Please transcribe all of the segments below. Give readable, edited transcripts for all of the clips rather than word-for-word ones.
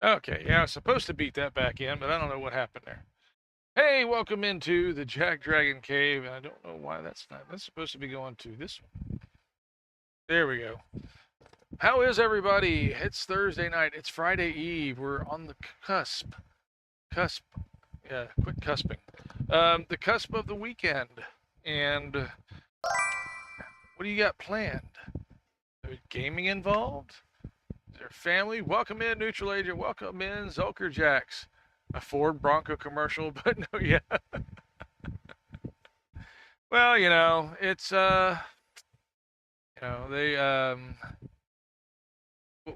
Okay, yeah, I was supposed to beat that back in, but I don't know what happened there. Hey, welcome into the Jack Dragon Cave, and I don't know why that's supposed to be going to this one. There we go. How is everybody? It's Thursday night. It's Friday Eve. We're on the cusp. Cusp. Yeah, quit cusping. The cusp of the weekend. And what do you got planned? Is gaming involved? Is there family? Welcome in, Neutral Agent. Welcome in, Zulker Jacks. A Ford Bronco commercial, but no, yeah. Well, it's they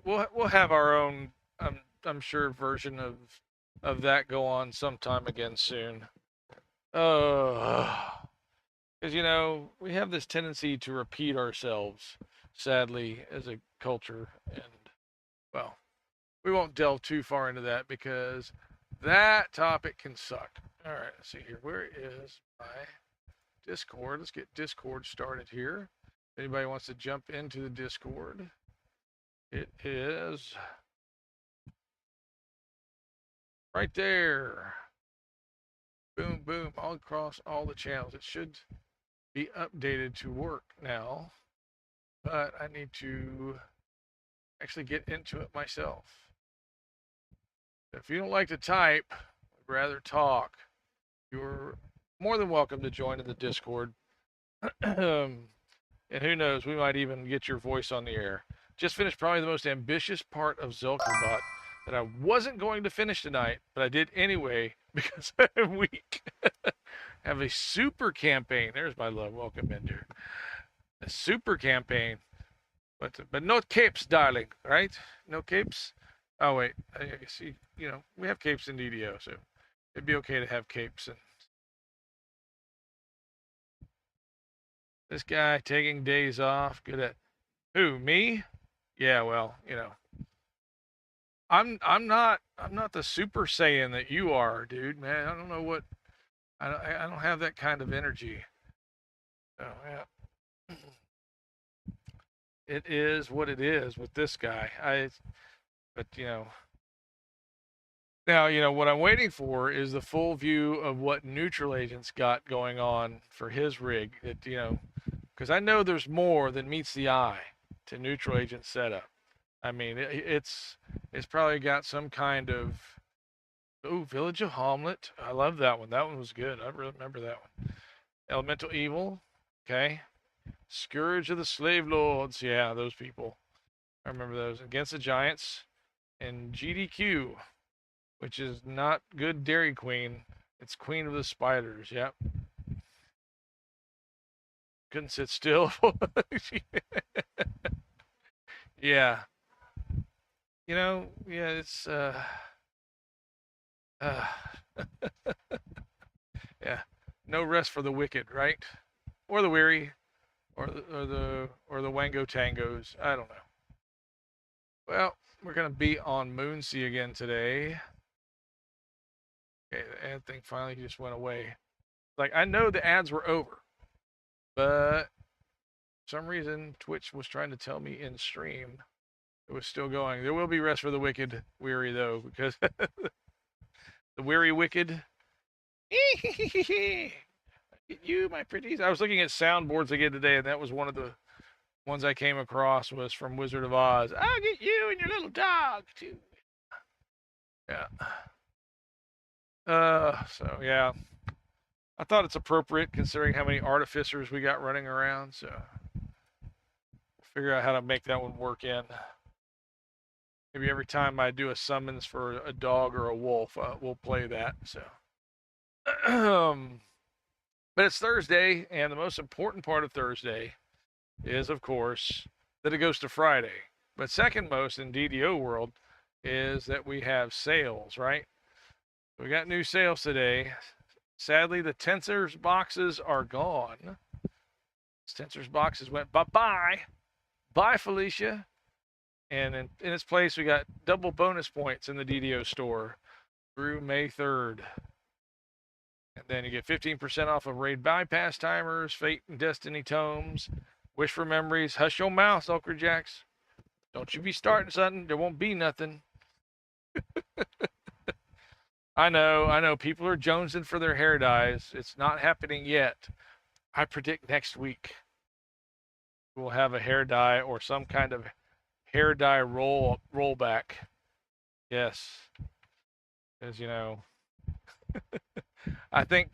we'll have our own I'm sure version of that go on sometime again soon. Because we have this tendency to repeat ourselves, sadly, as a culture, and well, we won't delve too far into that because that topic can suck. All right, let's see here. Where is my Discord? Let's get Discord started here. If anybody wants to jump into the Discord, it is right there. Boom, boom, all across all the channels. It should be updated to work now, but I need to actually get into it myself. If you don't like to type, I'd rather talk, you're more than welcome to join in the Discord. And who knows, we might even get your voice on the air. Just finished probably the most ambitious part of Zelkerbot that I wasn't going to finish tonight, but I did anyway because I'm weak. Have a super campaign. There's my love. Welcome in here. A super campaign, but no capes, darling. Right? No capes. Oh wait, I see. We have capes in DDO, so it'd be okay to have capes. And this guy taking days off. Good at who? Me? Yeah. Well, I'm not the Super Saiyan that you are, dude. Man, I don't know what. I don't have that kind of energy. So yeah. It is what it is with this guy. But now what I'm waiting for is the full view of what Neutral Agent's got going on for his rig. Because I know there's more than meets the eye to Neutral Agent setup. I mean, it's probably got some kind of Village of Hamlet. I love that one. That one was good. I remember that one. Elemental Evil. Okay. Scourge of the Slave Lords. Yeah, those people. I remember those. Against the Giants. And GDQ, which is not good Dairy Queen. It's Queen of the Spiders. Yep. Couldn't sit still. Yeah. Yeah, it's uh yeah. No rest for the wicked, right? Or the weary, or the Wango Tangos. I don't know. Well, we're gonna be on Moonsea again today. Okay, the ad thing finally just went away. Like I know the ads were over, but for some reason Twitch was trying to tell me in stream it was still going. There will be rest for the wicked, weary though, because the weary wicked. You, my pretties. I was looking at soundboards again today, and that was one of the ones I came across was from Wizard of Oz. I'll get you and your little dog too. Yeah. So yeah, I thought it's appropriate considering how many artificers we got running around. So we'll figure out how to make that one work in. Maybe every time I do a summons for a dog or a wolf, we'll play that. So, but it's Thursday, and the most important part of Thursday is, of course, that it goes to Friday. But second most in DDO world is that we have sales, right? We got new sales today. Sadly, the Tensors boxes are gone. Tensors boxes went bye-bye. Bye, Felicia. And in its place, we got double bonus points in the DDO store through May 3rd. And then you get 15% off of raid bypass timers, fate and destiny tomes, wish for memories. Hush your mouth, Sulker Jacks. Don't you be starting something. There won't be nothing. I know. People are jonesing for their hair dyes. It's not happening yet. I predict next week we'll have a hair dye or some kind of hair dye rollback. Yes, as you know, I think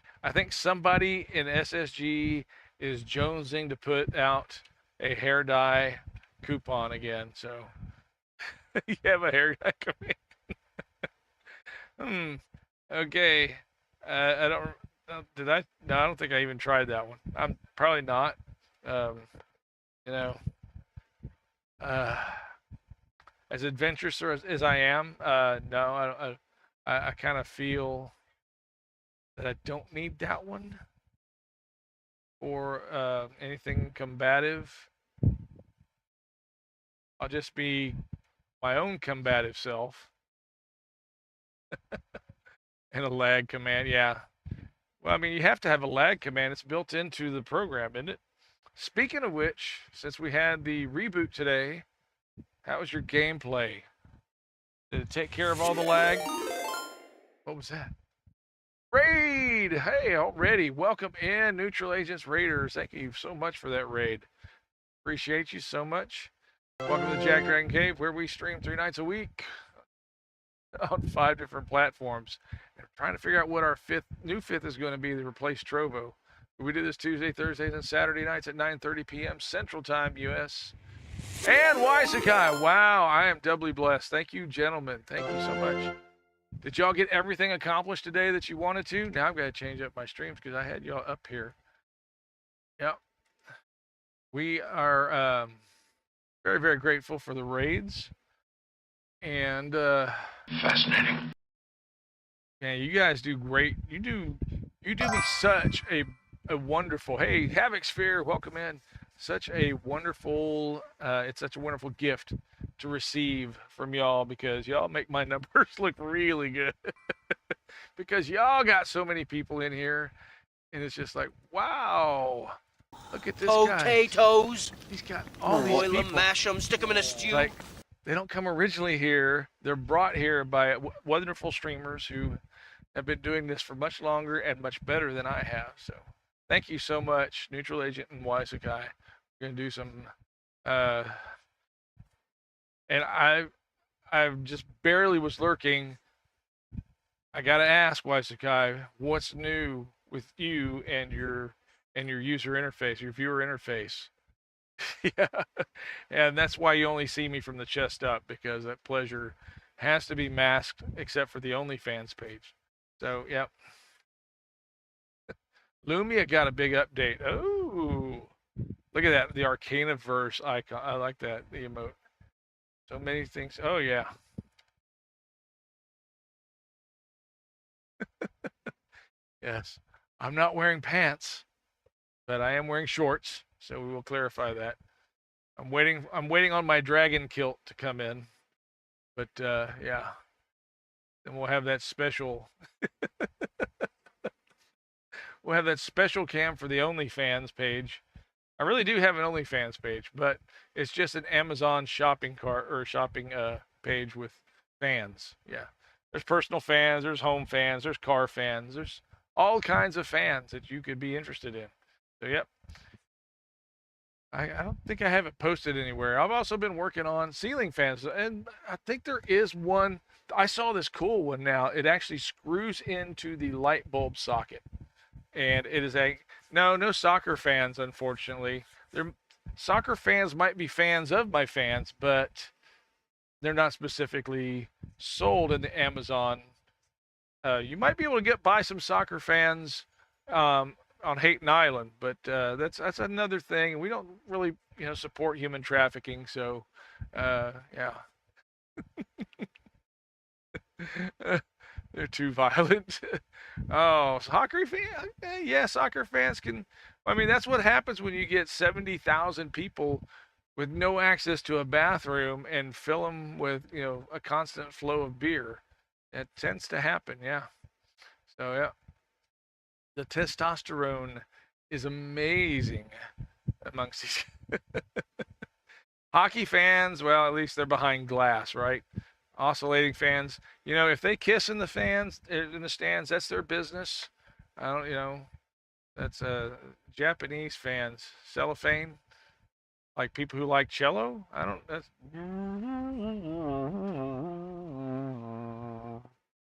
somebody in SSG is jonesing to put out a hair dye coupon again. So you have a hair dye coming. Okay. I don't. Did I? No, I don't think I even tried that one. I'm probably not. Um, you know, uh, as adventurous as I am, no, I kind of feel that I don't need that one or anything combative. I'll just be my own combative self and a lag command. Yeah. Well, I mean, you have to have a lag command. It's built into the program, isn't it? Speaking of which, since we had the reboot today, how was your gameplay? Did it take care of all the lag? What was that? Raid! Hey, already. Welcome in, Neutral Agents Raiders. Thank you so much for that raid. Appreciate you so much. Welcome to JackDrag0n Cave, where we stream 3 nights a week on 5 different platforms. And trying to figure out what our new fifth is going to be to replace Trovo. We do this Tuesday, Thursdays, and Saturday nights at 9:30 p.m. Central Time, U.S. And Waisakai. Wow, I am doubly blessed. Thank you, gentlemen. Thank you so much. Did y'all get everything accomplished today that you wanted to? Now I've got to change up my streams because I had y'all up here. Yep. We are very, very grateful for the raids. And fascinating. Man, you guys do great. You do me such a wonderful. Hey, Havoc Sphere, welcome in. Such a wonderful. It's such a wonderful gift to receive from y'all because y'all make my numbers look really good. Because y'all got so many people in here, and it's just like, wow, look at this guy. Potatoes. He's got all these people. Boil them, mash them, stick them in a stew. Like, they don't come originally here. They're brought here by wonderful streamers who have been doing this for much longer and much better than I have. So thank you so much, Neutral Agent and Waisakai. We're going to do some, and I just barely was lurking. I got to ask, Waisakai, what's new with you and your user interface, your viewer interface? Yeah, and that's why you only see me from the chest up, because that pleasure has to be masked except for the OnlyFans page. So, yep. Lumia got a big update. Oh, look at that, the Arcanaverse icon. I like that, the emote. So many things. Oh, yeah. Yes, I'm not wearing pants, but I am wearing shorts, so we will clarify that. I'm waiting on my dragon kilt to come in, but yeah. Then we'll have that special. We'll have that special cam for the OnlyFans page. I really do have an OnlyFans page, but it's just an Amazon shopping cart or shopping page with fans. Yeah, there's personal fans, there's home fans, there's car fans, there's all kinds of fans that you could be interested in. So yep. I don't think I have it posted anywhere. I've also been working on ceiling fans, and I think there is one. I saw this cool one now. It actually screws into the light bulb socket, and it is no soccer fans, unfortunately. Soccer fans might be fans of my fans, but they're not specifically sold in the Amazon. You might be able to buy some soccer fans on Hayton Island, but that's another thing. We don't really support human trafficking, so yeah. They're too violent. Oh, soccer fans? Yeah, soccer fans can. I mean, that's what happens when you get 70,000 people with no access to a bathroom and fill them with a constant flow of beer. It tends to happen, yeah. So yeah, the testosterone is amazing amongst these hockey fans. Well, at least they're behind glass, right? oscillating fans. You know, if they kiss in the stands, that's their business. I don't, that's Japanese fans. Cellophane, like people who like cello. I don't. That's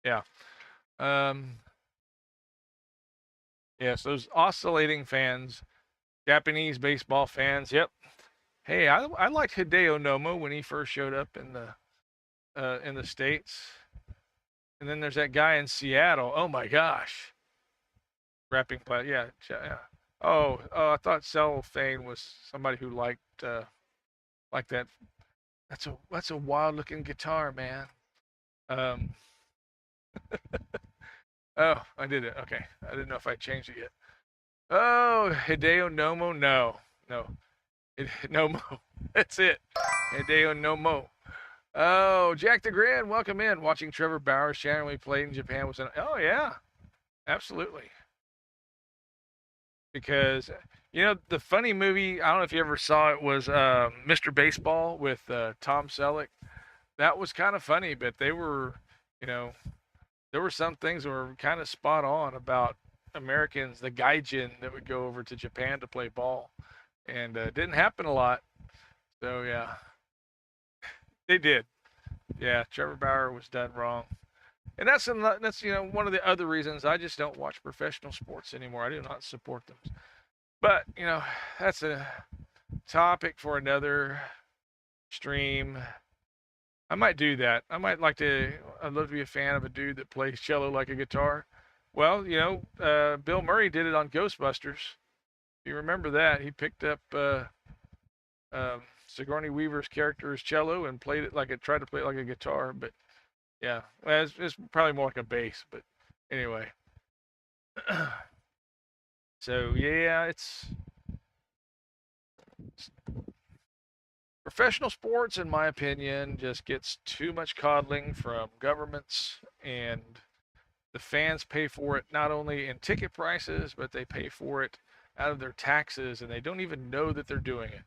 yeah. Um, yes, those oscillating fans, Japanese baseball fans. Yep. Hey, I liked Hideo Nomo when he first showed up in the states. And then there's that guy in Seattle. Oh my gosh, wrapping play. Yeah, yeah. I thought Cellophane was somebody who liked that. That's a wild looking guitar, man. Um, oh, I did it. Okay, I didn't know if I changed it yet. Oh, Hideo Nomo. No, no, Nomo. That's it. Hideo Nomo. Oh, JackDrag0n, welcome in. Watching Trevor Bauer's channel when he played in Japan was oh yeah, absolutely. Because the funny movie, I don't know if you ever saw it, was Mr. Baseball with Tom Selleck. That was kind of funny, but they were, you know, there were some things that were kind of spot on about Americans, the gaijin that would go over to Japan to play ball, and it didn't happen a lot. So yeah, they did. Yeah, Trevor Bauer was done wrong. And that's one of the other reasons I just don't watch professional sports anymore. I do not support them. But that's a topic for another stream. I might do that. I'd love to be a fan of a dude that plays cello like a guitar. Well, Bill Murray did it on Ghostbusters. If you remember that, he picked up Sigourney Weaver's character's cello and tried to play it like a guitar. But yeah, well, it's probably more like a bass. But anyway, so yeah, it's professional sports, in my opinion, just gets too much coddling from governments, and the fans pay for it not only in ticket prices, but they pay for it out of their taxes, and they don't even know that they're doing it.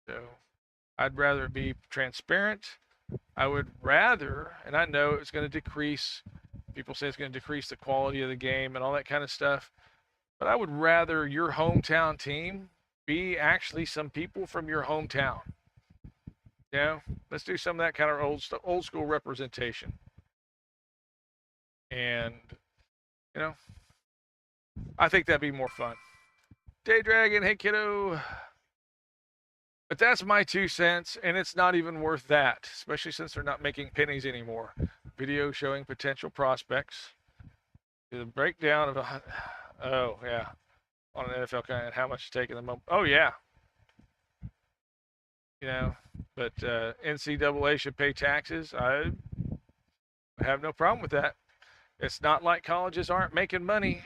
So I'd rather be transparent. I would rather, and I know it's going to decrease, people say it's going to decrease the quality of the game and all that kind of stuff, but I would rather your hometown team be actually some people from your hometown. Let's do some of that kind of old school representation. And, I think that'd be more fun. Day Dragon, hey kiddo. But that's my 2 cents, and it's not even worth that, especially since they're not making pennies anymore. Video showing potential prospects. The breakdown of oh yeah, on an NFL kind of how much it's taking them. Oh yeah. But NCAA should pay taxes. I have no problem with that. It's not like colleges aren't making money.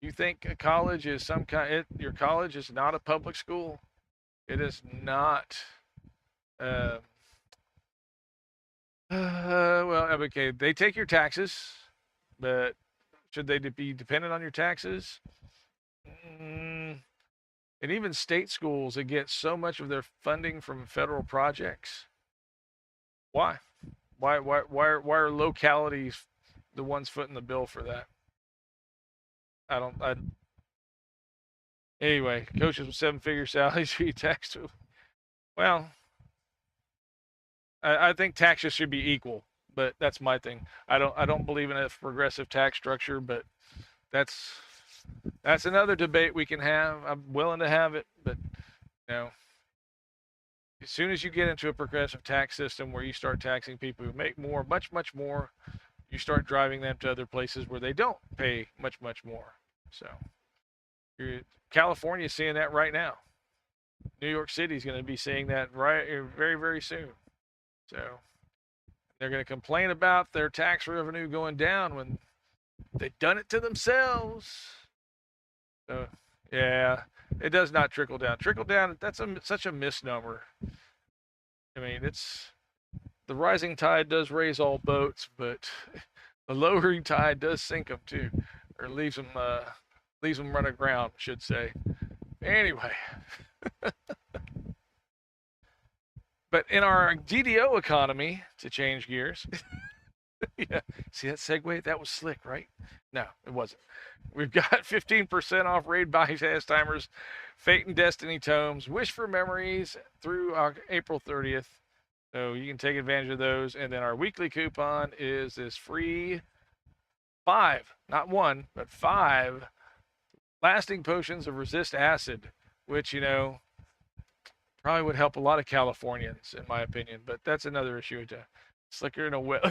You think a college is your college is not a public school. It is not. Well, okay, they take your taxes, but should they be dependent on your taxes? And even state schools that get so much of their funding from federal projects. Why? Why are localities the ones footing the bill for that? Anyway, coaches with 7-figure salaries should be taxed. Well, I think taxes should be equal, but that's my thing. I don't believe in a progressive tax structure, but that's another debate we can have. I'm willing to have it, but as soon as you get into a progressive tax system where you start taxing people who make more, much more, you start driving them to other places where they don't pay much more. So California is seeing that right now. New York City is going to be seeing that very, very soon. So they're going to complain about their tax revenue going down when they've done it to themselves. So yeah, it does not trickle down. Trickle down, that's such a misnomer. I mean, the rising tide does raise all boats, but the lowering tide does sink them too, or leaves them run aground, I should say. Anyway. But in our DDO economy, to change gears, yeah, see that segue? That was slick, right? No, it wasn't. We've got 15% off raid bypass timers, Fate and Destiny tomes, Wish for Memories through April 30th. So you can take advantage of those. And then our weekly coupon is this free 5, not 1, but 5 lasting potions of resist acid, which, you know, probably would help a lot of Californians, in my opinion. But that's another issue. Slicker in a whip.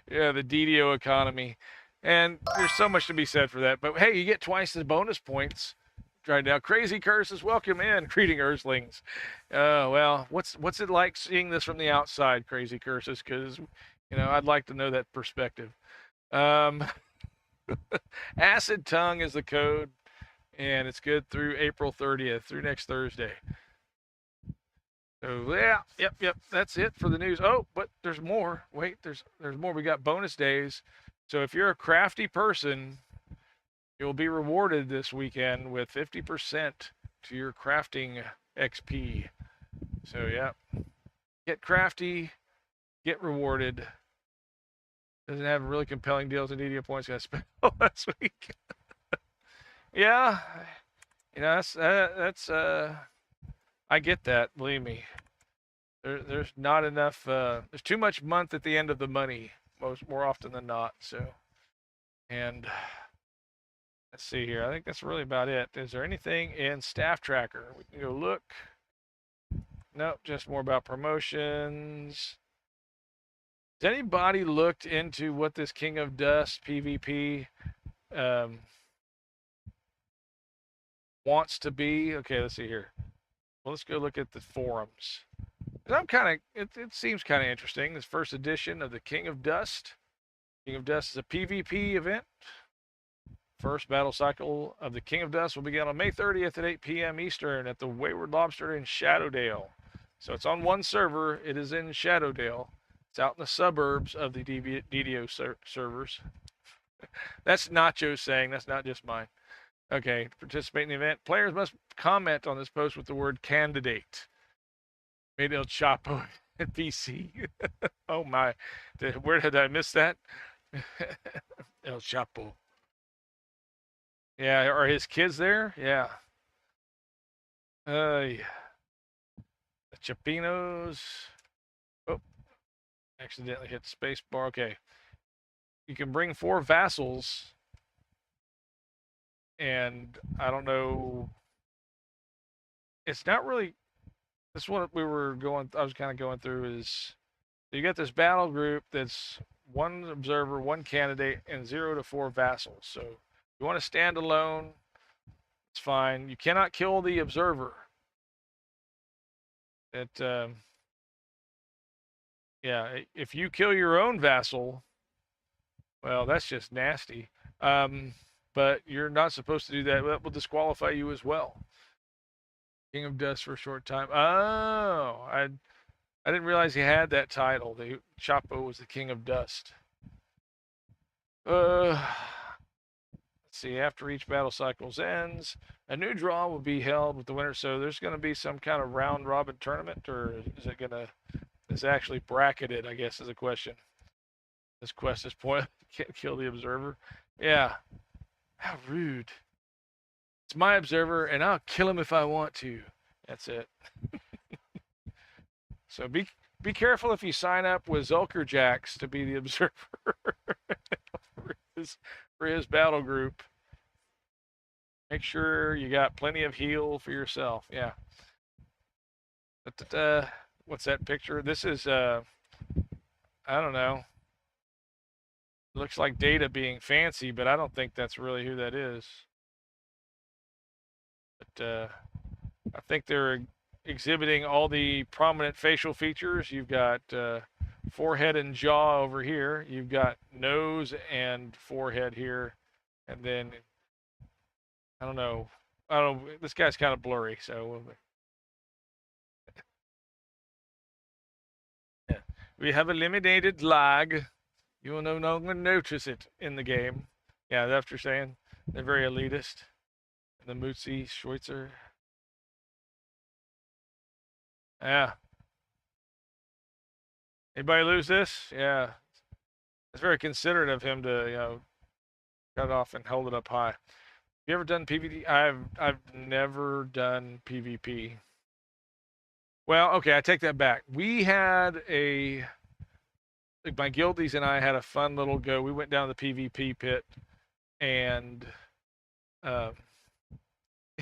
Yeah, the DDO economy. And there's so much to be said for that. But hey, you get twice the bonus points right now. Crazy Curses, welcome in. Greeting Earthlings. Well, what's it like seeing this from the outside, Crazy Curses? Because, you know, I'd like to know that perspective. Acid Tongue is the code, and it's good through April 30th, through next Thursday. So yeah, yep. That's it for the news. Oh, but there's more. Wait, there's more. We got bonus days. So if you're a crafty person, you'll be rewarded this weekend with 50% to your crafting XP. So yeah, get crafty, get rewarded. Doesn't have really compelling deals in DDO points. Got spent last week. Yeah, you know that's I get that. Believe me. There's not enough. There's too much month at the end of the money, more often than not. So, and let's see here. I think that's really about it. Is there anything in Staff Tracker? We can go look. Nope, just more about promotions. Has anybody looked into what this King of Dust PvP wants to be? Okay, let's see here. Well, let's go look at the forums. I'm kind of, it seems kind of interesting. This first edition of the King of Dust. King of Dust is a PvP event. First battle cycle of the King of Dust will begin on May 30th at 8 p.m. Eastern at the Wayward Lobster in Shadowdale. So it's on one server. It is in Shadowdale. It's out in the suburbs of the DDO servers. That's Nacho saying. That's not just mine. Okay, to participate in the event, players must comment on this post with the word candidate. Made El Chapo at PC. Oh my, where did I miss that? El Chapo. Yeah, are his kids there? Yeah. Yeah. The Chapinos. Oh, accidentally hit space bar. Okay. You can bring 4 vassals. And I don't know. It's not really. That's what we were going. I was kind of going through is you get this battle group that's 1 observer, 1 candidate, and 0 to 4 vassals. So you want to stand alone, it's fine. You cannot kill the observer. Yeah, if you kill your own vassal, well, that's just nasty. But you're not supposed to do that. That will disqualify you as well. King of Dust for a short time. Oh, I didn't realize he had that title. The Chapo was the King of Dust. Let's see. After each battle cycle ends, a new draw will be held with the winner. So there's going to be some kind of round robin tournament, or is it going to? Is actually bracketed? I guess is a question. This quest is point. Can't kill the observer. Yeah. How rude. It's my observer, and I'll kill him if I want to. That's it. So be careful if you sign up with Zulker Jacks to be the observer for his battle group. Make sure you got plenty of heal for yourself. Yeah. What's that picture? This is I don't know. It looks like Data being fancy, but I don't think that's really who that is. But I think they're exhibiting all the prominent facial features. You've got forehead and jaw over here. You've got nose and forehead here, and then I don't know. This guy's kind of blurry, so yeah. We have eliminated lag. You will no longer notice it in the game. Yeah, that's what you're saying. They're very elitist. The Moonsea Schweitzer. Yeah. Anybody lose this? Yeah. It's very considerate of him to, cut it off and hold it up high. Have you ever done PvP? I've never done PvP. Well, okay, I take that back. We had like my guildies and I had a fun little go. We went down the PvP pit, and um,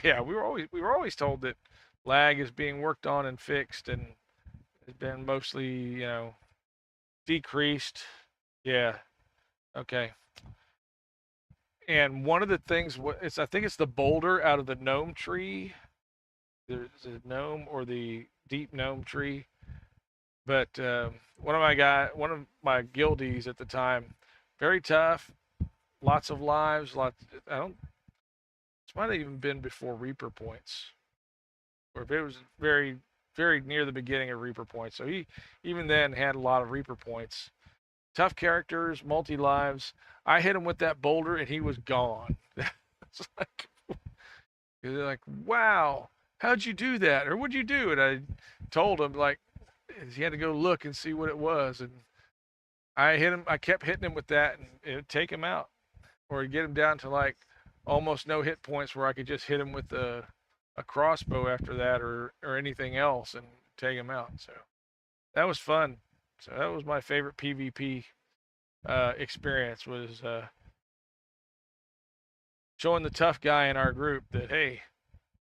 yeah, we were always told that lag is being worked on and fixed, and has been mostly decreased. Yeah, okay. And one of the things, I think it's the boulder out of the gnome tree. There's a gnome or the deep gnome tree. But one of my guildies at the time, very tough, lots of lives, lots. I don't. This might have even been before Reaper points, or if it was very, very near the beginning of Reaper points. So he even then had a lot of Reaper points. Tough characters, multi lives. I hit him with that boulder and he was gone. It's like, they're like, wow, how'd you do that? Or what'd you do? And I told him, like, he had to go look and see what it was. And I kept hitting him with that, and it would take him out. Or he'd get him down to like almost no hit points where I could just hit him with a crossbow after that, or anything else, and take him out. So that was fun. So that was my favorite PvP experience, was showing the tough guy in our group that, hey,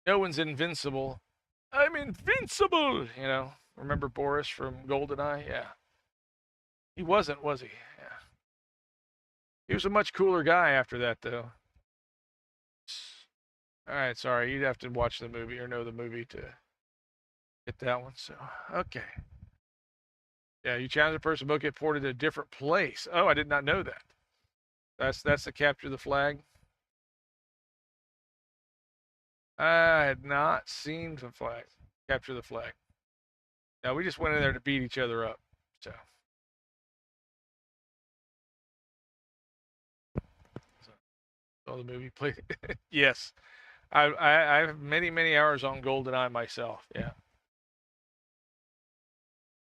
no one's invincible. I'm invincible. Remember Boris from GoldenEye? Yeah. He wasn't, was he? Yeah. He was a much cooler guy after that, though. All right, sorry. You'd have to watch the movie or know the movie to get that one. So, okay. Yeah, you challenge a person, book, get ported to a different place. Oh, I did not know that. That's the capture the flag. I had not seen the flag. Capture the flag. Now we just went in there to beat each other up. So saw the movie. Play. Yes, I have many hours on GoldenEye myself. Yeah.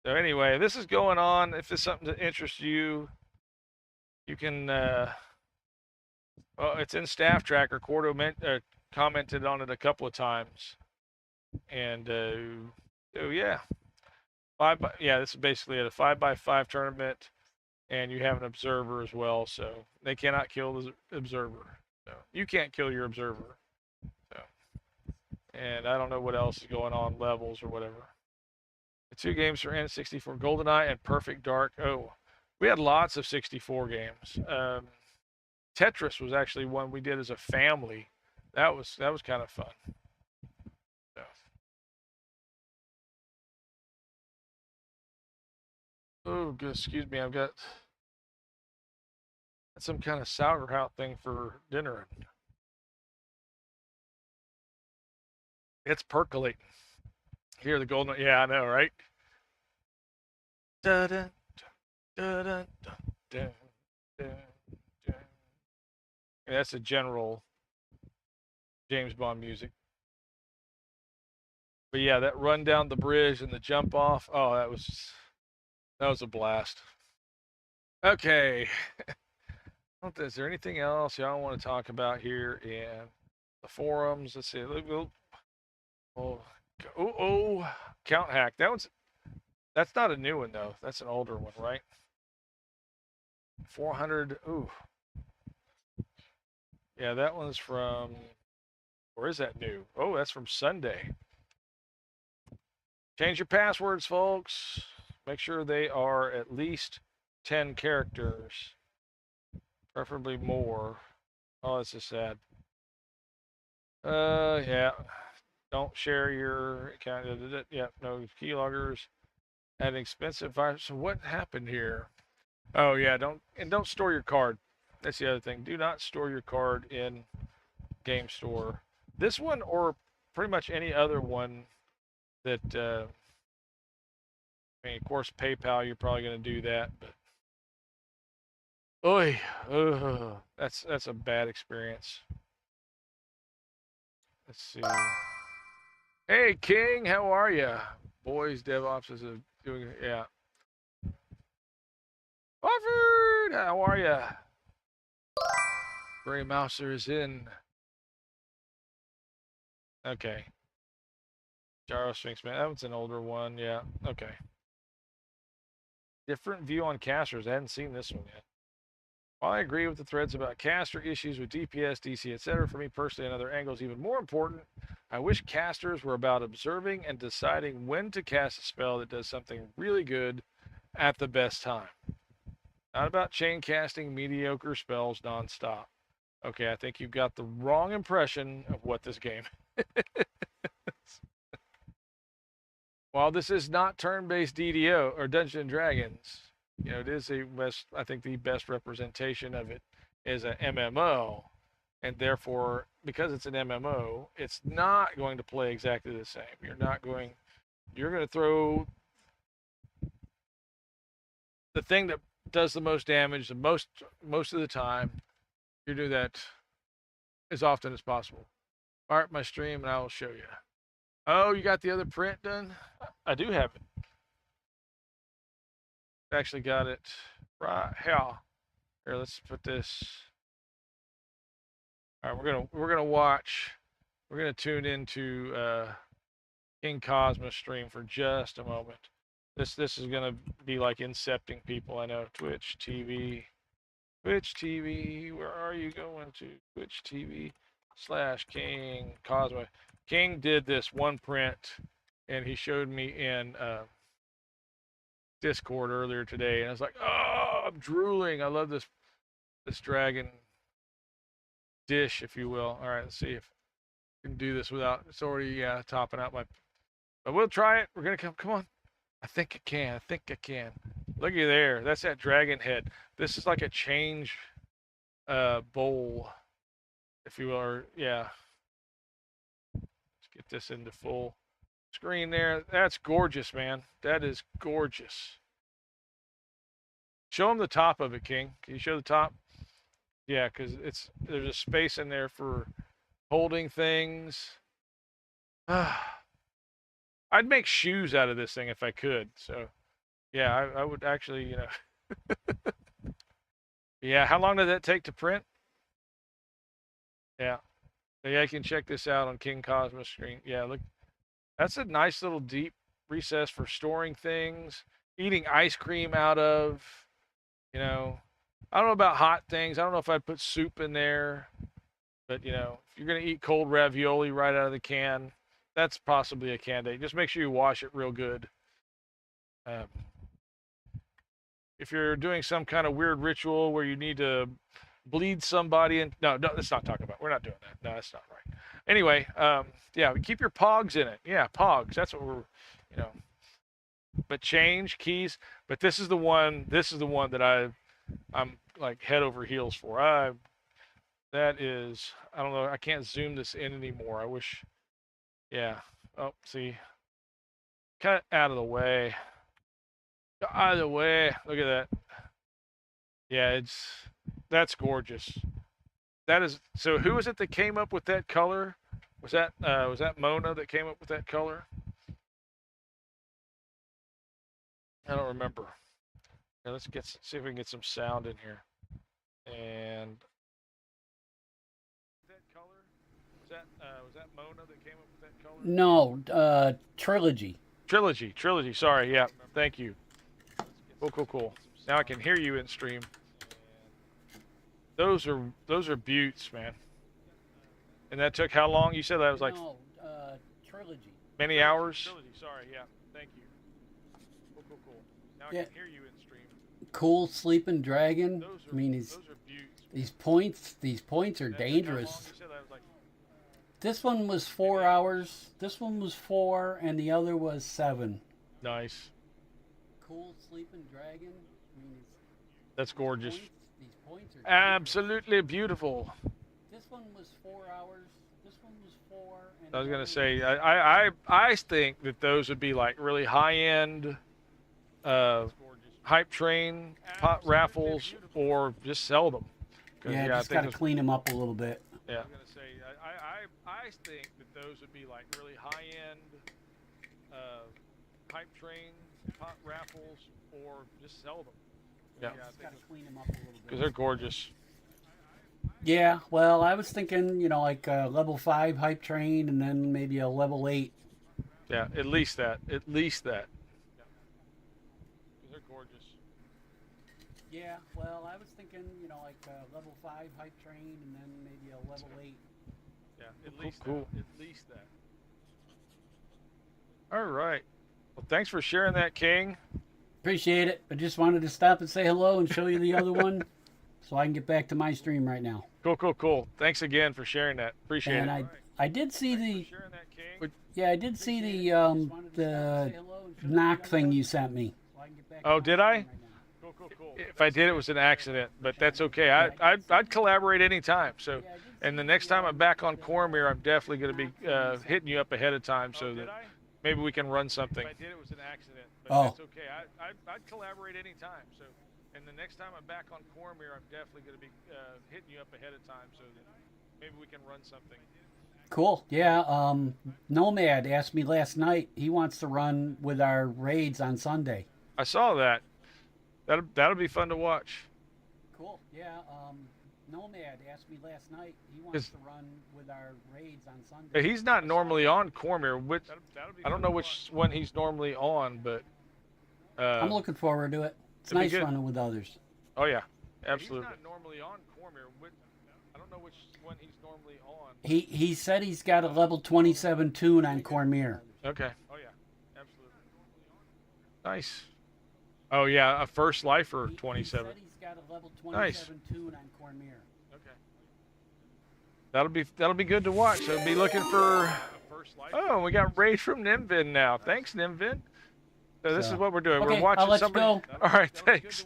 So anyway, this is going on. If it's something that interests you, you can. Well, it's in Staff Tracker. Cordo commented on it a couple of times, and oh yeah, this is basically a 5x5 tournament, and you have an observer as well. So they cannot kill the observer. So you can't kill your observer. So, and I don't know what else is going on, levels or whatever. The two games for N64, GoldenEye and Perfect Dark. Oh, we had lots of 64 games. Tetris was actually one we did as a family. That was kind of fun. So. Oh, excuse me. I've got some kind of sauerkraut thing for dinner. It's percolating. Here, the golden. Yeah, I know, right? Da da da da da da. That's the general James Bond music. But yeah, that run down the bridge and the jump off. Oh, that was a blast. Okay. Is there anything else y'all want to talk about here in the forums? Let's see. Count hack. That's not a new one though. That's an older one, right? 400. Ooh. Yeah, that one's from. Or is that new? Oh, that's from Sunday. Change your passwords, folks. Make sure they are at least 10 characters, preferably more. Oh, this is sad. Yeah. Don't share your account. Yeah, no keyloggers. At an expensive virus. So what happened here? Oh yeah, don't store your card. That's the other thing. Do not store your card in Game Store. This one or pretty much any other one that I mean, of course, PayPal, you're probably going to do that, but oy, that's a bad experience. Let's see. Hey, King, how are you? Boys DevOps is doing it. Yeah. Wofford, how are ya? Gray Mouser is in. Okay. Gyro Sphinx, man. That one's an older one. Yeah. Okay. Different view on casters. I hadn't seen this one yet. While I agree with the threads about caster issues with DPS, DC, etc., for me personally, another angle is even more important. I wish casters were about observing and deciding when to cast a spell that does something really good at the best time. Not about chain casting mediocre spells nonstop. Okay, I think you've got the wrong impression of what this game is. While this is not turn-based DDO or Dungeons and Dragons, you know, it is I think the best representation of it is an MMO, and therefore, because it's an MMO, it's not going to play exactly the same. You're going to throw the thing that does the most damage the most of the time. You do that as often as possible. Start my stream and I will show you. Oh, you got the other print done? I do have it. Actually got it right here. Here, let's put this. All right, we're gonna watch. We're gonna tune into King Cosmos stream for just a moment. This is gonna be like incepting people. I know. Twitch TV. Where are you going to? Twitch TV/King Cosmos. King did this one print, and he showed me in Discord earlier today, and I was like, oh, I'm drooling. I love this dragon dish, if you will. All right, let's see if we can do this without, it's already topping out my, but we'll try it. We're gonna come on. I think I can. Looky there, that's that dragon head. This is like a change bowl, if you will, or yeah. Let's get this into full screen there. That's gorgeous, man. That is gorgeous. Show them the top of it, King. Can you show the top? Yeah, because there's a space in there for holding things. I'd make shoes out of this thing if I could. So, yeah, I would actually, you know. Yeah, how long did that take to print? Yeah. So, yeah, you can check this out on King Cosmos screen. Yeah, look. That's a nice little deep recess for storing things, eating ice cream out of, you know. I don't know about hot things. I don't know if I'd put soup in there. But, you know, if you're going to eat cold ravioli right out of the can, that's possibly a candidate. Just make sure you wash it real good. If you're doing some kind of weird ritual where you need to bleed somebody, and no, let's not talk about. We're not doing that. No, that's not right. Anyway, yeah, keep your pogs in it. Yeah, pogs. That's what we're, you know. But change keys. But this is the one. This is the one that I'm like head over heels for. That is, I don't know. I can't zoom this in anymore. I wish. Yeah. Oh, see. Cut out of the way. Out of the way. Look at that. Yeah, that's gorgeous. That is. So who was it that came up with that color? Was that Mona that came up with that color? I don't remember. Yeah, let's see if we can get some sound in here. And that color, was that Mona that came up with that color? No, Trilogy. Trilogy. Sorry, yeah. Thank you. Cool. Now I can hear you in stream. Those are beauts, man. And that took how long? You said that was like Trilogy. Many hours. Trilogy. Sorry, yeah. Thank you. Cool. Now I can hear you in stream. Cool sleeping dragon. I mean, these points are dangerous. This one was 4 hours. This one was 4, and the other was 7. Nice. Cool sleeping dragon. I mean, that's gorgeous. These points are absolutely beautiful. This one was 4 hours. This one was 4. And I was gonna say, I think that those would be like really high end, hype train pot raffles, or just sell them. Yeah, just gotta clean them up a little bit. Yeah. I was gonna say, I think that those would be like really high end, hype train raffles or just sell them. Yeah, just gotta clean them up a little bit. Because they're gorgeous. Yeah, well, I was thinking, you know, like a level 5 hype train and then maybe a level 8. Yeah, at least that. At least that. Yeah. Because they're gorgeous. Yeah, well, I was thinking, you know, like a level 5 hype train and then maybe a level 8. Yeah, at least cool. That. At least that. All right. Well, thanks for sharing that, King. Appreciate it. I just wanted to stop and say hello and show you the other one so I can get back to my stream right now. Cool, cool, cool. Thanks again for sharing that. Appreciate and it. I did see the yeah, I did see the knock thing you sent me. Oh, did I? Cool, cool, cool. If I did, it was an accident, but that's okay. I'd collaborate anytime. So, and the next time I'm back on Cormier, I'm definitely going to be hitting you up ahead of time so that maybe we can run something. If I did, it was an accident, but that's okay. I'd collaborate anytime. So, and the next time I'm back on Cormier, I'm definitely going to be hitting you up ahead of time so that maybe we can run something. Cool. Yeah. Nomad asked me last night. He wants to run with our raids on Sunday. I saw that. That'll be fun to watch. Cool. Yeah. Nomad asked me last night. He wants to run with our raids on Sunday. He's not normally on Cormier. I don't know which one he's normally on, but I'm looking forward to it. It's nice running with others. Oh yeah, absolutely. He's not normally on Cormier. I don't know which one he's normally on. He said he's got a level 27 toon on Cormier. Okay. Oh yeah, absolutely. Nice. Oh yeah, a first lifer 27. He said he's got a level 27 toon on Cormier. Okay. That'll be good to watch. So be looking for. Oh, we got raid from Nimvin now. Thanks, Nimvin. So this is what we're doing. Okay, we're watching I'll let somebody. You go. All right, thanks.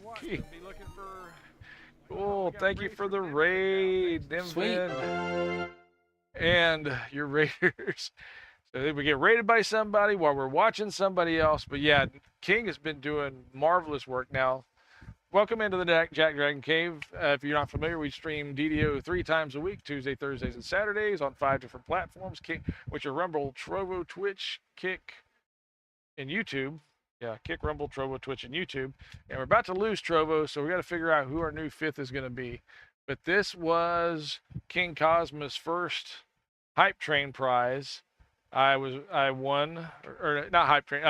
Cool. Thank you for the raid, Nimvin. Sweet. And your raiders. So we get raided by somebody while we're watching somebody else. But yeah, King has been doing marvelous work now. Welcome into the JackDrag0n Cave. If you're not familiar, we stream DDO 3 times a week, Tuesday, Thursdays, and Saturdays on 5 different platforms, which are Rumble, Trovo, Twitch, Kick, and YouTube. Yeah, Kick, Rumble, Trovo, Twitch, and YouTube. And we're about to lose Trovo, so we got to figure out who our new 5th is going to be. But this was King Cosmo's first Hype Train prize. I won, or not Hype Train,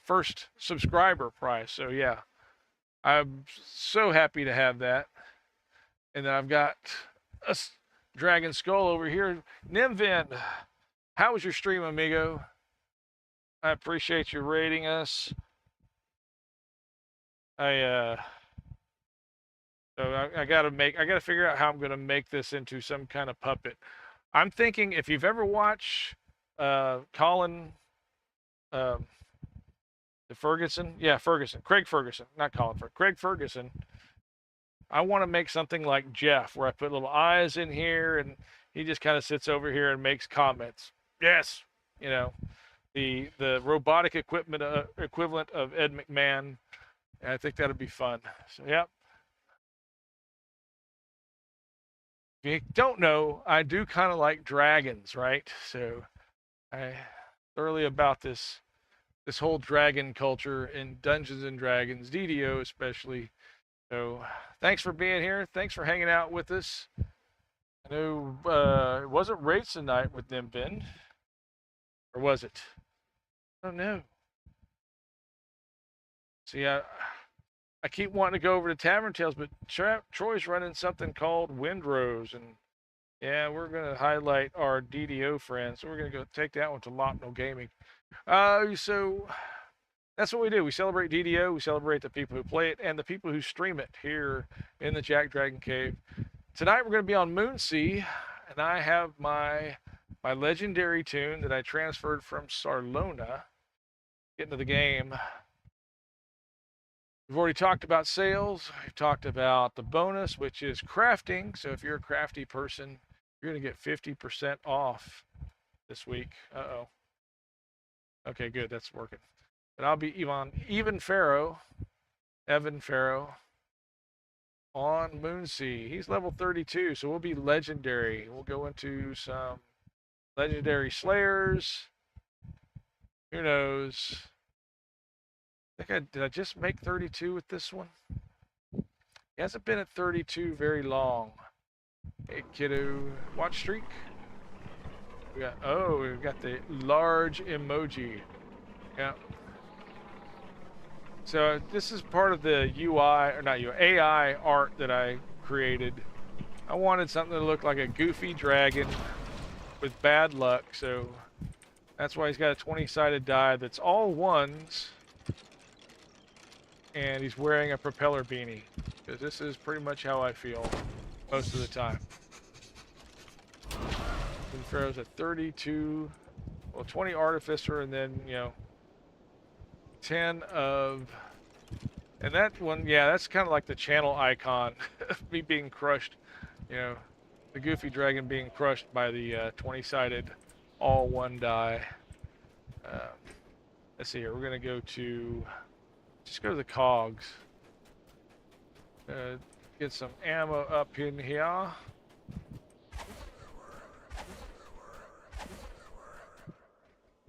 first subscriber prize. So yeah, I'm so happy to have that. And then I've got a Dragon Skull over here. Nimvin, how was your stream, amigo? I appreciate you rating us. So I gotta figure out how I'm gonna make this into some kind of puppet. I'm thinking if you've ever watched Craig Ferguson, not Colin Ferguson, Craig Ferguson. I want to make something like Jeff, where I put little eyes in here, and he just kind of sits over here and makes comments. Yes, you know, the robotic equipment equivalent of Ed McMahon. And I think that'd be fun. So yep. If you don't know, I do kind of like dragons, right? So I thoroughly about this whole dragon culture in Dungeons and Dragons, DDO especially. So thanks for being here. Thanks for hanging out with us. I know it wasn't raids tonight with Nimvin, or was it? I don't know. See, I keep wanting to go over to Tavern Tales, but Troy's running something called Windrose, and yeah, we're going to highlight our DDO friends. So we're going to go take that one to Lopno Gaming. So that's what we do. We celebrate DDO. We celebrate the people who play it and the people who stream it here in the JackDrag0n Cave. Tonight we're going to be on Moonsea, and I have my legendary toon that I transferred from Sarlona. Get into the game. We've already talked about sales. We've talked about the bonus, which is crafting. So if you're a crafty person, you're going to get 50% off this week. Uh-oh. Okay, good. That's working. But I'll be Evan Farrow on Moonsea. He's level 32, so we'll be legendary. We'll go into some legendary slayers. Who knows? Did I just make 32 with this one? He hasn't been at 32 very long. Hey, kiddo. Watch streak. We've got the large emoji. Yeah. So this is part of the UI, or not UI, AI art that I created. I wanted something to look like a goofy dragon with bad luck, so that's why he's got a 20-sided die that's all ones, and he's wearing a propeller beanie, because this is pretty much how I feel most of the time. He throws a 32, well, 20 artificer, and then, 10 of, and that one, yeah, that's kind of like the channel icon of me being crushed, the goofy dragon being crushed by the 20-sided all one die. Let's see here, we're going to just go to the cogs. Get some ammo up in here.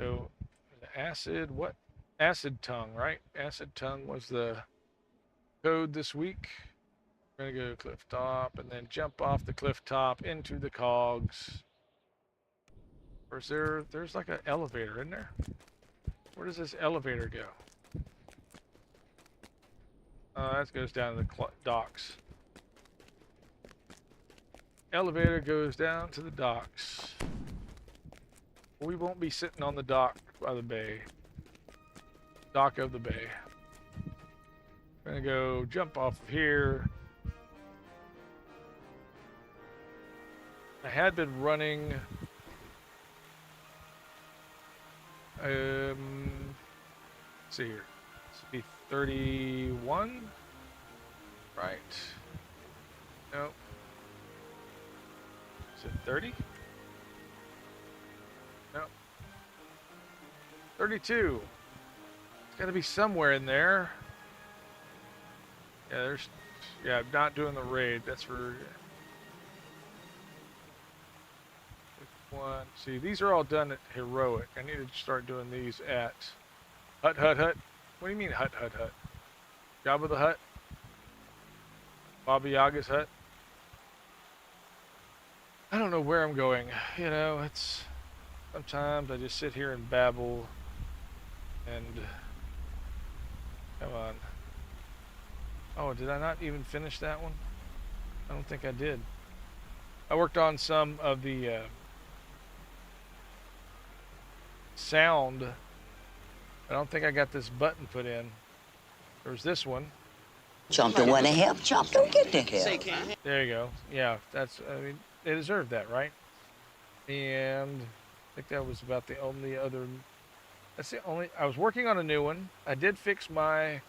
So, the acid, what? Acid tongue, right? Acid tongue was the code this week. We're going to go cliff top and then jump off the cliff top into the cogs. Or is there's like an elevator in there? Where does this elevator go? That goes down to the docks. Elevator goes down to the docks. We won't be sitting on the dock by the bay. Dock of the bay. We're gonna go jump off of here. I had been running let's see here. This would be 31, right? Nope. Is it 30? Nope. 32. It's got to be somewhere in there. Yeah, I'm not doing the raid. That's for one. See, these are all done at heroic. I need to start doing these at hut. What do you mean hut? Jabba the Hutt? Baba Yaga's hut? I don't know where I'm going. It's sometimes I just sit here and babble and come on. Oh, did I not even finish that one? I don't think I did. I worked on some of the sound. I don't think I got this button put in. There's this one. Chomp don't want to help. Chomp don't get the help. There you go. Yeah, they deserve that, right? And I think that was about the only other. I was working on a new one. I did fix my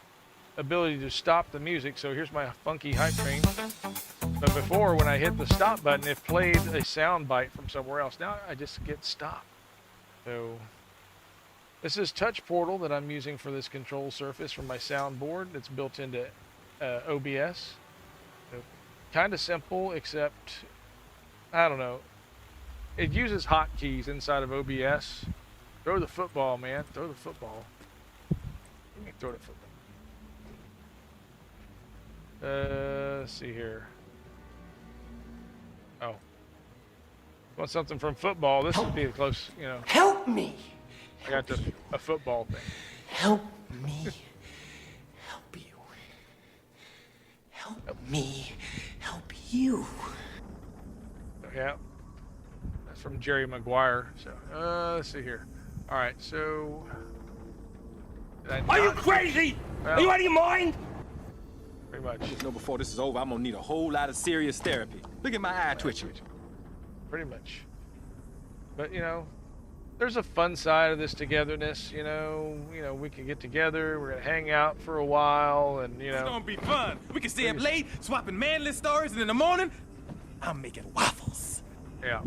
ability to stop the music, so here's my funky hype train. But before, when I hit the stop button, it played a sound bite from somewhere else. Now I just get stopped. So this is Touch Portal that I'm using for this control surface from my soundboard. It's built into OBS. So, kind of simple, except I don't know. It uses hotkeys inside of OBS. Throw the football, man. Throw the football. Let me throw the football. Let's see here. Oh. Want something from football? This would be a close, Help me. I got a football thing. Help me. Help you. Help me. Help you. Yeah. That's from Jerry Maguire. So, let's see here. All right, so. Are you crazy? Well, Are you out of your mind? Pretty much. I just know before this is over, I'm gonna need a whole lot of serious therapy. Look at my eye twitching. Pretty much. But, there's a fun side of this togetherness, we can get together, we're gonna hang out for a while, and, It's gonna be fun. We can stay up late, swapping manless stories, and in the morning, I'm making waffles. Yeah,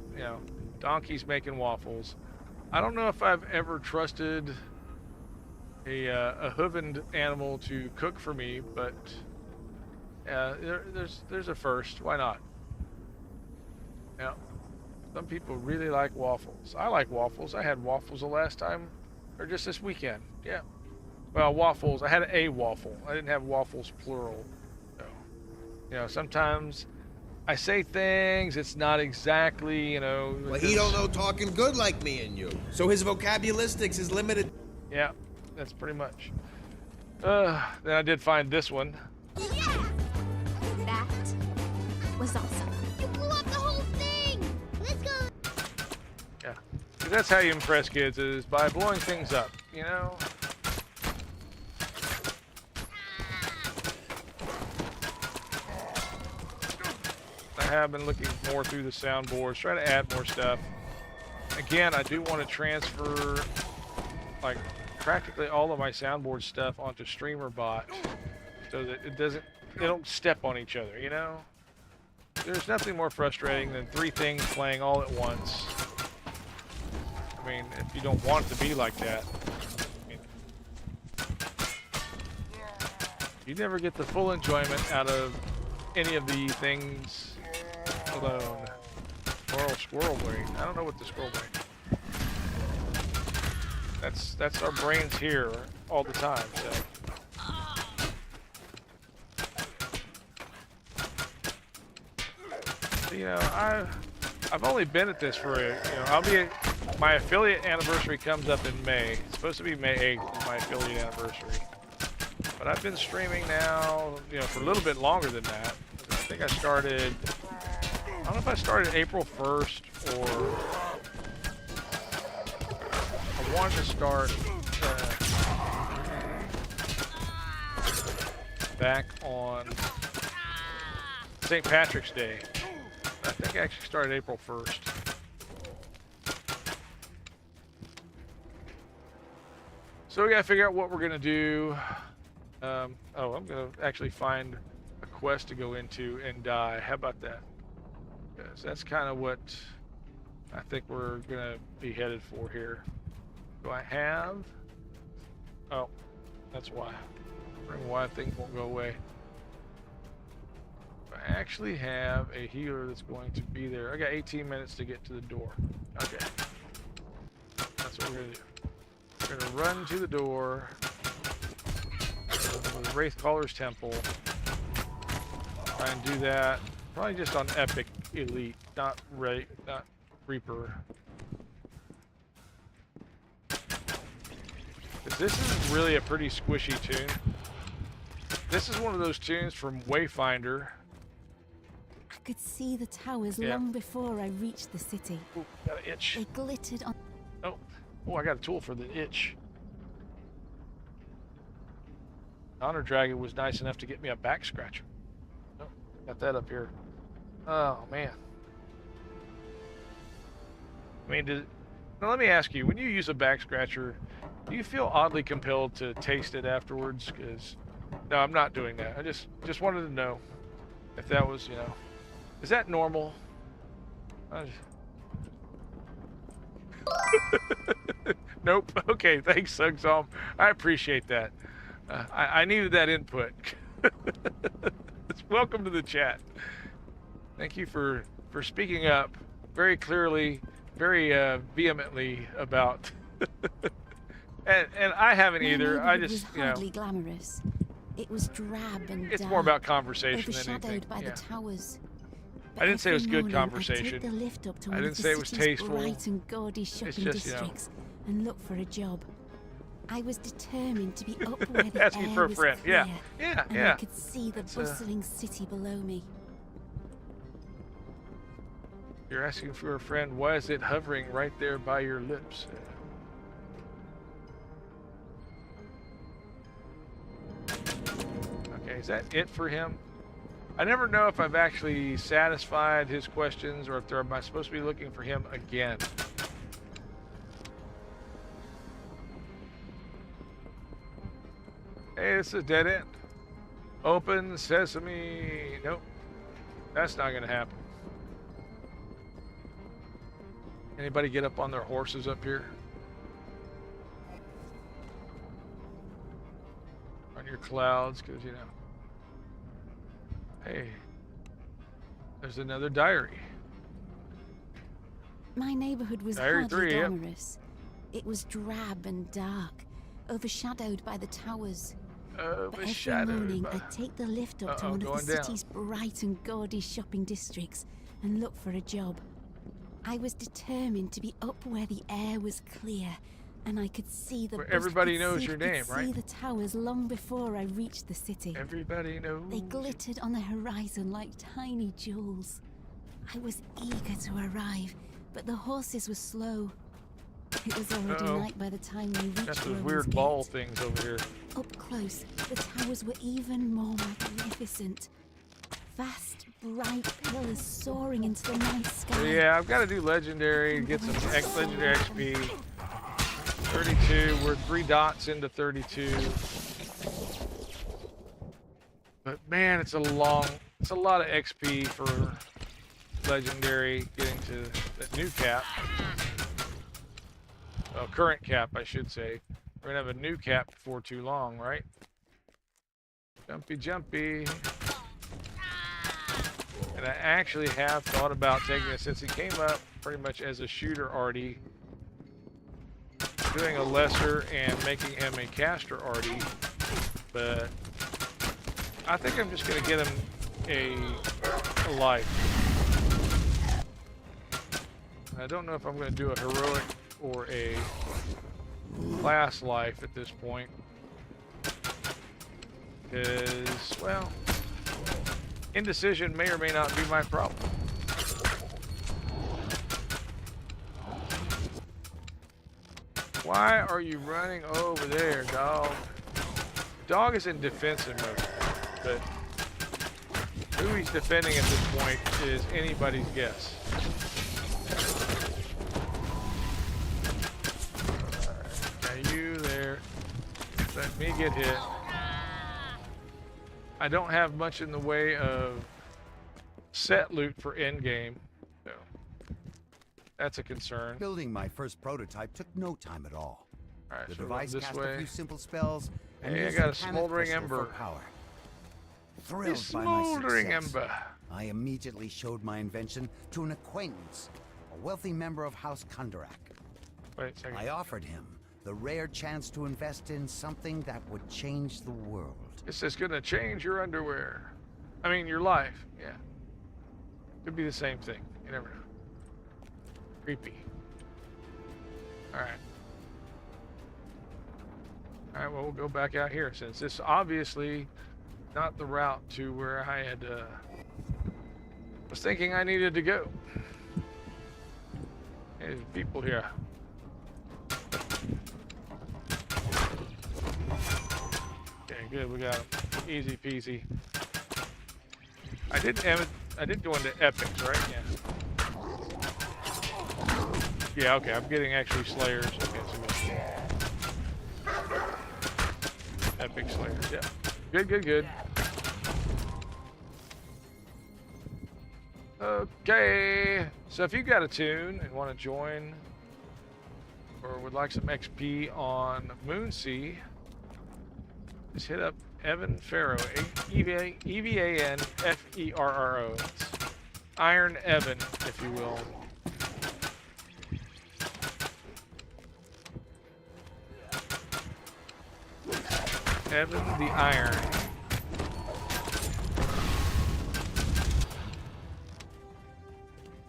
donkeys making waffles. I don't know if I've ever trusted a hoovened animal to cook for me, but there's a first. Why not? Yeah. Some people really like waffles. I like waffles. I had waffles the last time Or just this weekend. Yeah. Well, waffles. I had a waffle. I didn't have waffles plural. So, you know, sometimes I say things, it's not exactly, you know. Well, he don't know talking good like me and you. So his vocabularistics is limited. Yeah, that's pretty much. Then I did find this one. Yeah! That was awesome. You blew up the whole thing! Let's go! Yeah. 'Cause that's how you impress kids, is by blowing things up, you know? I have been looking more through the soundboards, try to add more stuff. Again, I do want to transfer like practically all of my soundboard stuff onto StreamerBot so that they don't step on each other, you know? There's nothing more frustrating than 3 things playing all at once. I mean, if you don't want it to be like that, I mean, you never get the full enjoyment out of any of the things alone. Squirrel brain. I don't know what the squirrel brain. That's our brains here all the time. So, you know, I've only been at this for my affiliate anniversary comes up in May. It's supposed to be May 8th, my affiliate anniversary. But I've been streaming now, you know, for a little bit longer than that. I think I started. I don't know if I started April 1st or I wanted to start back on St. Patrick's Day. I think I actually started April 1st. So we gotta figure out what we're gonna do. I'm gonna actually find a quest to go into and die. How about that? Because that's kind of what I think we're gonna be headed for here. Do I have? Oh, that's why. Why things won't go away. I actually have a healer that's going to be there. I got 18 minutes to get to the door. Okay. That's what we're gonna do. We're gonna run to the door. The Wraithcaller's Temple. Try and do that. Probably just on Epic Elite, not Reaper. This is really a pretty squishy tune. This is one of those tunes from Wayfinder. I could see the towers long before I reached the city. Ooh, got an itch. They glittered on... Oh, I got a tool for the itch. Honor Dragon was nice enough to get me a back scratcher. Oh, got that up here. Oh, man. I mean, now let me ask you, when you use a back scratcher, do you feel oddly compelled to taste it afterwards? Because, no, I'm not doing that. I just wanted to know if that was, you know, is that normal? Nope. Okay, thanks, Sugzom. I appreciate that. I needed that input. Welcome to the chat. Thank you for speaking up very clearly, very vehemently about. and I haven't either. I just, you know, hardly glamorous. It was drab and it's more about conversation than anything. Overshadowed by the towers. I didn't say it was good conversation. I took the lift up to I one didn't of say the it was city's tasteful. bright and gaudy shopping districts and look for a job. I was determined to be up where the asking air for a was friend. clear, Yeah. and I could see the bustling city below me. You're asking for a friend. Why is it hovering right there by your lips? Okay, is that it for him? I never know if I've actually satisfied his questions or if am I supposed to be looking for him again. Hey, this is a dead end. Open sesame. Nope. That's not going to happen. Anybody get up on their horses up here? On your clouds, because, you know. Hey, there's another diary. My neighborhood was Diary hardly 3, glamorous. It was drab and dark, overshadowed by the towers. But every Overshadowed morning, by... I'd take the lift up to Uh-oh, one of going the down. city's bright and gaudy shopping districts and look for a job. I was determined to be up where the air was clear and I could see the Where everybody knows your I could name, right? see the towers long before I reached the city. Everybody knows. They glittered on the horizon like tiny jewels. I was eager to arrive, but the horses were slow. It was already night by the time we reached That's those Rowan's weird Gate. ball things over here. Up close, the towers were even more magnificent. Vast, bright pillars soaring into the night sky. Yeah, I've got to do legendary, get some legendary XP. 32, we're 3 dots into 32. But man, it's a lot of XP for legendary getting to the new cap. Well, current cap, I should say. We're gonna have a new cap before too long, right? Jumpy, jumpy. And I actually have thought about taking it since he came up pretty much as a shooter arty, doing a lesser and making him a caster arty. But I think I'm just gonna get him a life. I don't know if I'm gonna do a heroic or a class life at this point, because, well, indecision may or may not be my problem. Why are you running over there, dog? Dog is in defensive mode, but who he's defending at this point is anybody's guess. Now you there, let me get hit. I don't have much in the way of set loot for endgame, so that's a concern. Building my first prototype took no time at all. All right, The so device this cast way. a few simple spells and Hey, I used got a volcanic smoldering crystal for ember. power. A Thrilled by my smoldering success, ember. I immediately showed my invention to an acquaintance, a wealthy member of House Kundarak. Wait a second. I offered him the rare chance to invest in something that would change the world. This is gonna change your underwear. I mean, your life. Yeah. Could be the same thing. You never know. Creepy. All right. All right. Well, we'll go back out here since this obviously not the route to where I had was thinking I needed to go. There's people here. Okay, good. We got them. Easy peasy. I did go into epics, right? Yeah. Yeah. Okay. I'm getting actually slayers. Okay. So epic slayers. Yeah. Good. Good. Good. Okay. So if you got a toon and want to join, or would like some XP on Moonsea, just hit up Evan Ferro, E-V-A-N-F-E-R-R-O. Iron Evan, if you will. Evan the Iron.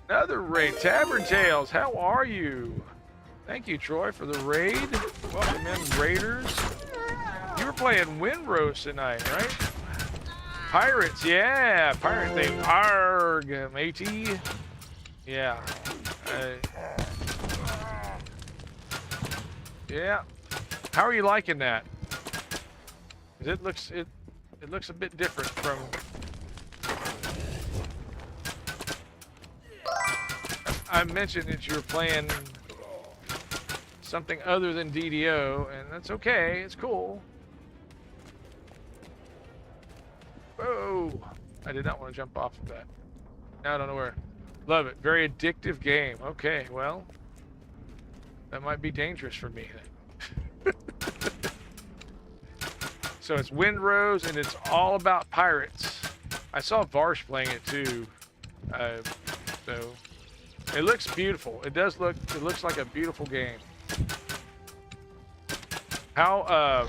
Another raid. Tavern Tales, how are you? Thank you, Troy, for the raid. Welcome in, Raiders. You were playing Windrose tonight, right? Pirates, yeah. Pirate thing. Arg, matey. Yeah. Yeah. How are you liking that? 'Cause it looks a bit different from. I mentioned that you were playing something other than DDO, and that's okay. It's cool. Whoa! I did not want to jump off of that. Now I don't know where. Love it. Very addictive game. Okay, well, that might be dangerous for me. So it's Windrose, and it's all about pirates. I saw Varsh playing it too. So it looks beautiful. It does look. It looks like a beautiful game. How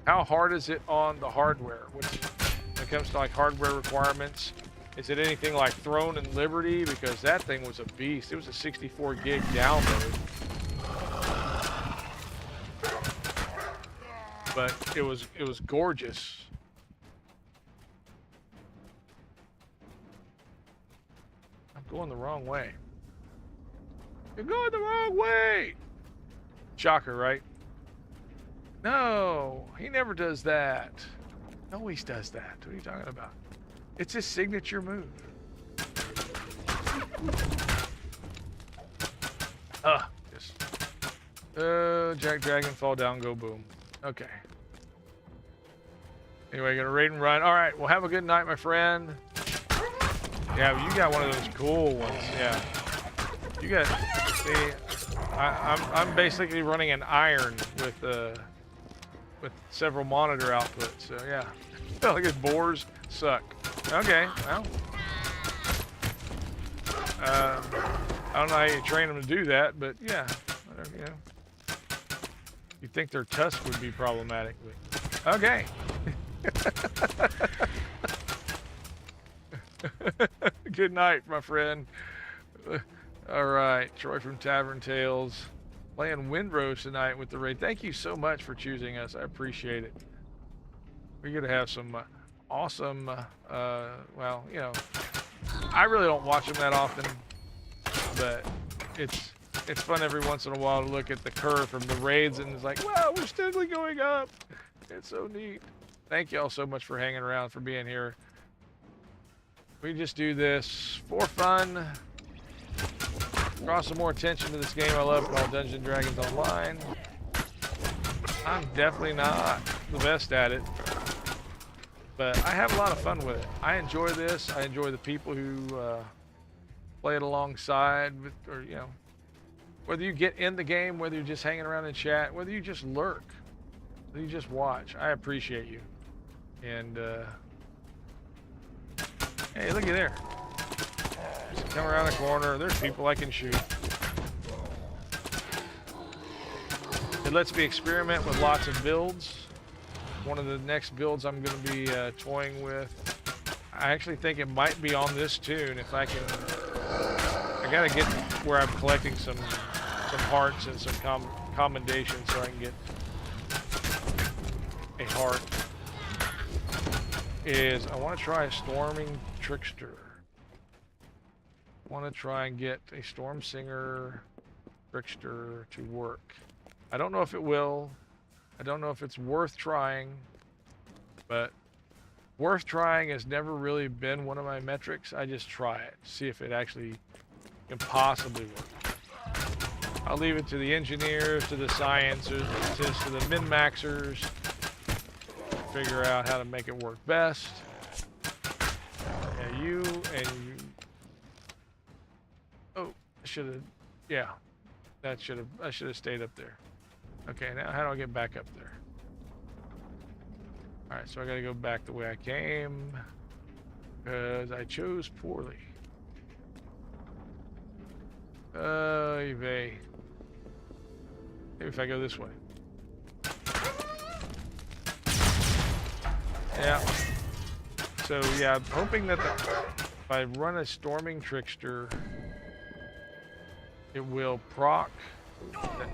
hard is it on the hardware? When it comes to like hardware requirements, is it anything like Throne and Liberty? Because that thing was a beast. It was a 64 gig download, but it was gorgeous. I'm going the wrong way. You're going the wrong way. Shocker, right? No, he never does that. He always does that. What are you talking about? It's his signature move. Just JackDrag0n, fall down, go boom. Okay. Anyway, gonna raid and run. All right, well, have a good night, my friend. Yeah, you got one of those cool ones. Yeah. You got. See, I'm basically running an iron with several monitor outputs. So yeah, like his bores suck. Okay, well, I don't know how you train them to do that, but yeah, you know, you'd think their tusk would be problematic, but okay. Good night, my friend. All right, Troy from Tavern Tales, playing Windrose tonight with the raid. Thank you so much for choosing us. I appreciate it. We're gonna have some awesome. Well, you know, I really don't watch them that often, but it's fun every once in a while to look at the curve from the raids, and it's like, wow, we're steadily going up. It's so neat. Thank you all so much for hanging around, for being here. We just do this for fun. Draw some more attention to this game I love called Dungeons & Dragons Online. I'm definitely not the best at it, but I have a lot of fun with it. I enjoy this. I enjoy the people who play it alongside, or you know, whether you get in the game, whether you're just hanging around in chat, whether you just lurk, whether you just watch. I appreciate you. And hey, looky there. Just come around the corner. There's people I can shoot. It lets me experiment with lots of builds. One of the next builds I'm going to be toying with, I actually think it might be on this toon. If I can, I got to get where I'm collecting some hearts and some commendations so I can get a heart. Is I want to try a Storming Trickster. I want to try and get a Storm Singer Trickster to work. I don't know if it will. I don't know if it's worth trying, but worth trying has never really been one of my metrics. I just try it, see if it actually can possibly work. I'll leave it to the engineers, to the scientists, to the min-maxers, figure out how to make it work best. Yeah, you and you. Oh, I should have. Yeah, I should have stayed up there. Okay, now how do I get back up there? All right, so I got to go back the way I came because I chose poorly. Maybe if I go this way. Yeah. So yeah, I'm hoping that if I run a Storming Trickster, it will proc.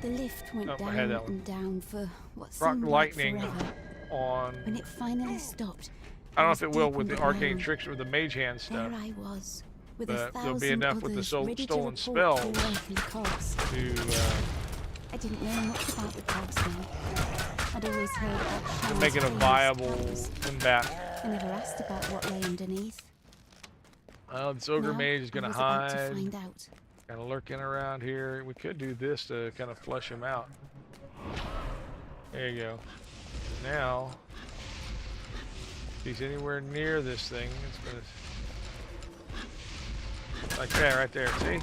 The lift went down and down for what proc seemed lightning like forever. On. When it finally stopped, I don't know if it will with the arcane tricks or the mage hand stuff. There I was, with but there'll be enough with the stolen spells to. I didn't know much about the cogs now. I'd always heard about to make it a viable combat. I never asked about what lay underneath. Well, this ogre mage is going to hide. To find out. Kind of lurking around here. We could do this to kind of flush him out. There you go. Now, if he's anywhere near this thing, it's gonna like that right there. See?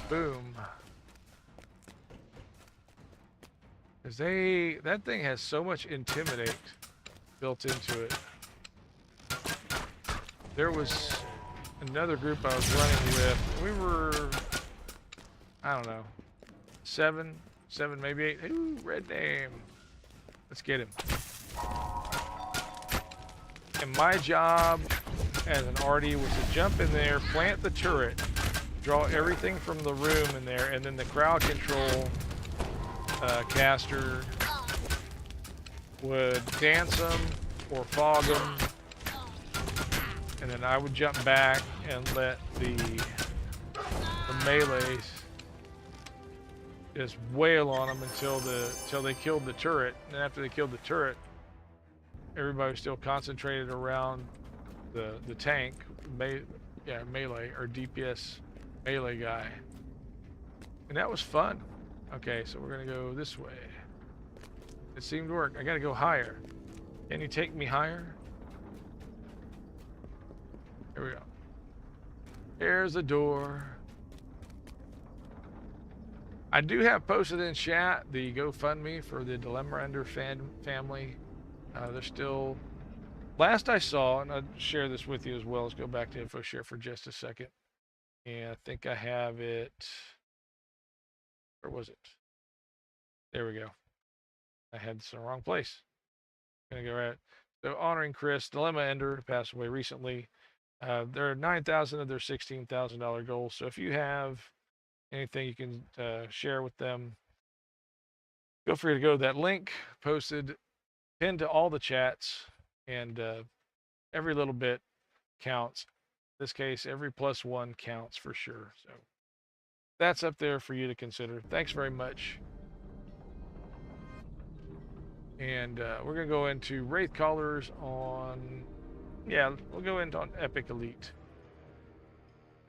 Boom. Because that thing has so much intimidate built into it. There was another group I was running with. We were, I don't know, 7, 7, maybe 8. Ooh, red name. Let's get him. And my job as an arty was to jump in there, plant the turret, draw everything from the room in there, and then the crowd control caster would dance them or fog them, and then I would jump back and let the melees just wail on them until they killed the turret. And then after they killed the turret, everybody was still concentrated around the tank, melee or DPS melee guy, and that was fun. Okay, so we're gonna go this way. It seemed to work. I gotta go higher. Can you take me higher? Here we go. There's the door. I do have posted in chat the GoFundMe for the Dilemma Under family. They're still, last I saw, and I'll share this with you as well. Let's go back to InfoShare for just a second. And I think I have it. Where was it? There we go. I had this in the wrong place. I'm gonna go right. So honoring Chris, Dilemma Ender passed away recently. There are 9,000 of their $16,000 goals. So if you have anything you can share with them, feel free to go to that link posted, pinned to all the chats, and every little bit counts. In this case, every +1 counts for sure. So that's up there for you to consider. Thanks very much. And we're going to go into Wraith Callers on, yeah, we'll go into on Epic Elite.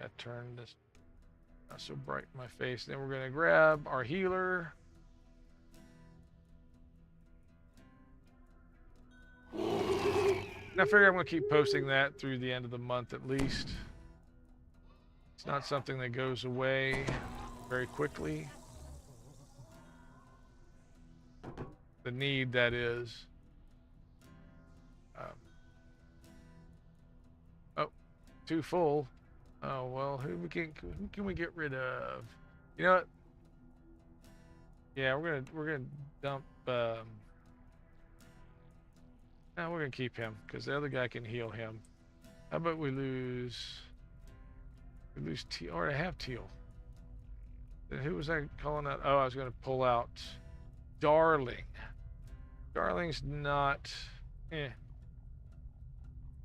I turned this not so bright in my face. Then we're going to grab our healer. And I figure I'm going to keep posting that through the end of the month at least. It's not something that goes away very quickly. The need, that is. Oh, too full. Oh well, who can we get rid of? You know what? Yeah, we're gonna dump. No, we're gonna keep him because the other guy can heal him. How about we lose Teal? Or I have Teal. Then who was I calling out? Oh, I was gonna pull out Darling. Darling's not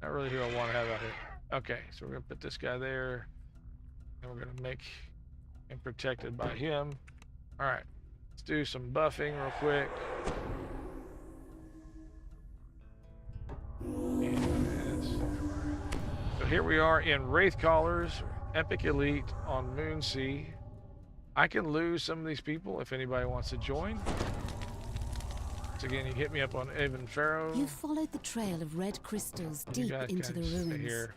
really who I want to have out here. Okay, so we're gonna put this guy there, and we're gonna make him protected by him. All right, let's do some buffing real quick. So here we are in Wraith Callers, Epic Elite on Moonsea. I can lose some of these people if anybody wants to join. Again, you hit me up on Evan Farrow. You followed the trail of red crystals deep into the ruins. Here.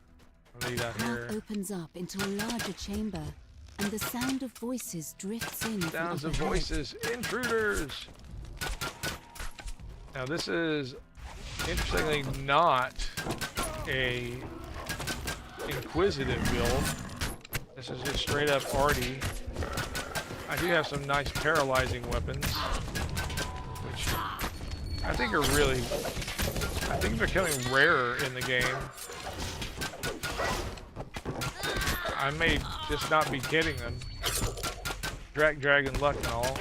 The path opens up into a larger chamber, and the sound of voices drifts in. Sounds of voices, intruders. Now this is interestingly not a inquisitive build. This is just straight up arty. I do have some nice paralyzing weapons, which I think are really, becoming rarer in the game. I may just not be getting them. JackDrag0n luck and all.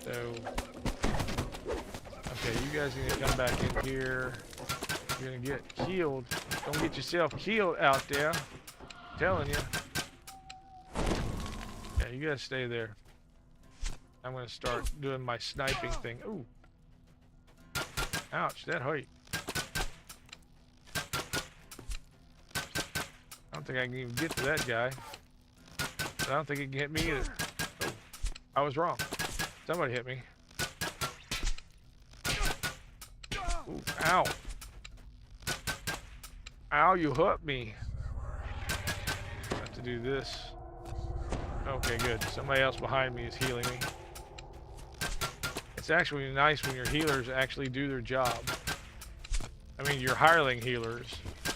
So, okay, you guys need to come back in here. You're gonna get killed. Don't get yourself killed out there. I'm telling you. Yeah, you guys stay there. I'm gonna start doing my sniping thing. Ooh. Ouch, that hurt. I don't think I can even get to that guy. But I don't think he can hit me either. Oh, I was wrong. Somebody hit me. Ooh, ow. Ow, you hurt me. I have to do this. Okay, good. Somebody else behind me is healing me. It's actually nice when your healers actually do their job. I mean, your hireling healers.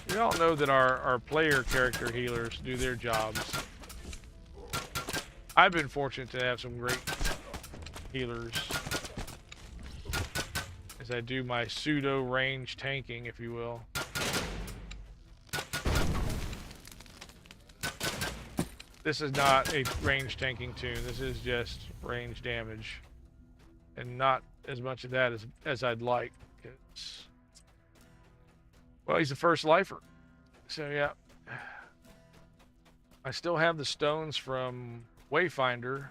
We all know that our player character healers do their jobs. I've been fortunate to have some great healers as I do my pseudo range tanking, if you will. This is not a range tanking toon. This is just range damage, and not as much of that as I'd like. Well, he's the first lifer, so yeah. I still have the stones from Wayfinder.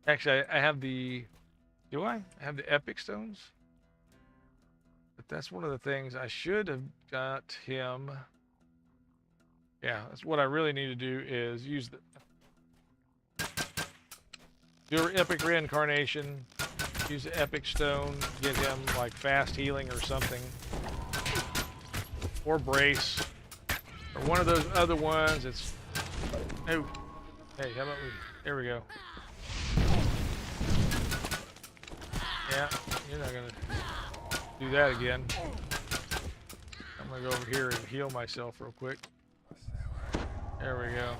Actually, I have the... Do I? I have the epic stones? But that's one of the things I should have got him. Yeah, that's what I really need to do is use the... Do an epic reincarnation. Use the epic stone. Get him like fast healing or something. Or brace. Or one of those other ones. It's... Oh. Hey, how about we... There we go. Yeah, you're not gonna do that again. I'm gonna go over here and heal myself real quick. There we go.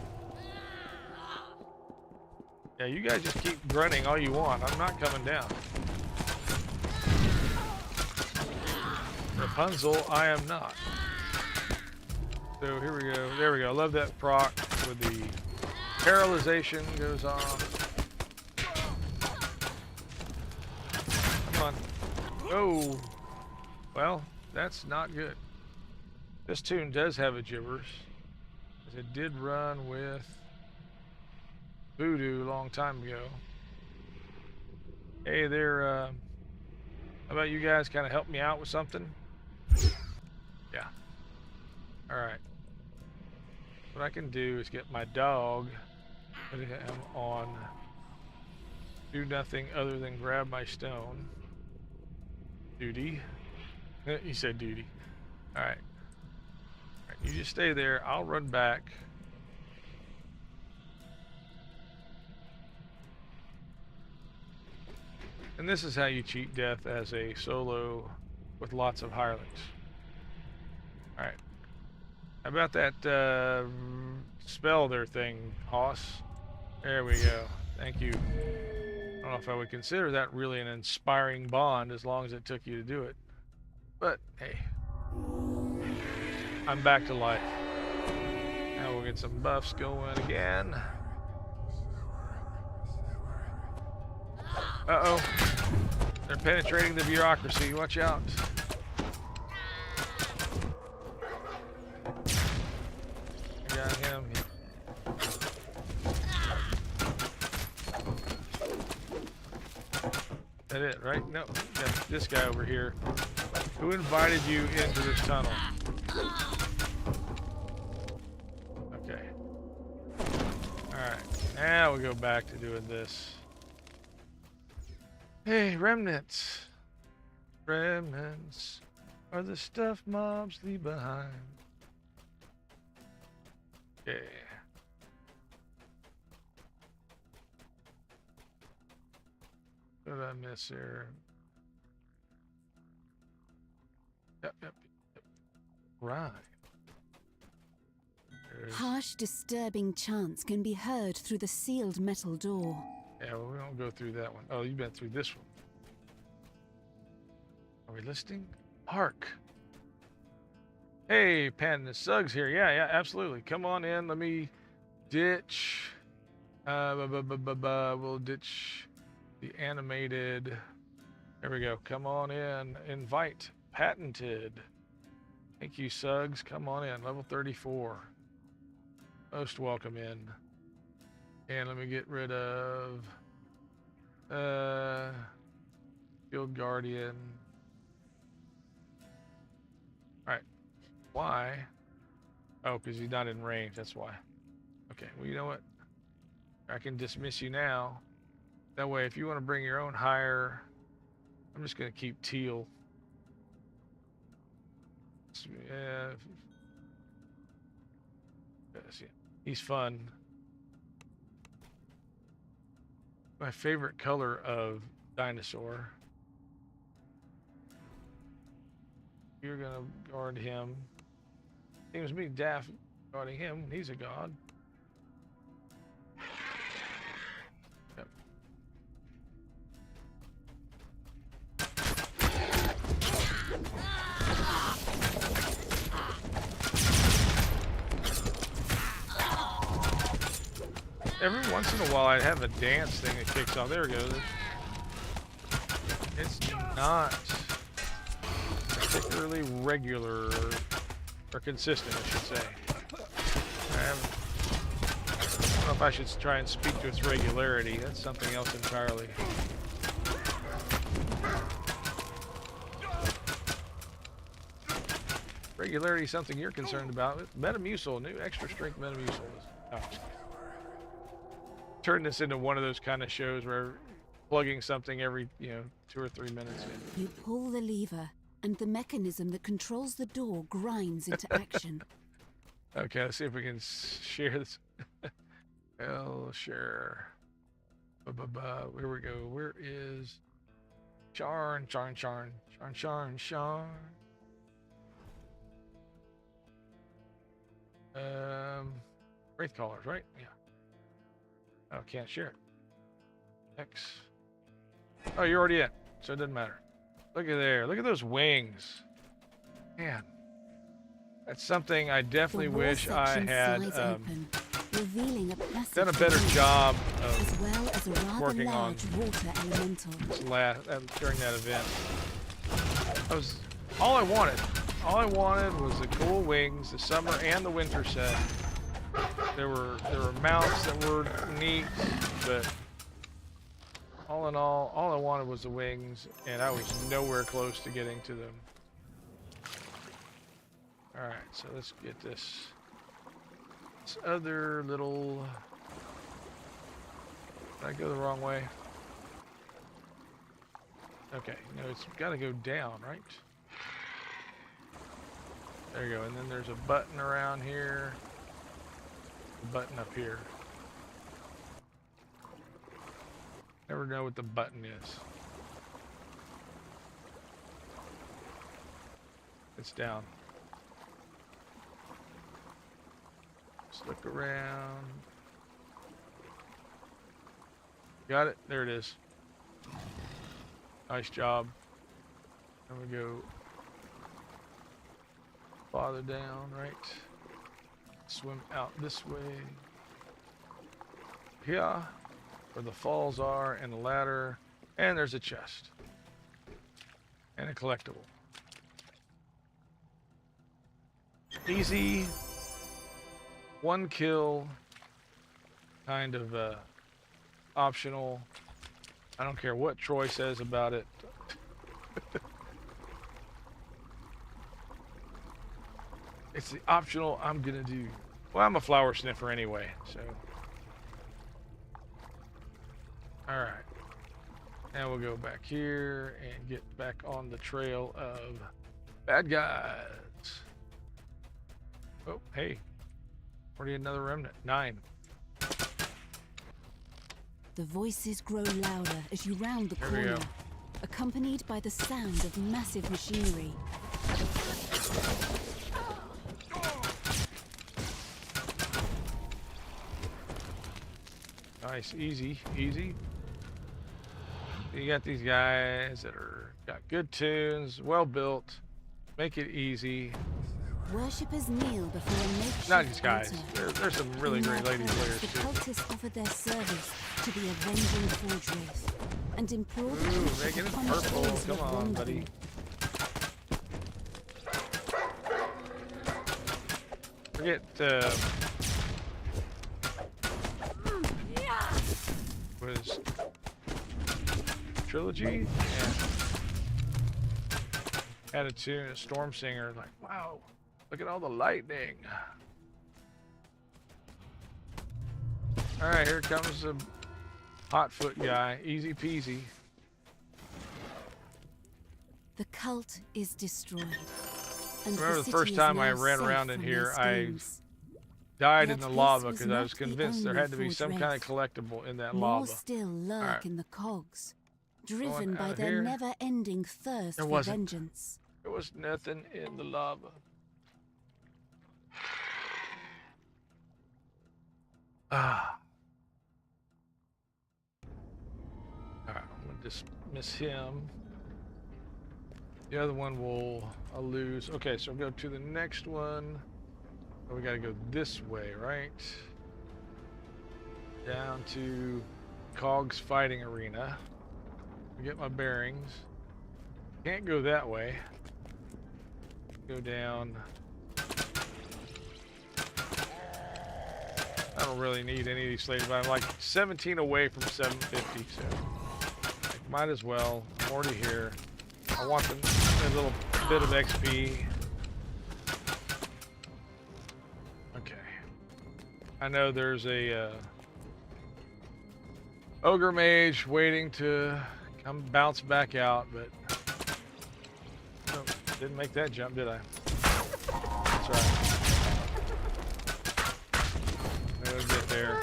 Yeah, you guys just keep grunting all you want. I'm not coming down. Rapunzel, I am not. So here we go. There we go. I love that proc with the paralyzation goes off. Come on. Oh. Well, that's not good. This toon does have a gibbers. It did run with Voodoo a long time ago. Hey there, how about you guys kind of help me out with something? Yeah. Alright. What I can do is get my dog, put him on, do nothing other than grab my stone. Duty. He said duty. Alright. You just stay there. I'll run back. And this is how you cheat death as a solo with lots of hirelings. Alright. How about that spell there thing, Hoss? There we go. Thank you. I don't know if I would consider that really an inspiring bond as long as it took you to do it. But, hey. I'm back to life. Now we'll get some buffs going again. Uh-oh. They're penetrating the bureaucracy. Watch out. I got him. That it, right? No. Got this guy over here. Who invited you into this tunnel? Okay. Alright. Now we go back to doing this. Hey, remnants. Remnants are the stuff mobs leave behind. Okay. What did I miss here? Yep. Right. Harsh, disturbing chants can be heard through the sealed metal door. Yeah, well, we don't go through that one. Oh, you've been through this one. Are we listening? Hark. Hey, Pan and Suggs here. Yeah, absolutely. Come on in. Let me ditch. We'll ditch the animated. There we go. Come on in. Invite. Patented. Thank you, Suggs. Come on in. Level 34. Most welcome in. And let me get rid of Field Guardian. Alright. Why? Oh, because he's not in range, that's why. Okay, well, you know what? I can dismiss you now. That way, if you want to bring your own hire, I'm just going to keep Teal. Yeah. He's fun. My favorite color of dinosaur. You're gonna guard him. Seems to me Daft guarding him. He's a god. Yep. every once in a while I have a dance thing that kicks off. There we go. It's not particularly regular or consistent, I should say. I don't know if I should try and speak to its regularity. That's something else entirely. Regularity is something you're concerned about. Metamucil, new extra strength Metamucil. Oh. Turn this into one of those kind of shows where plugging something every, 2 or 3 minutes. You pull the lever, and the mechanism that controls the door grinds into action. Okay, let's see if we can share this. Well, share. Here we go. Where is Charn? Wraith Callers, right? Yeah. Oh, can't share it. X. Oh, you're already in, so it doesn't matter. Look at there. Look at those wings. Man. That's something I definitely wish I had revealing a passage done a better job of as well as a rather working on large water elemental. During that event. All I wanted was the cool wings, the summer and the winter set. There were mounts that were neat, but all in all I wanted was the wings, and I was nowhere close to getting to them. Alright, so let's get this other little... Did I go the wrong way? Okay, no, it's got to go down, right? There you go, and then there's a button around here. A button up here. Never know what the button is. It's down. Let's look around. Got it? There it is. Nice job. Then we go farther down, right? Swim out this way. Here, where the falls are, and the ladder, and there's a chest. And a collectible. Easy. One kill. Kind of optional. I don't care what Troy says about it. It's the optional I'm gonna do. Well, I'm a flower sniffer anyway, so. Alright. Now we'll go back here and get back on the trail of bad guys. Oh, hey. Already another remnant. 9. The voices grow louder as you round the corner, accompanied by the sound of massive machinery. Nice, easy, easy. You got these guys that got good tunes, well built, make it easy. Worshippers kneel before a makeshift Not these guys. altar. There's some really great lady players The too. cultists offered their service to the avenging Forge Wraith and implored the Ooh, creature making to it punish purple. those who Come have on, wronged buddy. them. Forget was trilogy and had a tune, a storm singer. Like, wow, look at all the lightning. All right, here comes the hotfoot guy. Easy peasy. The cult is destroyed. And Remember the city first is time I now ran safe around in from here, their I schemes. died Yet in the this lava was because I was not the convinced there only had to be Forge some kind Wraith. of collectible in that More lava. still lurk Alright. in the cogs, Going driven by out of their here. never-ending thirst There for wasn't. vengeance. There was nothing in the lava. Ah. Alright, I'm gonna dismiss him. The other one I'll lose. Okay, so we'll go to the next one. Oh, we gotta go this way, right? down to Cog's fighting arena. Get my bearings. Can't go that way. Go down. I don't really need any of these slaves, but I'm like 17 away from 750, so might as well. I'm already here. I want a little bit of XP. Okay. I know there's a ogre mage waiting to come bounce back out, but oh, didn't make that jump, did I? That's right. We'll get there.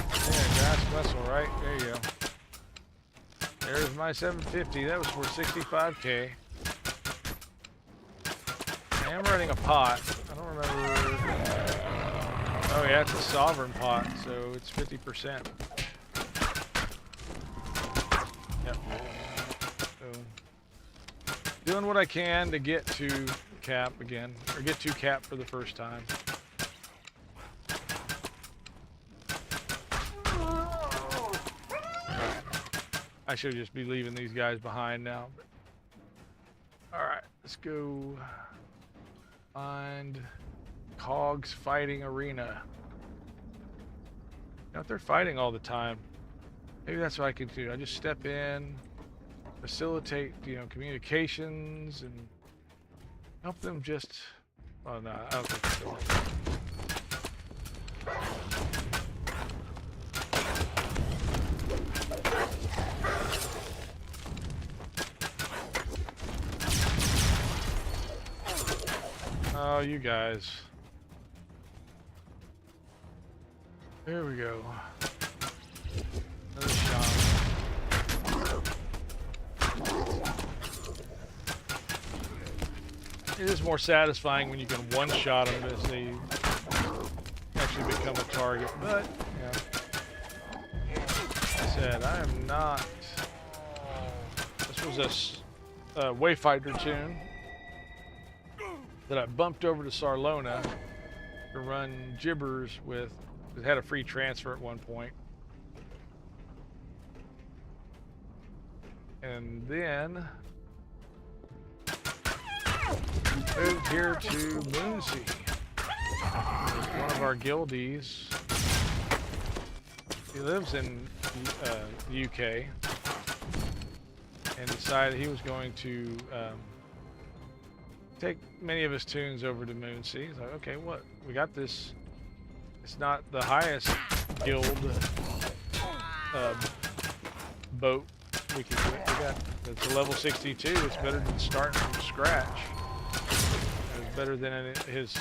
Yeah, grass vessel, right? There you go. There's my 750. That was for 65k. I am running a pot. I don't remember. Oh yeah, it's a sovereign pot, so it's 50%. Yep. So, doing what I can to get to cap again, or get to cap for the first time. I should just be leaving these guys behind now. Alright, let's go find Cog's fighting arena. You know, if they're fighting all the time, maybe that's what I could do. I just step in, facilitate, you know, communications, and help them just... Oh no, I don't think so. Oh, you guys. There we go. Another shot. It is more satisfying when you can one-shot them as they actually become a target, but, yeah. Like I said, I am not... This was a Wayfinder toon that I bumped over to Sarlona to run gibbers with. It had a free transfer at one point. And then moved here to Moonsea. One of our guildies. He lives in the UK and decided he was going to take many of his toons over to Moonsea. He's like, okay, what? We got this. It's not the highest guild boat we can get. We got, it's a level 62. It's better than starting from scratch. It's better than his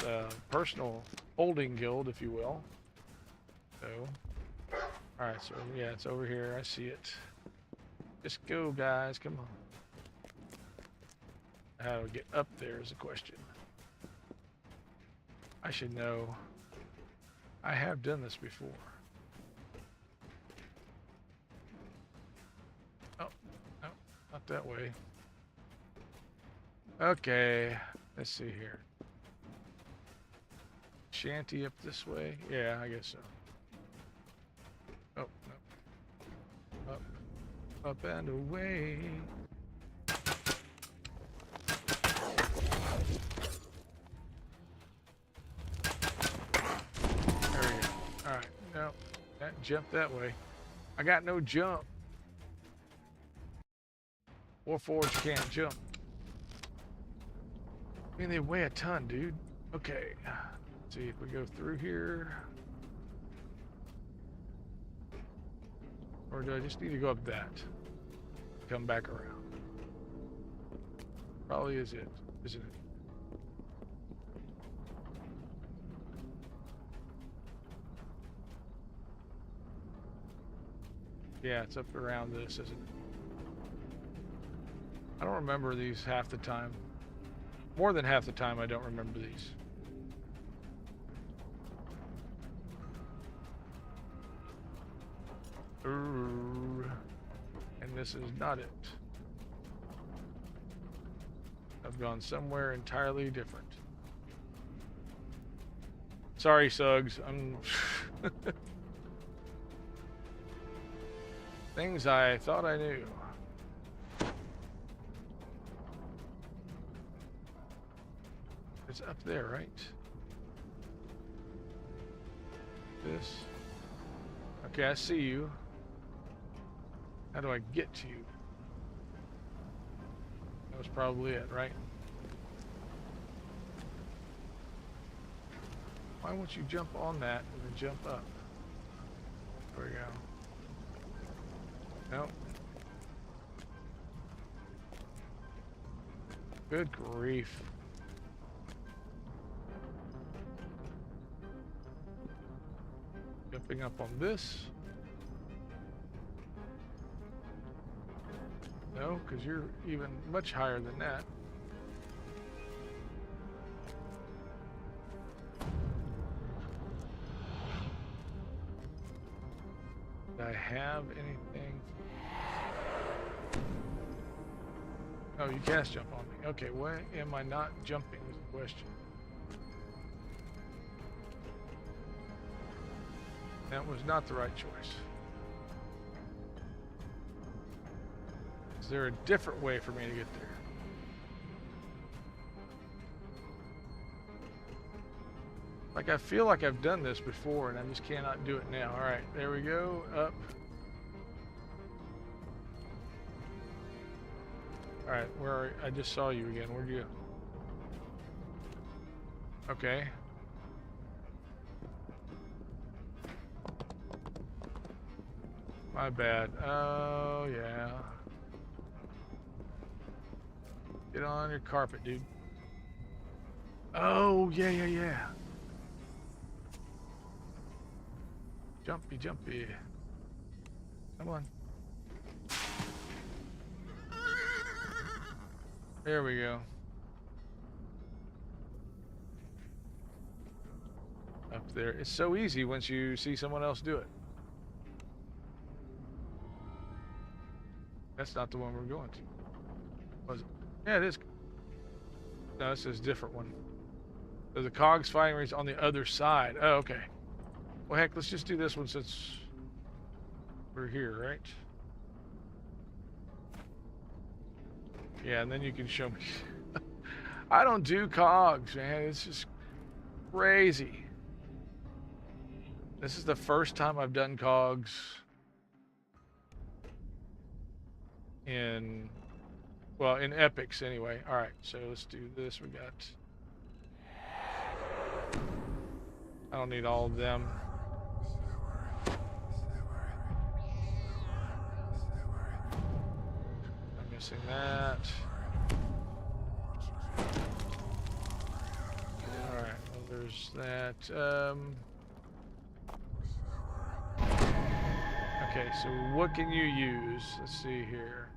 personal holding guild, if you will. So, all right. So yeah, it's over here. I see it. Just go, guys. Come on. How to get up there is a question. I should know. I have done this before. Oh, no, not that way. Okay, let's see here. Shanty up this way? Yeah, I guess so. Oh, no. Up and away. Alright, no, can't jump that way. I got no jump. Warforged can't jump. I mean, they weigh a ton, dude. Okay, let's see if we go through here. Or do I just need to go up that? Come back around. Probably is it, isn't it? Yeah, it's up around this, isn't it? I don't remember these half the time. More than half the time, I don't remember these. Ooh. And this is not it. I've gone somewhere entirely different. Sorry, Suggs. I'm things I thought I knew. It's up there, right? This. Okay, I see you. How do I get to you? That was probably it, right? Why won't you jump on that and then jump up? There we go. Nope. Good grief. Jumping up on this. No, because you're even much higher than that. Do I have anything? Oh, you cast jump on me. Okay, why am I not jumping is the question. That was not the right choice. Is there a different way for me to get there? Like, I feel like I've done this before and I just cannot do it now. All right, there we go, up. All right, where are you? I just saw you again. Where'd you go? Okay. My bad. Oh, yeah. Get on your carpet, dude. Oh, yeah. Jumpy, jumpy. Come on. There we go. Up there. It's so easy once you see someone else do it. That's not the one we're going to. Was it? Yeah, it is. No, this is a different one. There's a cogs fighting range on the other side. Oh, okay. Well, heck, let's just do this one since we're here, right? Yeah, and then you can show me. I don't do cogs, man. It's just crazy. This is the first time I've done cogs in, well, in epics anyway. All right, so let's do this. We got, I don't need all of them. I'm missing that. All right, well, there's that. Okay, so what can you use? Let's see here.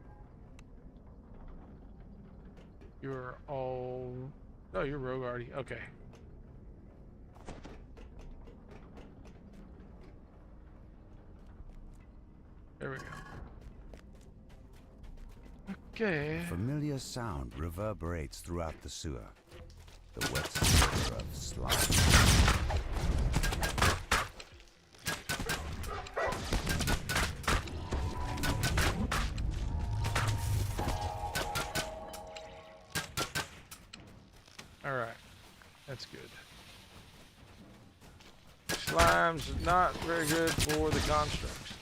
You're all... Oh, you're rogue already. Okay. There we go. Okay. A familiar sound reverberates throughout the sewer. The wet smell of slime. Alright, that's good. Slime's not very good for the constructs.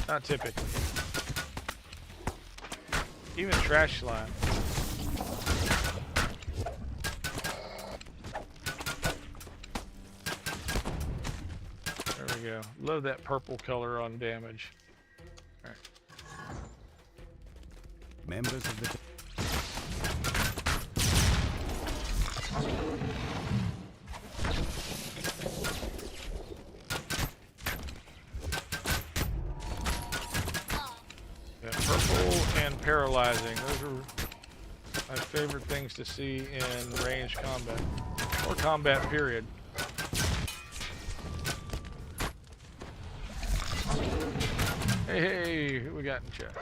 Not typically. Even trash slime. There we go. Love that purple color on damage. Alright. Members of the... Paralyzing. Those are my favorite things to see in ranged combat. Or combat, period. Hey, who we got in chat?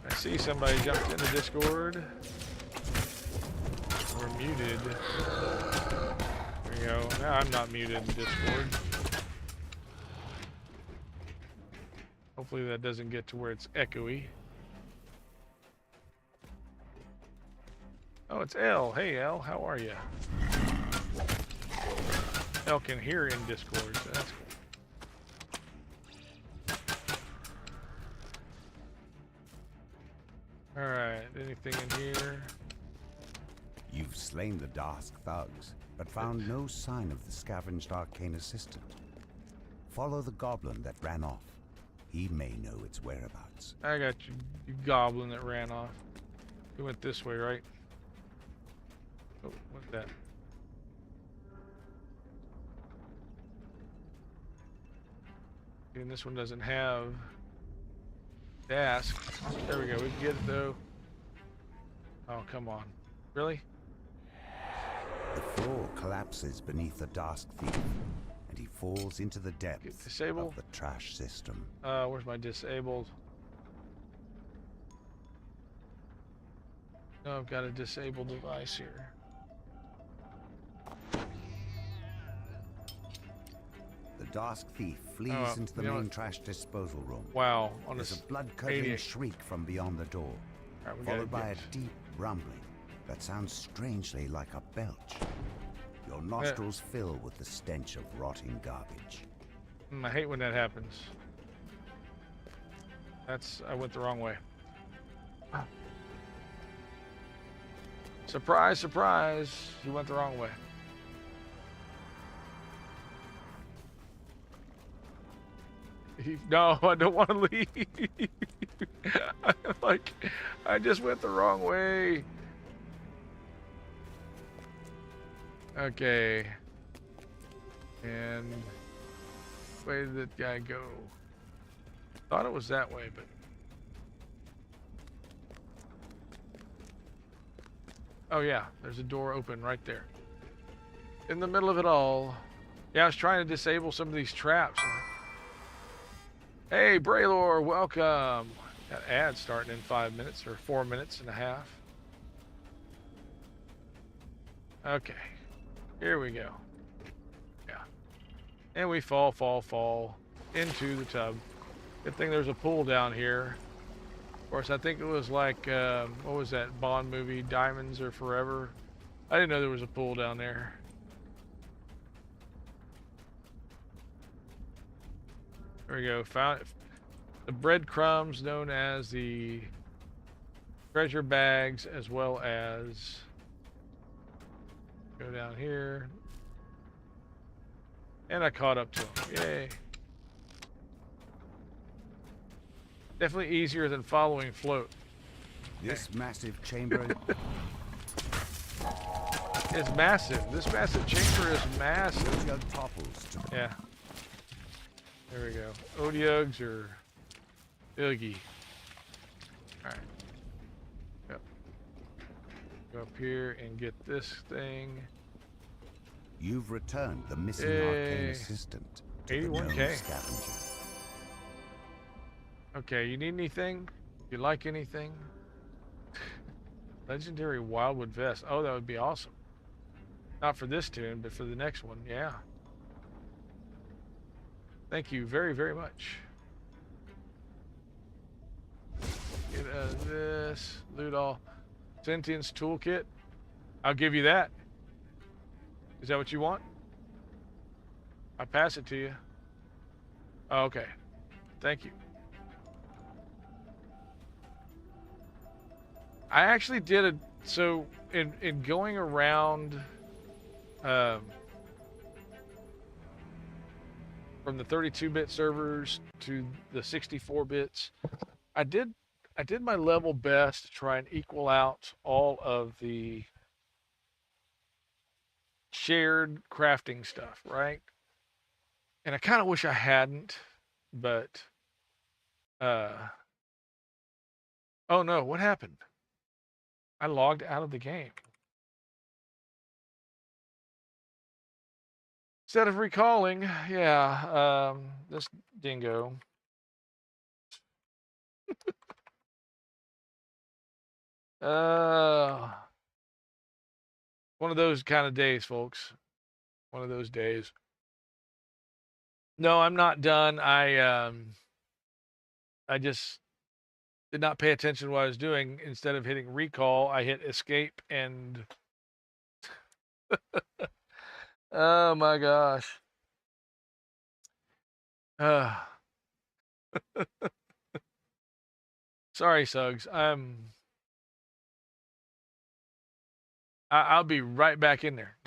I see somebody jumped into Discord. We're muted. There we go. Now I'm not muted in Discord. Hopefully that doesn't get to where it's echoey. Oh, it's Elle. Hey, Elle, how are you? Elle can hear in Discord, so that's cool. Alright, anything in here? You've slain the Dask thugs, but found no sign of the scavenged arcane assistant. Follow the goblin that ran off. He may know its whereabouts. I got you, you goblin that ran off. He went this way, right? Oh, what's that? And this one doesn't have desk. There we go. We can get it though. Oh, come on. Really? The floor collapses beneath the Dask thief, and he falls into the depths of the trash system. Where's my disabled? No, I've got a disabled device here. The Dask thief flees into the main trash disposal room. Wow, there's a blood-curdling shriek from beyond the door, followed by a deep rumbling that sounds strangely like a belch. Your nostrils fill with the stench of rotting garbage. I hate when that happens. I went the wrong way. Surprise, surprise, you went the wrong way. No, I don't want to leave. I just went the wrong way. Okay. And where did that guy go? Thought it was that way, but oh yeah, there's a door open right there. In the middle of it all. Yeah, I was trying to disable some of these traps. Hey, Braylor, welcome. Got ads starting in 5 minutes or 4 minutes and a half. Okay, here we go. Yeah, and we fall into the tub. Good thing there's a pool down here. Of course, I think it was like, what was that Bond movie, Diamonds Are Forever? I didn't know there was a pool down there. There we go. Found the breadcrumbs known as the treasure bags, as well as go down here. And I caught up to them. Yay. Definitely easier than following float. This massive chamber is massive. This massive chamber is massive. Yeah. There we go. Odiugs or Oogie. Alright. Yep. Go up here and get this thing. You've returned the missing arcane assistant to 81K. Scavenger. Okay, you need anything? You like anything? Legendary Wildwood Vest. Oh, that would be awesome. Not for this tune, but for the next one, yeah. Thank you very, very much. Get out of this. Loot all. Sentience Toolkit. I'll give you that. Is that what you want? I'll pass it to you. Oh, okay. Thank you. I actually did a... So, in going around... from the 32-bit servers to the 64 bits, I did my level best to try and equal out all of the shared crafting stuff, right? And I kind of wish I hadn't, but oh no, what happened? I logged out of the game. Instead of recalling, yeah, this dingo. One of those kind of days, folks. One of those days. No, I'm not done. I just did not pay attention to what I was doing. Instead of hitting recall, I hit escape and oh my gosh. Sorry, Suggs. I'll be right back in there.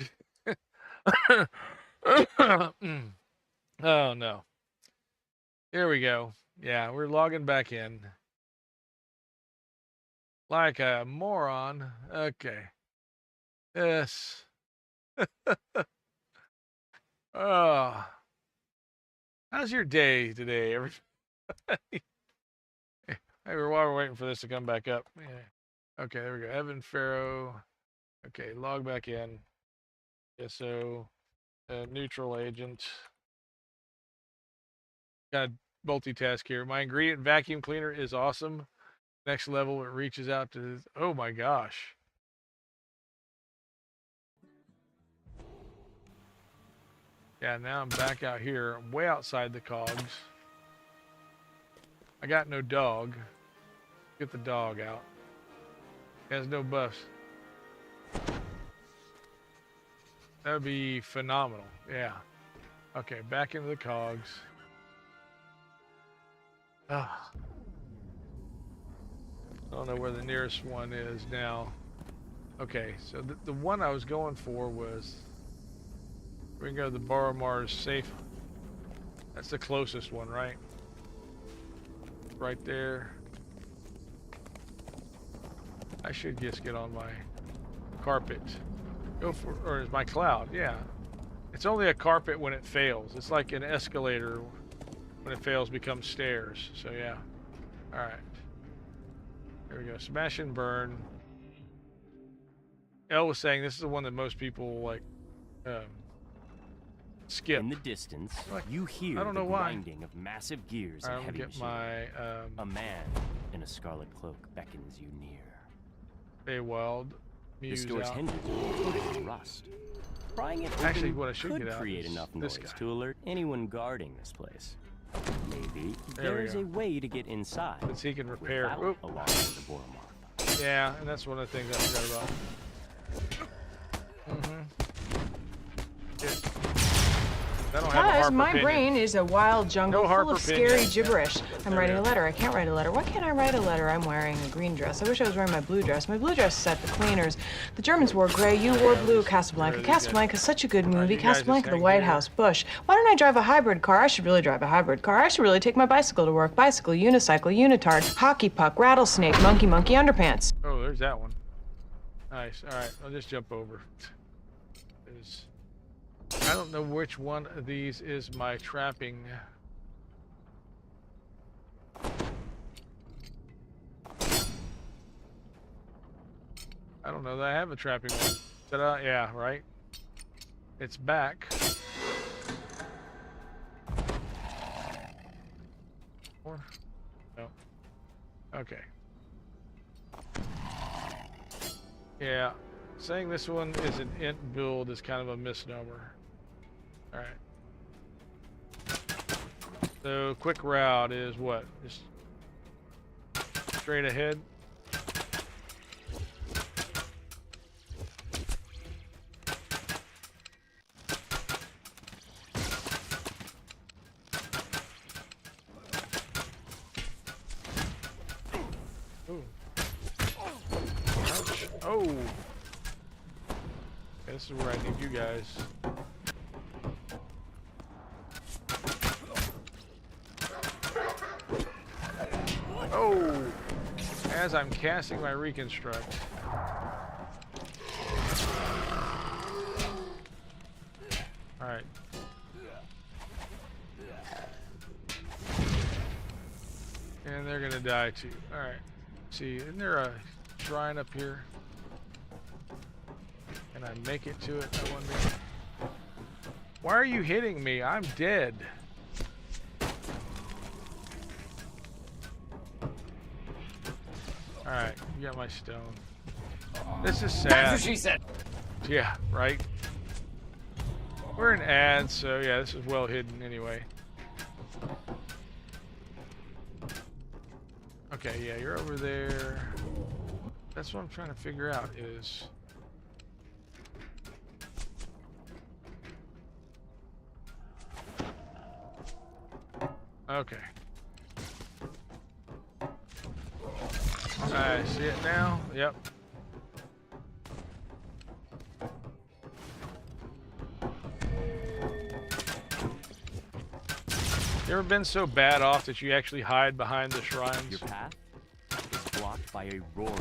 Oh no. Here we go. Yeah, we're logging back in. Like a moron. Okay. Yes. Oh. How's your day today, everybody? Hey, while we're waiting for this to come back up. Yeah. Okay, there we go. Evan Farrow. Okay, log back in. Yes, so neutral agent. Got to multitask here. My ingredient vacuum cleaner is awesome. Next level, it reaches out to. Oh my gosh. Yeah, now I'm back out here. I'm way outside the cogs. I got no dog. Get the dog out. He has no buffs. That would be phenomenal. Yeah. Okay, back into the cogs. Ah. I don't know where the nearest one is now. Okay, so the one I was going for was... We can go to the Boromars safe. That's the closest one, right? Right there. I should just get on my carpet. Go for, or is my cloud? Yeah. It's only a carpet when it fails. It's like an escalator. When it fails, becomes stairs. So yeah. All right. Here we go. Smash and burn. Elle was saying this is the one that most people like skip. In the distance, you hear I don't the know why. grinding of massive gears and I'll heavy get machinery. my A man in a scarlet cloak beckons you near. Feywild The muse store's out. hinges are coated in rust. Prying it Actually, open what I should could get out create is enough this noise guy. to alert anyone guarding this place. Maybe There we there's go. a way to get inside. Since he can repair. without Oop. alarming the Boromar. Yeah, and that's one of the things I forgot about. I don't have a Because Harper my Pinion. brain is a wild jungle No full Harper of scary Pinion. gibberish. I'm There writing we a go. letter. I can't write a letter. Why can't I write a letter? I'm wearing a green dress. I wish I was wearing my blue dress. My blue dress is at the cleaners. The Germans wore gray. You wore blue. Casablanca. There, Casablanca is such a good movie. you guys Casablanca, just the hang White here. House, Bush. Why don't I drive a hybrid car? I should really drive a hybrid car. I should really take my bicycle to work. Bicycle, unicycle, unitard, hockey puck, rattlesnake, monkey, monkey, underpants. Oh, there's that one. Nice. All right, I'll just jump over. I don't know which one of these is my trapping. I don't know that I have a trapping one. Ta-da! Yeah, right. It's back. Or no. Okay. Yeah, saying this one is an int build is kind of a misnomer. All right. So quick route is what? Just straight ahead. Ooh. Ouch. Oh. Okay, this is where I need you guys. Oh! As I'm casting my reconstruct. Alright. And they're gonna die too. Alright. See, isn't there a shrine up here? Can I make it to it, I wonder? Why are you hitting me? I'm dead. Alright, You got my stone. This is sad. That's what she said. Yeah, right. We're in ads, so yeah, this is well hidden anyway. Okay, yeah, you're over there. That's what I'm trying to figure out is... Okay. I see it now. Yep. You ever been so bad off that you actually hide behind the shrines? Your path is blocked by a roaring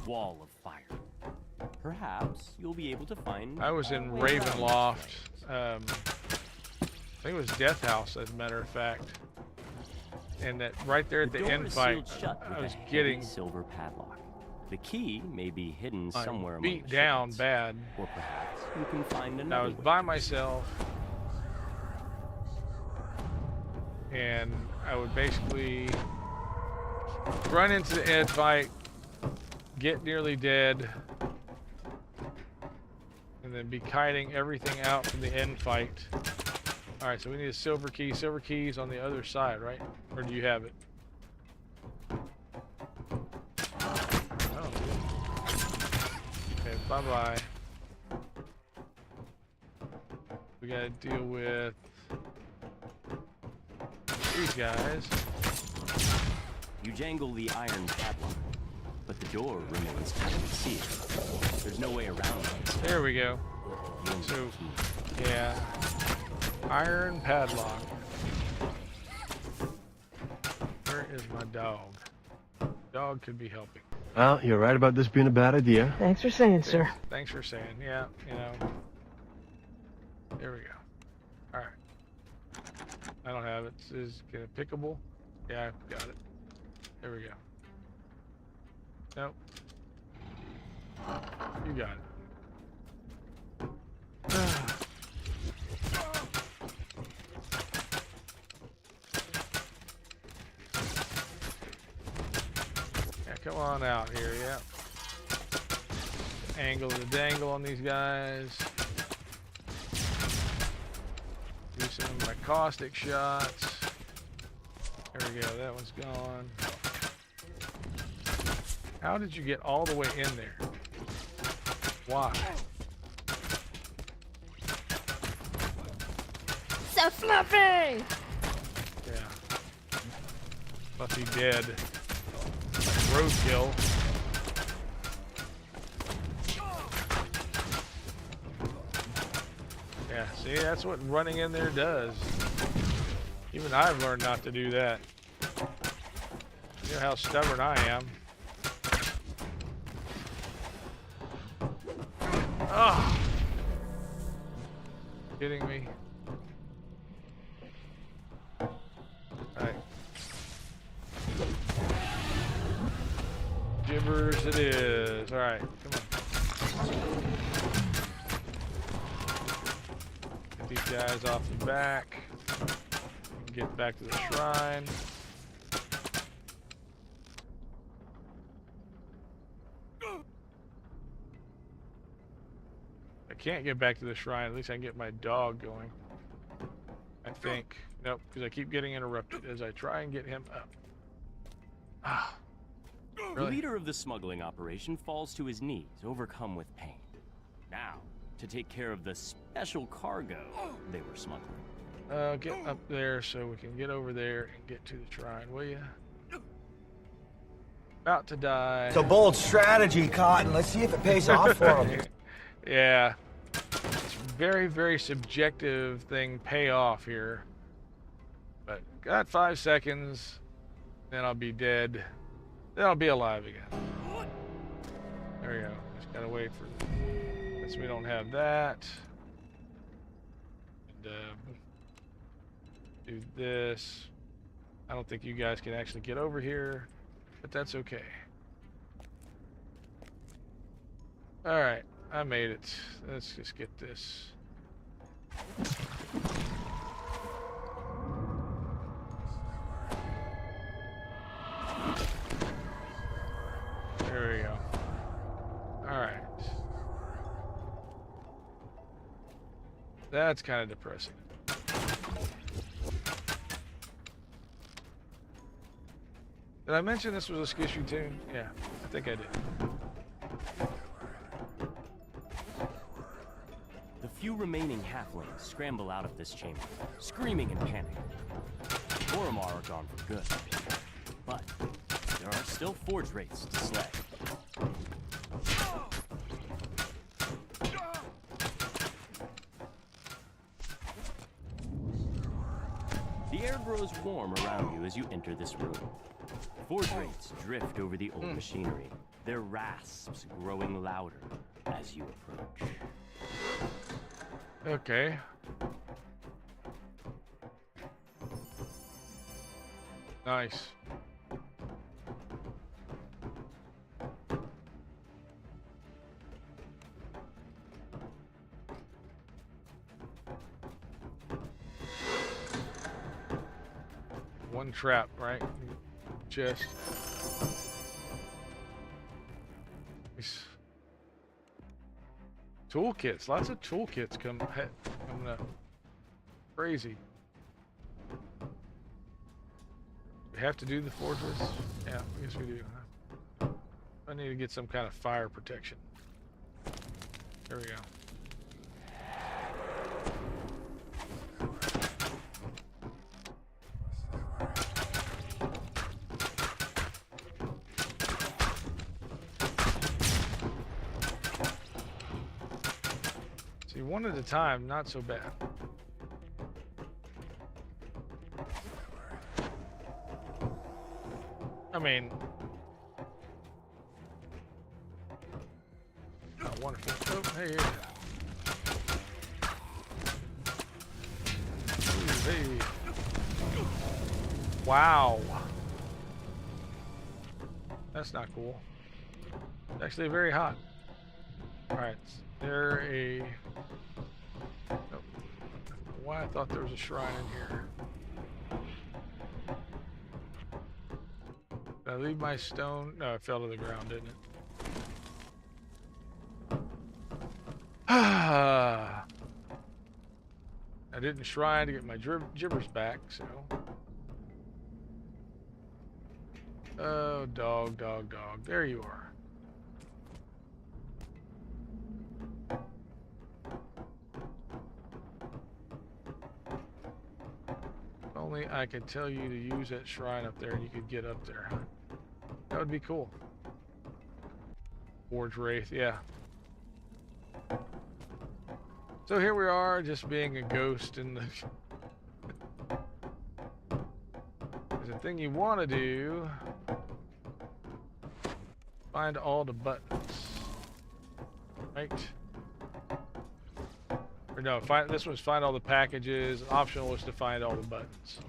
wall of fire. Perhaps you'll be able to find... I was in Ravenloft. I think it was Death House, as a matter of fact. And that right there at the end fight, I was getting silver padlock. The key may be hidden somewhere among beat the down shades. bad. Or perhaps you can find And another I was way. by myself. And I would basically run into the end fight, get nearly dead, and then be kiting everything out from the end fight. Alright, so we need a silver key. Silver key's on the other side, right? Or do you have it? Oh. Okay, bye-bye. We gotta deal with these guys. You jangle the iron padlock, but the door remains tightly sealed. There's no way around it. There we go. So, yeah. Iron padlock. Where is my dog? Dog could be helping. Well, you're right about this being a bad idea. Thanks for saying, sir. Thanks for saying. Yeah, you know. There we go. Alright. I don't have it. Is it pickable? Yeah, I got it. There we go. Nope. You got it. Yeah, come on out here, yeah. Angle the dangle on these guys. Do some of my caustic shots. There we go, that one's gone. How did you get all the way in there? Why? So fluffy! Yeah. Fluffy dead. Roadkill. Yeah, see, that's what running in there does. Even I've learned not to do that. You know how stubborn I am. Oh! Kidding me? Alright. Gibbers it is. Alright, come on. Get these guys off the back. Get back to the shrine. I can't get back to the shrine. At least I can get my dog going. I think. Nope, because I keep getting interrupted as I try and get him up. Ah. The Really? leader of the smuggling operation falls to his knees, overcome with pain. Now, to take care of the special cargo they were smuggling. Get up there so we can get over there and get to the shrine, will you? About to die. It's a bold strategy, Cotton. Let's see if it pays off for him. Yeah. It's very, very subjective thing pay off here. But got 5 seconds, then I'll be dead. Then I'll be alive again. There we go. Just gotta wait for since we don't have that. And do this. I don't think you guys can actually get over here, but that's okay. Alright, I made it. Let's just get this. There we go. That's kind of depressing. Did I mention this was a Skishu toon? Yeah, I think I did. The few remaining halflings scramble out of this chamber, screaming in panic. Oromar are gone for good, but there are still forge wraiths to slay. The air grows warm around you as you enter this room. Forge wraiths drift over the old machinery, their rasps growing louder as you approach. Okay. Nice. One trap, right? Chest. Nice. Toolkits. Lots of toolkits coming up. Crazy. We have to do the fortress? Yeah, I guess we do. Huh? I need to get some kind of fire protection. There we go. See, one at a time, not so bad. I mean, oh, wonderful. Oh, hey, here. Ooh, hey. Wow. That's not cool. It's actually very hot. Alright, there a... Oh, why I thought there was a shrine in here. Did I leave my stone? No, it fell to the ground, didn't it? I didn't shrine to get my gibbers back, so... Oh, dog, dog, dog. There you are. If only I could tell you to use that shrine up there and you could get up there. That would be cool. Forge Wraith, yeah. So here we are, just being a ghost in the... There's a thing you want to do. Find all the buttons. Right? Or no, this one's find all the packages. Optional is to find all the buttons.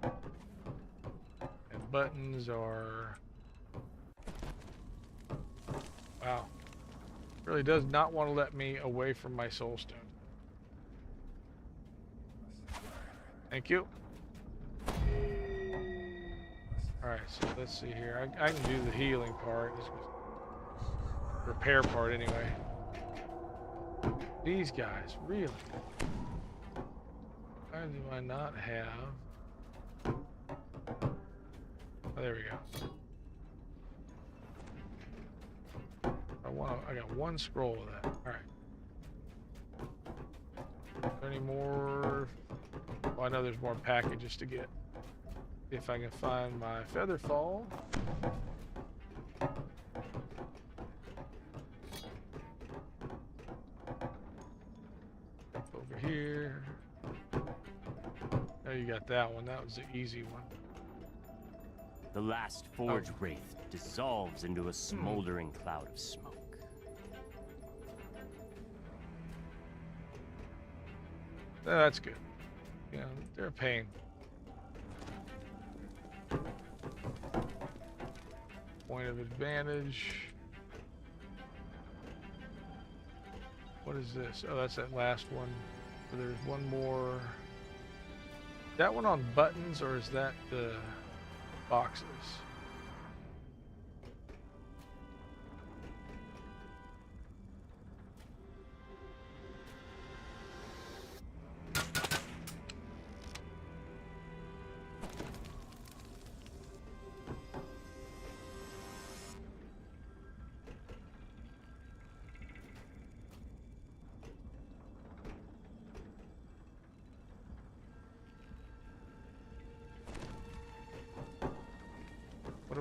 And buttons are... Wow. Really does not want to let me away from my soul stone. Thank you. Alright, so let's see here. I can do the healing part. Repair part anyway. These guys, really? Why do I not have... Oh, there we go. I got one scroll of that. Alright. Are there any more? Well, I know there's more packages to get. If I can find my feather fall. Up over here. Oh, you got that one. That was the easy one. The last forge wraith dissolves into a smoldering cloud of smoke. Oh, that's good. You know, they're a pain. Point of advantage. What is this? Oh, that's that last one. So there's one more. Is that one on buttons or is that the boxes?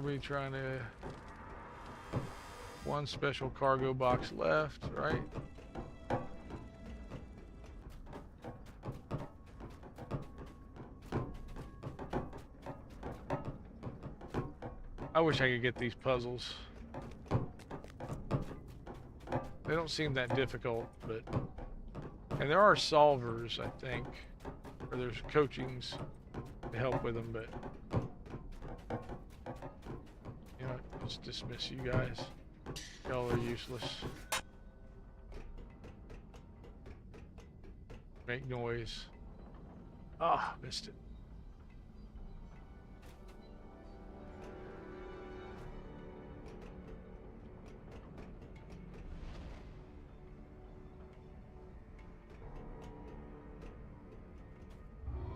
are we trying to... One special cargo box left, right? I wish I could get these puzzles. They don't seem that difficult, but... And there are solvers, I think. Or there's coachings to help with them, but... You know, let's dismiss you guys. Y'all are useless. Make noise. Ah, missed it.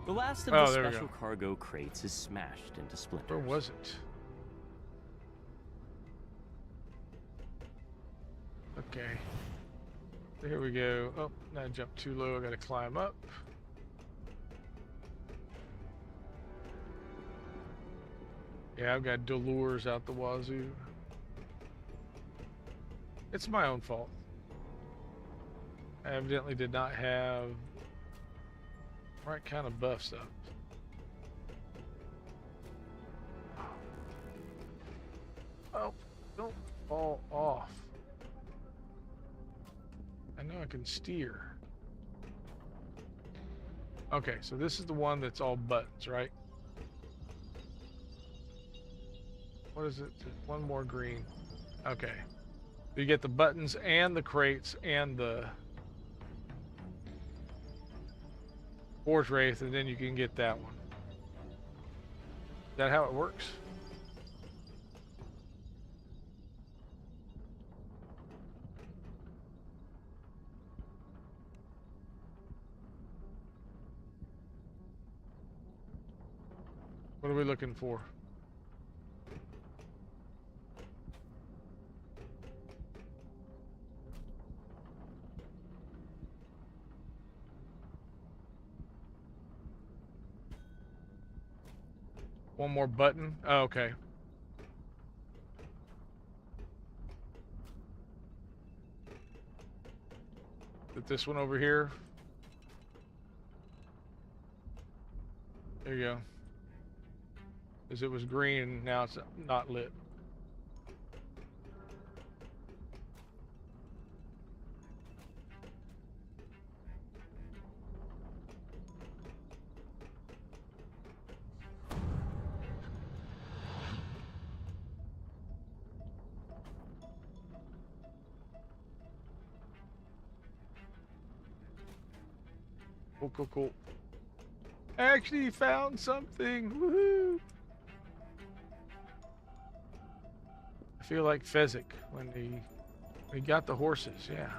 The last of the special cargo crates is smashed into splinters. Where was it? Okay. Here we go. Oh, now I jumped too low. I gotta climb up. Yeah, I've got Dolores out the wazoo. It's my own fault. I evidently did not have the right kind of buffs up. Oh, don't fall off. I know I can steer. Okay, so this is the one that's all buttons, right? What is it? One more green. Okay. You get the buttons and the crates and the Forge Wraith, and then you can get that one. Is that how it works? What are we looking for? One more button? Oh, okay. Is it this one over here? There you go. Because it was green and now it's not lit. Cool, cool, cool. I actually found something. Woohoo! I feel like Fezzik when he got the horses. Yeah.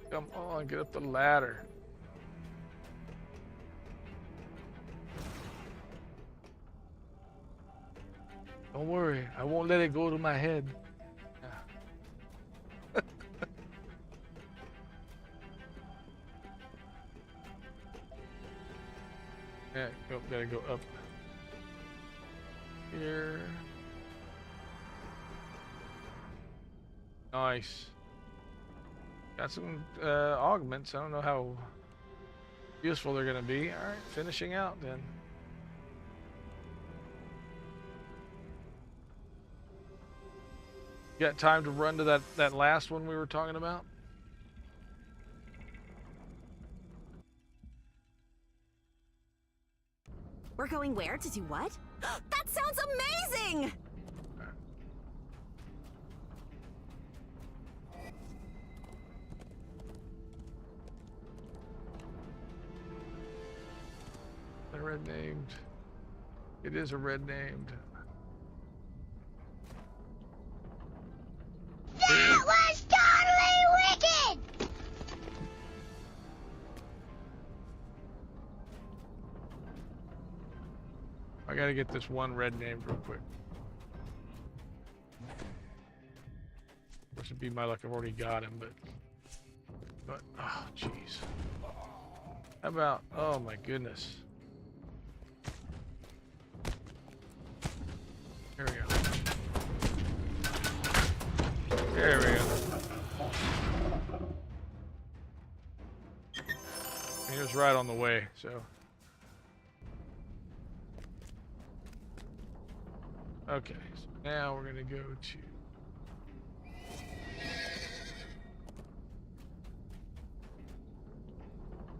Come on, get up the ladder. Don't worry, I won't let it go to my head. Yeah, gotta go up here. Nice. Got some augments. I don't know how useful they're gonna be. All right, finishing out then. You got time to run to that last one we were talking about? We're going where to do what? That sounds amazing! A red named. It is a red named. That was totally wicked! I gotta get this one red named real quick. This would be my luck. I've already got him, but oh jeez. How about, oh my goodness. There we go. There we go. He was right on the way, so. Okay, so now we're gonna go to.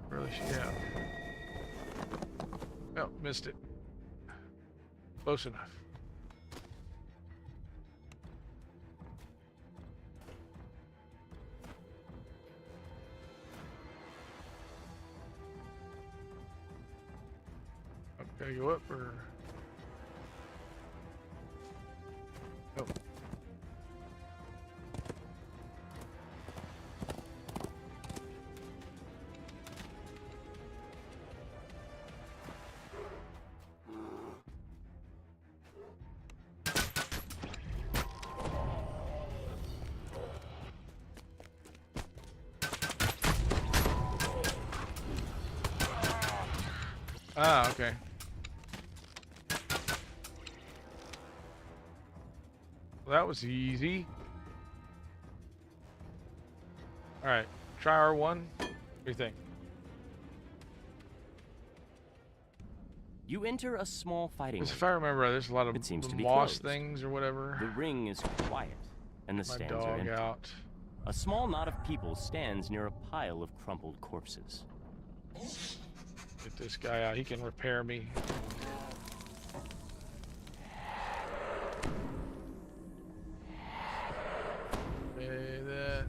Where is she at? Oh, missed it. Close enough. Gotta go up or nope. Ah, okay. Well, that was easy. All right, try R1. What do you think? You enter a small fighting ring. Because if I remember, there's a lot of moss things or whatever. The ring is quiet, and the stands are empty. Out. A small knot of people stands near a pile of crumpled corpses. Get this guy out. He can repair me. That.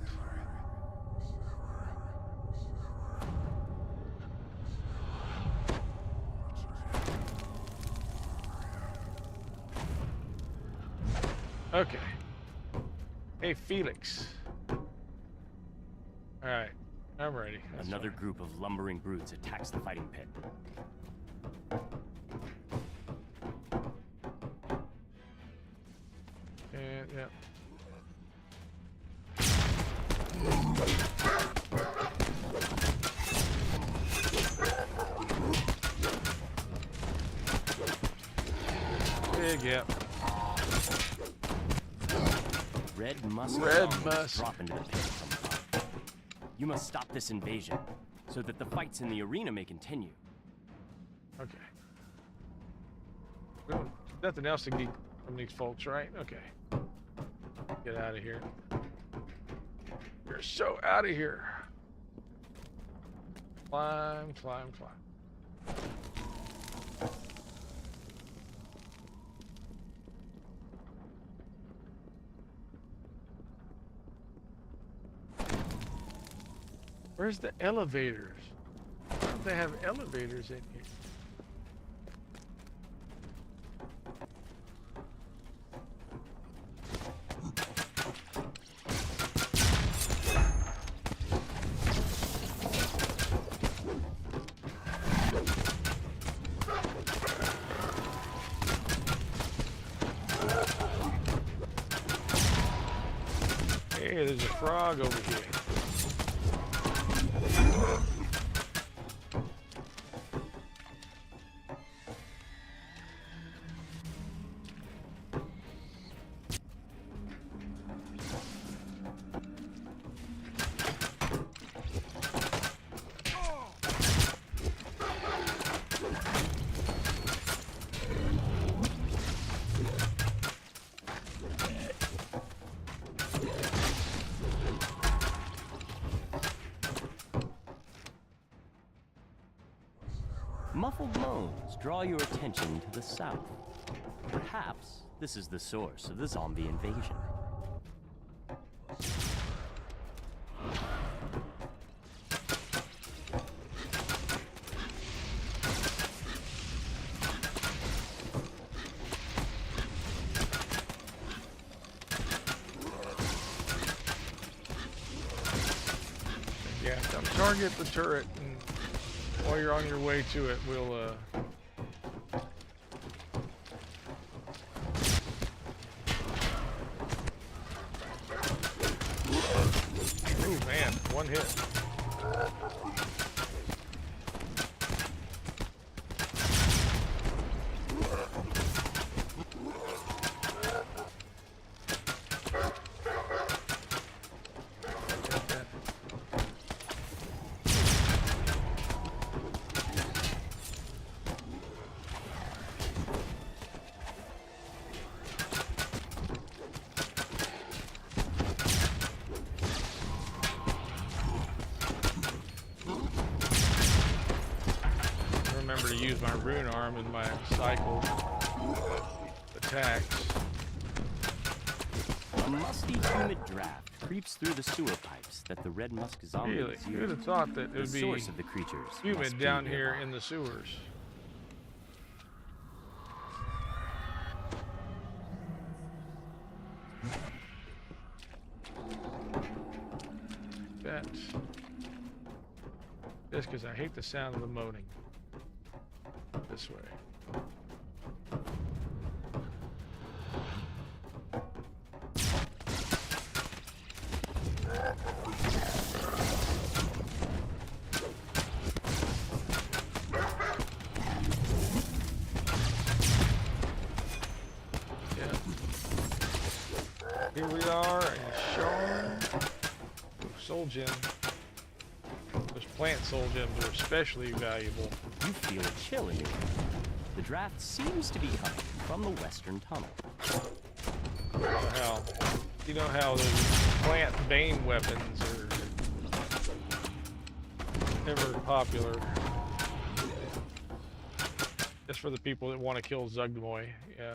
Okay. Hey, Felix. All right, I'm ready. That's Another fine. group of lumbering brutes attacks the fighting pit. And, yeah. Big, yeah. Red musk drop into the pit from above. You must stop this invasion so that the fights in the arena may continue. Okay. Well, nothing else to get from these folks, right? Okay. Get out of here. You're so out of here. Climb, climb, climb. Where's the elevators? Why don't they have elevators in here? Hey, there's a frog over here. Muffled moans draw your attention to the south. Perhaps this is the source of the zombie invasion. Yeah, target the turret, and while you're on your way to it, we'll ooh, man, one hit. use my rune arm in my cycle attacks. A musty, humid draft creeps through the sewer pipes that the red musk zombies Really? use. Who would have thought that it would The be source of the creatures humid must be down here nearby. in the sewers? That. Just because I hate the sound of the moaning. This way. Here we are, a Sean soul gem. Those plant soul gems are especially valuable. You feel a chill in your air. The draft seems to be coming from the western tunnel. You know how those plant bane weapons are ever popular. Just for the people that want to kill Zugmoy, yeah.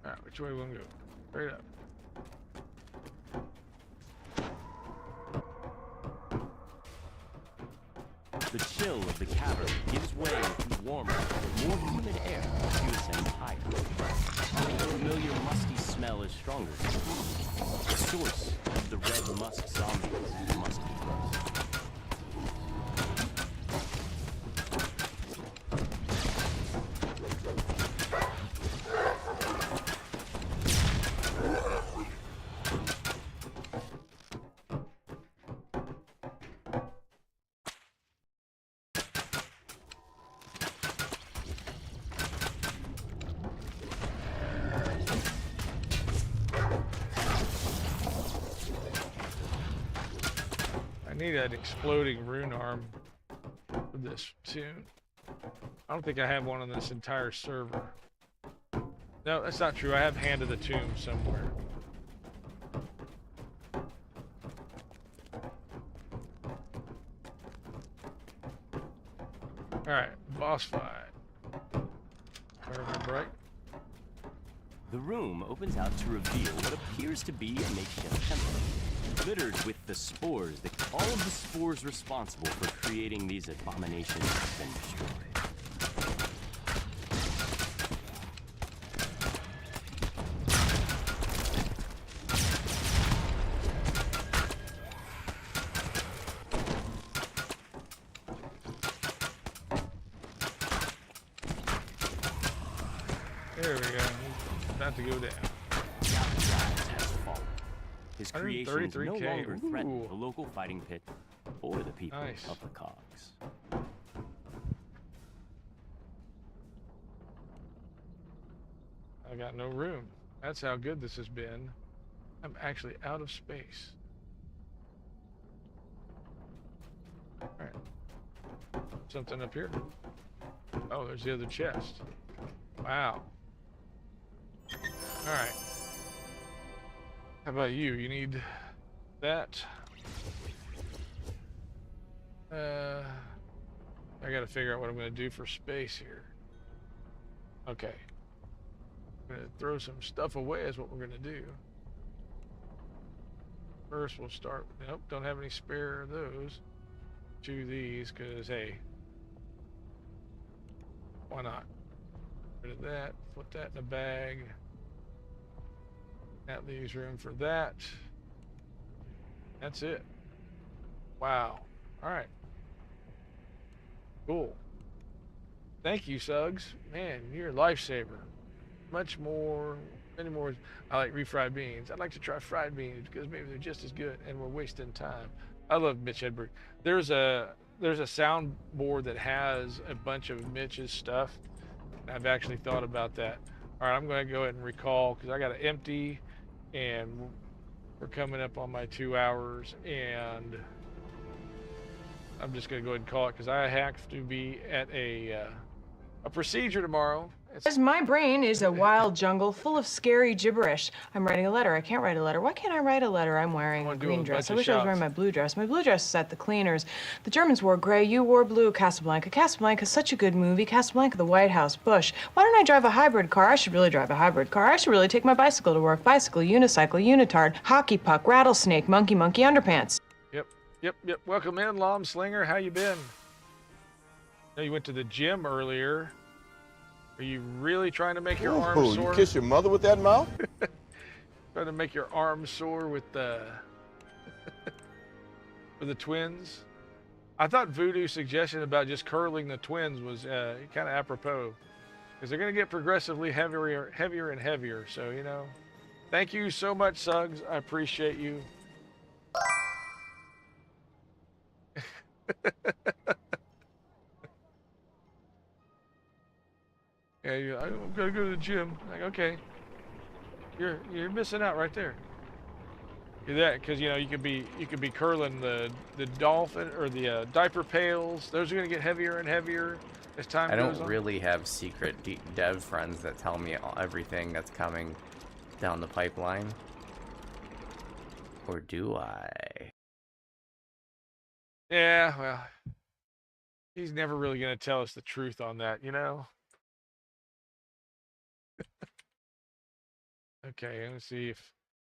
Alright, which way we want to go? Straight up. The chill of the cavern gives way to warmer, more humid air as you ascend higher. The familiar musty smell is stronger. The source of the red musk zombies must be close. I need an exploding rune arm for this toon. I don't think I have one on this entire server. No, that's not true. I have Hand of the Tomb somewhere. Alright, boss fight. If I remember right. The room opens out to reveal what appears to be a makeshift temple, littered with the spores. All of the spores responsible for creating these abominations have been destroyed. There we go. He's about to go down. His creations no 133K. longer threaten Ooh. the local fighting pit or the people Nice. of the cogs. I got no room. That's how good this has been. I'm actually out of space. Alright. Something up here. Oh, there's the other chest. Wow. Alright. How about you? You need that? I gotta figure out what I'm gonna do for space here. Okay. I'm gonna throw some stuff away is what we're gonna do. First we'll start, nope, don't have any spare of those. Do these, cause hey, why not? Rid of that, put that in a bag. That leaves room for that. That's it. Wow. Alright. Cool. Thank you, Suggs. Man, you're a lifesaver. Much more, many more. I like refried beans. I'd like to try fried beans because maybe they're just as good and we're wasting time. I love Mitch Hedberg. There's a soundboard that has a bunch of Mitch's stuff. I've actually thought about that. All right, I'm going to go ahead and recall because I got to empty and we're coming up on my 2 hours and I'm just going to go ahead and call it because I have to be at a procedure tomorrow Because my brain is a wild jungle full of scary gibberish. I'm writing a letter. I can't write a letter. Why can't I write a letter? I'm wearing a green dress. I wish I was wearing my blue dress. My blue dress is at the cleaners. The Germans wore gray. You wore blue. Casablanca. Casablanca's such a good movie. Casablanca, the White House, Bush. Why don't I drive a hybrid car? I should really drive a hybrid car. I should really take my bicycle to work. Bicycle, unicycle, unitard, hockey puck, rattlesnake, monkey, monkey, underpants. Yep. Welcome in, Lom Slinger. How you been? I know you went to the gym earlier. Are you really trying to make your arms sore? You kiss your mother with that mouth? Trying to make your arms sore with the with the twins? I thought Voodoo's suggestion about just curling the twins was kind of apropos, because they're going to get progressively heavier and heavier. So, you know, thank you so much, Suggs. I appreciate you. Yeah, I'm gonna go to the gym. Like, okay, you're missing out right there. You're that, because you know you could be curling the dolphin or the diaper pails. Those are gonna get heavier and heavier as time goes on. I don't really have secret dev friends that tell me everything that's coming down the pipeline, or do I? Yeah, well, he's never really gonna tell us the truth on that, you know. Okay, let's see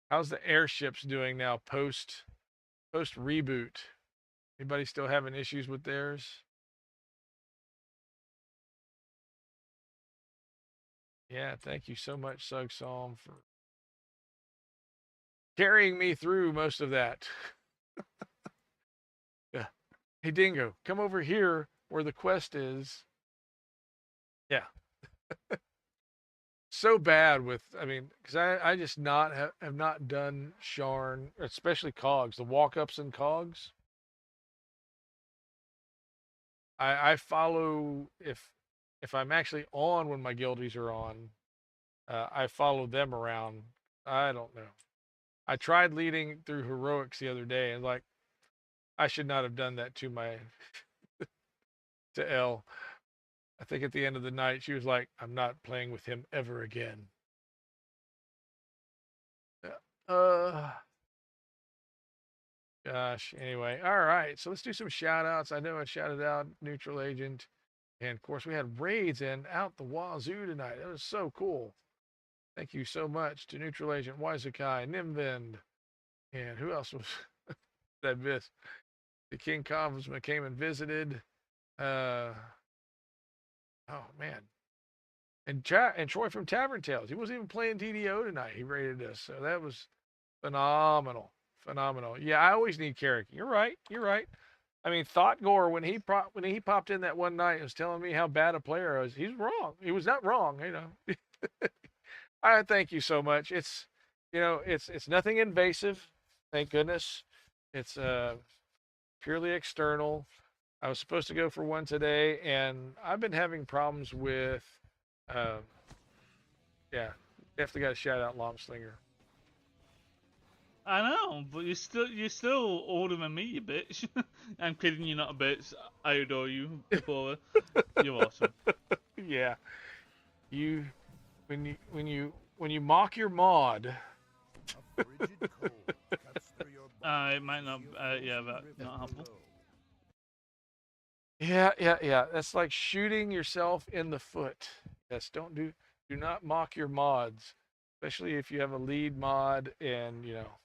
how's the airships doing now post reboot. Anybody still having issues with theirs? Yeah, thank you so much, Sug Psalm, for carrying me through most of that. Yeah. Hey Dingo, come over here where the quest is. Yeah. So bad with, I mean, because I just have not done Sharn, especially Cogs, the walk-ups and Cogs. I follow, if I'm actually on when my guildies are on, I follow them around. I don't know. I tried leading through heroics the other day, and like, I should not have done that to my to Elle. I think at the end of the night, she was like, I'm not playing with him ever again. Gosh, anyway. All right, so let's do some shout outs. I know I shouted out Neutral Agent. And of course, we had raids in out the wazoo tonight. That was so cool. Thank you so much to Neutral Agent, Wisekai, Nimvind, and who else was that miss? The King Conferenceman came and visited. Oh man, and Troy from Tavern Tales. He wasn't even playing TDO tonight. He rated us, so that was phenomenal. Yeah, I always need character. You're right. I mean, Thoughtgore, when he popped in that one night, was telling me how bad a player I was. He's wrong. He was not wrong, you know. I thank you so much. It's, you know, it's nothing invasive, thank goodness. It's purely external. I was supposed to go for one today, and I've been having problems with, yeah, definitely got to shout out Lomslinger. I know, but you're still older than me, you bitch. I'm kidding, you're not a bitch. I adore you, Paula. You're awesome. Yeah, when you mock your mod. It might not, yeah, that's not helpful. Yeah. That's like shooting yourself in the foot. Yes, do not mock your mods, especially if you have a lead mod, and you know.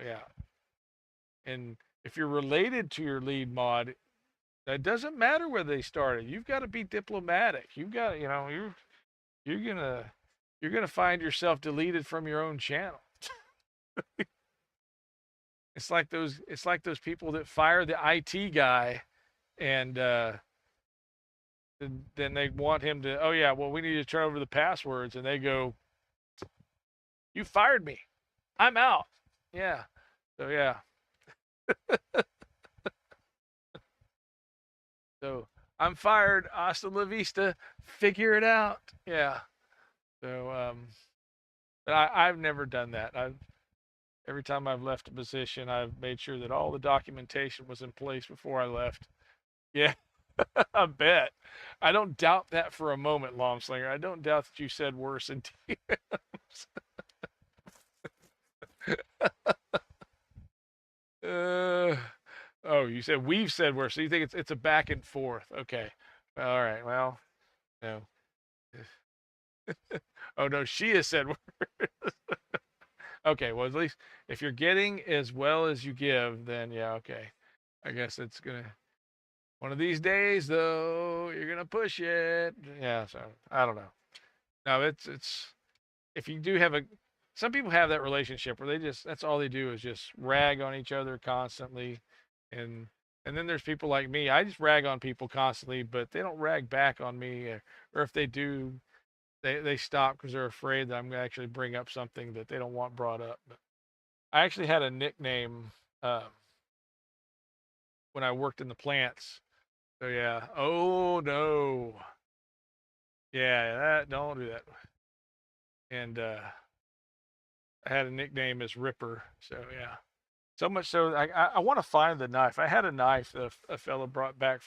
Yeah. And if you're related to your lead mod, that doesn't matter where they started. You've got to be diplomatic. You've got, you know, you're gonna find yourself deleted from your own channel. It's like those people that fire the IT guy, and then they want him to, oh yeah, well, we need to turn over the passwords, and they go, you fired me, I'm out. Yeah. So yeah. So I'm fired. Hasta la vista. Figure it out. Yeah. So but I've never done that. Every time I've left a position, I've made sure that all the documentation was in place before I left. Yeah. I bet. I don't doubt that for a moment, Lomslinger. I don't doubt that you said worse in DMs. Oh, you said we've said worse. So you think it's a back and forth? Okay. All right. Well, no. Oh no, she has said worse. Okay. Well, at least if you're getting as well as you give, then yeah. Okay. I guess it's gonna. One of these days, though, you're gonna push it. Yeah. So I don't know. No, it's if you do have some people have that relationship where that's all they do is just rag on each other constantly, and then there's people like me. I just rag on people constantly, but they don't rag back on me, or if they do, they stop because they're afraid that I'm gonna actually bring up something that they don't want brought up. But I actually had a nickname when I worked in the plants. So yeah. Oh no. Yeah, don't do that. And I had a nickname as Ripper. So yeah. So much so I want to find the knife. I had a knife that a fellow brought back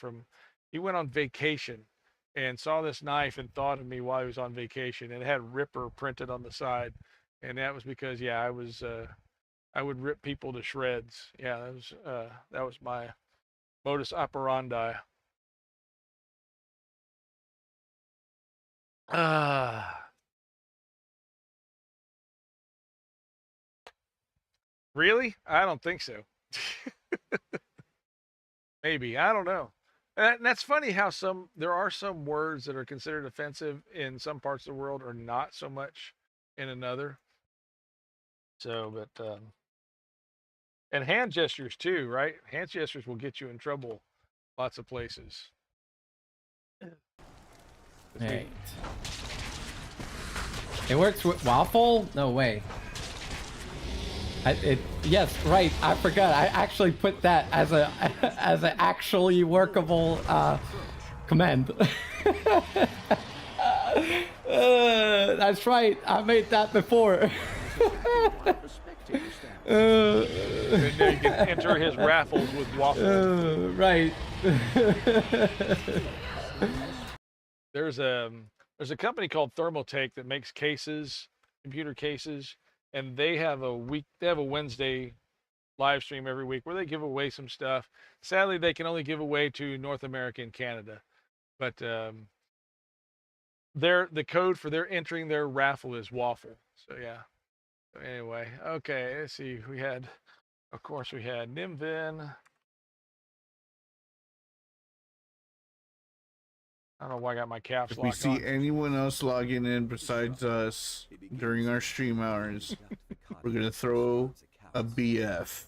he went on vacation and saw this knife and thought of me while he was on vacation, and it had Ripper printed on the side. And that was because I would rip people to shreds. Yeah, that was my modus operandi. Really? I don't think so. Maybe. I don't know. And that's funny how there are some words that are considered offensive in some parts of the world or not so much in another. So, but and hand gestures too, right? Hand gestures will get you in trouble lots of places. Right. It works with waffle? No way. Yes, right. I forgot. I actually put that as a as an actually workable command. That's right. I made that before. And now you can enter his raffles with waffles. Right. There's a company called Thermaltake that makes cases, computer cases, and they have a Wednesday live stream every week where they give away some stuff. Sadly, they can only give away to North America and Canada, but the code for their entering their raffle is waffle. So yeah. So anyway, okay, let's see. Of course, we had Nimvin. I don't know why I got my caps locked on. If we see anyone else logging in besides us during our stream hours, we're going to throw a BF.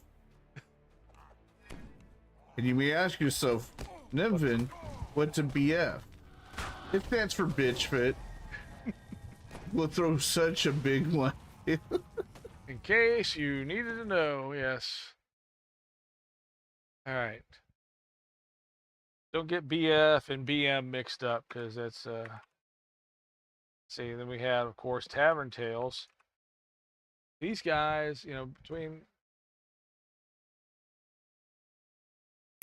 And you may ask yourself, Nimvin, what's a BF? It stands for bitch fit. We'll throw such a big one. In case you needed to know, yes. All right. Don't get BF and BM mixed up, because that's see, then we have, of course, Tavern Tales. These guys, between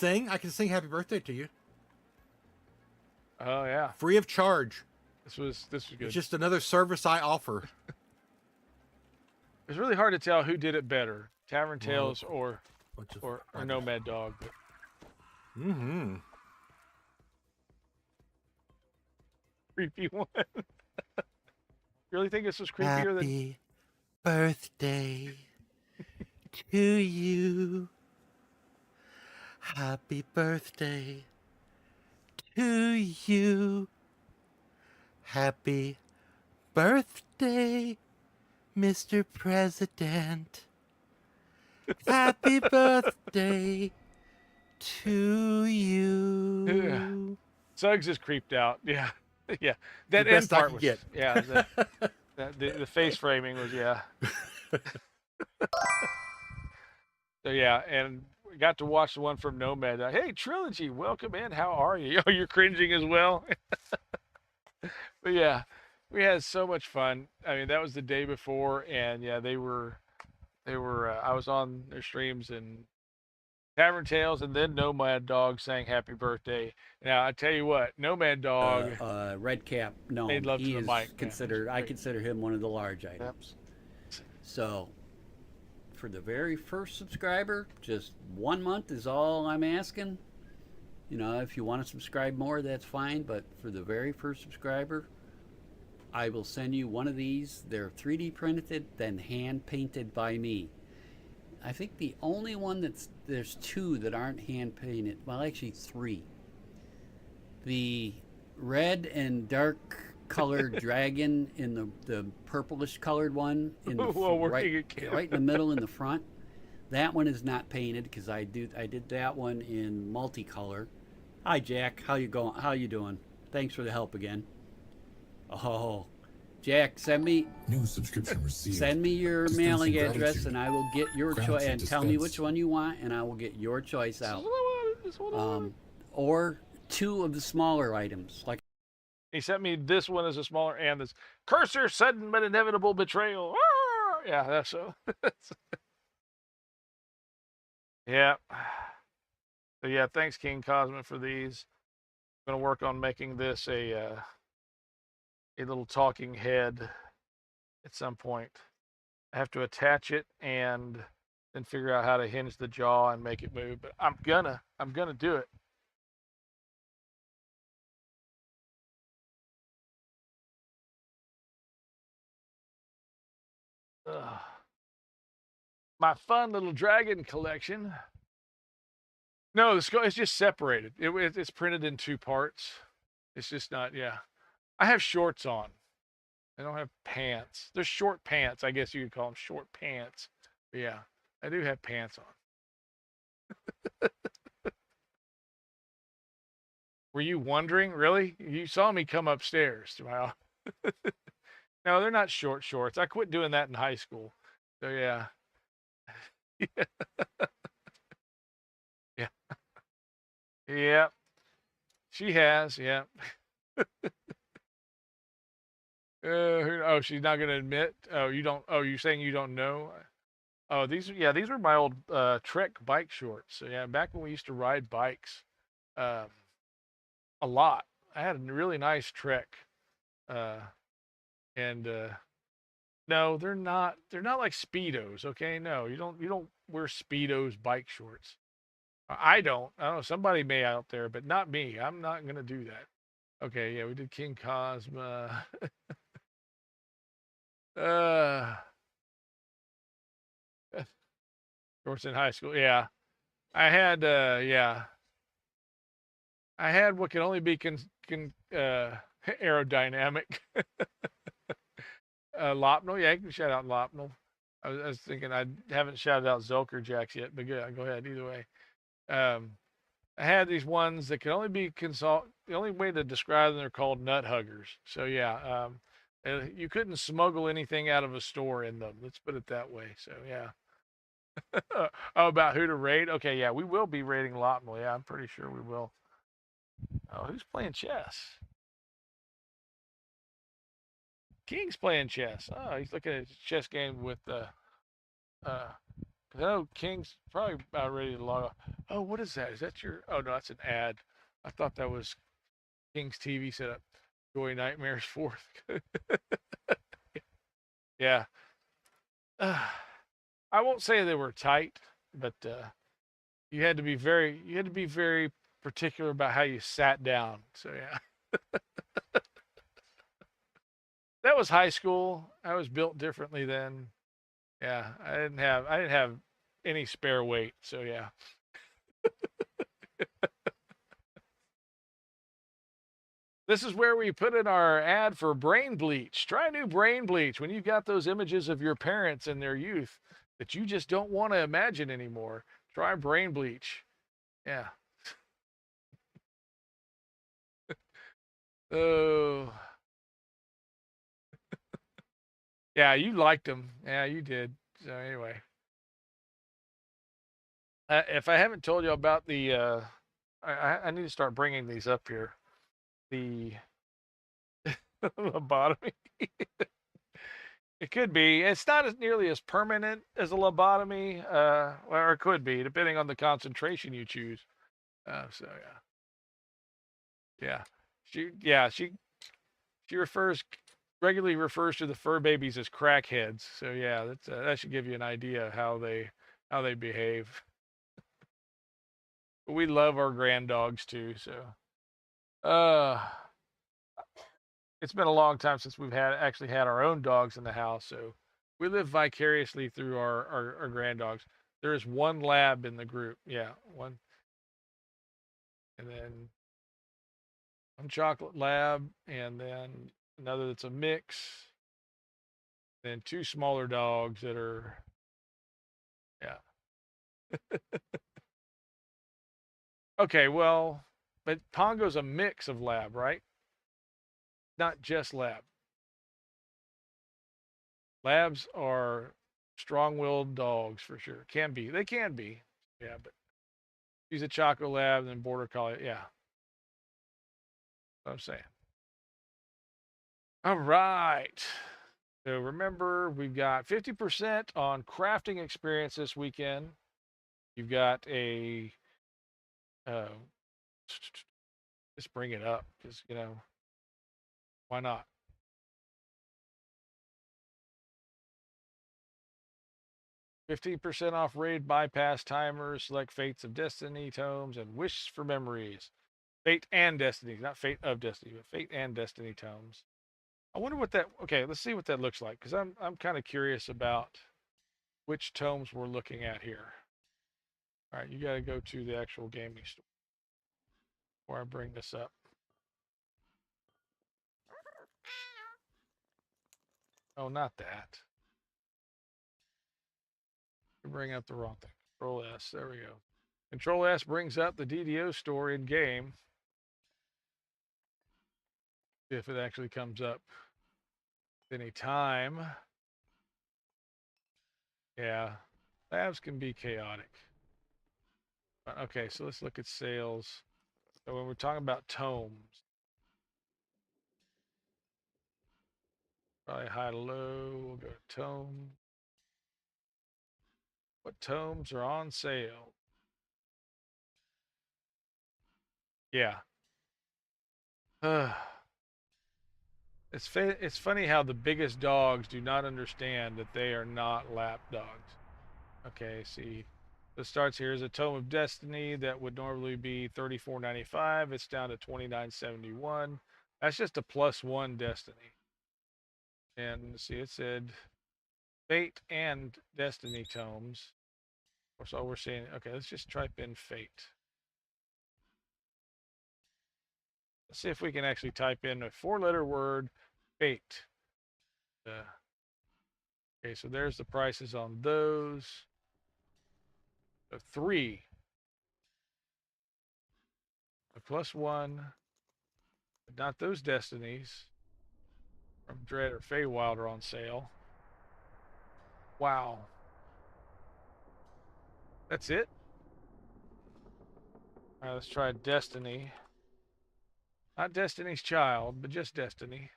I can sing happy birthday to you. Oh yeah. Free of charge. This was good. It's just another service I offer. It's really hard to tell who did it better, Tavern Tales or Nomad Dog. But... Mm-hmm. Creepy one. You really think this was creepier than... Happy birthday to you. Happy birthday to you. Happy birthday, Mr. President. Happy birthday to you. Yeah. Suggs is creeped out. Yeah. Yeah. That end part was get. Yeah. The face framing was So yeah, and we got to watch the one from Nomad. Hey, Trilogy, welcome in. How are you? Oh, you're cringing as well. But yeah, we had so much fun. I mean, that was the day before, and yeah, they were. I was on their streams, and Tavern Tales, and then Nomad Dog saying happy birthday. Now I tell you what, Nomad Dog, Red Cap, no, made love he to is the mic. considered. I consider him one of the large items. Yep. So, for the very first subscriber, just 1 month is all I'm asking. You know, if you want to subscribe more, that's fine. But for the very first subscriber, I will send you one of these. They're 3D printed, then hand painted by me. I think the only one there's 2 that aren't hand painted. Well, actually 3. The red and dark colored dragon in the purplish colored one in the right in the middle in the front. That one is not painted because I did that one in multicolor. Hi Jack, how you going? How you doing? Thanks for the help again. Oh, Jack, send me new subscription received. Send me your mailing address and I will get your choice. And tell me which one you want, and I will get your choice out. Or 2 of the smaller items. Like he sent me this one as a smaller, and this cursor, sudden but inevitable betrayal. Yeah, that's so. Yeah. So yeah, thanks King Cosmo for these. I'm gonna work on making this a little talking head at some point. I have to attach it and then figure out how to hinge the jaw and make it move. But I'm gonna do it. My fun little dragon collection. No, the skull is just separated. It's printed in 2 parts. It's just not. Yeah, I have shorts on. I don't have pants. They're short pants. I guess you could call them short pants. But yeah, I do have pants on. Were you wondering? Really? You saw me come upstairs to my office. No, they're not short shorts. I quit doing that in high school. So yeah. Yeah. Yeah. Yeah. She has, yeah. Oh, she's not gonna admit. Oh, you don't. Oh, you're saying you don't know? Oh, these were my old Trek bike shorts. So yeah, back when we used to ride bikes, a lot. I had a really nice Trek, and no, they're not. They're not like Speedos. Okay, no, you don't wear Speedos bike shorts. I don't. I don't know. Somebody may out there, but not me. I'm not gonna do that. Okay, yeah, we did King Cosma. Shorts in high school. Yeah, I had. Yeah, I had what can only be aerodynamic. Lopnell. Yeah, you can shout out Lopnell. I was thinking I haven't shouted out Zulker Jacks yet, but good. Go ahead. Either way. I had these ones that could only be the only way to describe them, they're called nut huggers. So yeah, you couldn't smuggle anything out of a store in them. Let's put it that way. So yeah. Oh, about who to raid? Okay, yeah, we will be raiding Lotmel. Yeah, I'm pretty sure we will. Oh, who's playing chess? King's playing chess. Oh, he's looking at his chess game with I know King's probably about ready to log off. Oh, what is that? Is that your? Oh no, that's an ad. I thought that was King's TV setup. Joy Nightmares 4th. Yeah. I won't say they were tight, but you had to be very particular about how you sat down. So yeah. That was high school. I was built differently then. Yeah, I didn't have any spare weight, so yeah. This is where we put in our ad for brain bleach. Try new brain bleach when you've got those images of your parents in their youth that you just don't want to imagine anymore. Try brain bleach. Yeah. Oh. Yeah, you liked them. Yeah, you did. So anyway. If I haven't told you about the, I need to start bringing these up here. The lobotomy. It could be. It's not as nearly as permanent as a lobotomy, or it could be, depending on the concentration you choose. So yeah, she regularly refers to the fur babies as crackheads. So yeah, that should give you an idea how they behave. But we love our grand dogs too. So it's been a long time since we've actually had our own dogs in the house. So we live vicariously through our grand dogs. There is one lab in the group. Yeah, one. And then one chocolate lab, and then another that's a mix. Then two smaller dogs that are, yeah. Okay, well, but Pongo's a mix of lab, right? Not just lab. Labs are strong-willed dogs for sure. Can be. They can be. Yeah, but use a Choco Lab and then Border Collie. Yeah. That's what I'm saying. All right. So remember, we've got 50% on crafting experience this weekend. You've got a just bring it up because why not? 15% off raid bypass timers, select Fates of Destiny tomes, and Wish for Memories. Fate and Destiny, not Fate of Destiny, but Fate and Destiny tomes. I wonder what that. Okay, let's see what that looks like because I'm kind of curious about which tomes we're looking at here. All right, you got to go to the actual gaming store before I bring this up. Oh, not that. You bring up the wrong thing. Control S. There we go. Control S brings up the DDO store in game. If it actually comes up any time. Yeah, labs can be chaotic. Okay, so let's look at sales. So when we're talking about tomes, probably high to low, we'll go to tome. What tomes are on sale? Yeah. It's funny how the biggest dogs do not understand that they are not lap dogs. Okay, see. It starts here as a Tome of Destiny that would normally be $34.95. It's down to $29.71. That's just a +1 Destiny. And see, it said Fate and Destiny tomes. That's all we're seeing. Okay, let's just type in Fate. Let's see if we can actually type in a 4-letter word, Fate. Okay, so there's the prices on those. Of 3. A +1. But not those Destinies. From Dread or Feywild are on sale. Wow. That's it? All right, let's try Destiny. Not Destiny's Child, but just Destiny.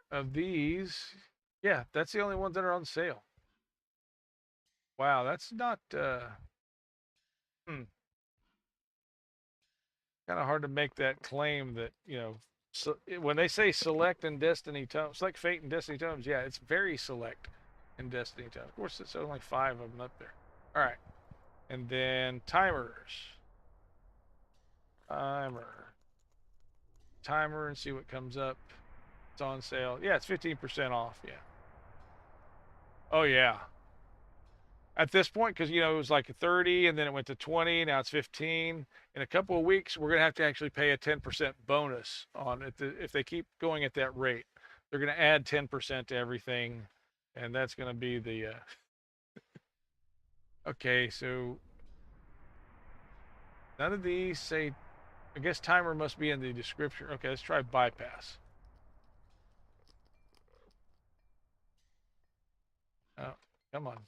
Of these, yeah, that's the only ones that are on sale. Wow, that's not kind of hard to make that claim that, so when they say select in Destiny tomes, select Fate and Destiny tomes, yeah, it's very select in Destiny tomes. Of course, it's only 5 of them up there. All right. And then timers. Timer and see what comes up. It's on sale. Yeah, it's 15% off. Yeah. Oh, yeah. At this point, because, it was like 30 and then it went to 20. Now it's 15. In a couple of weeks, we're going to have to actually pay a 10% bonus on it. If they keep going at that rate, they're going to add 10% to everything. And that's going to be the... Okay, so none of these say... I guess timer must be in the description. Okay, let's try bypass. Oh, come on.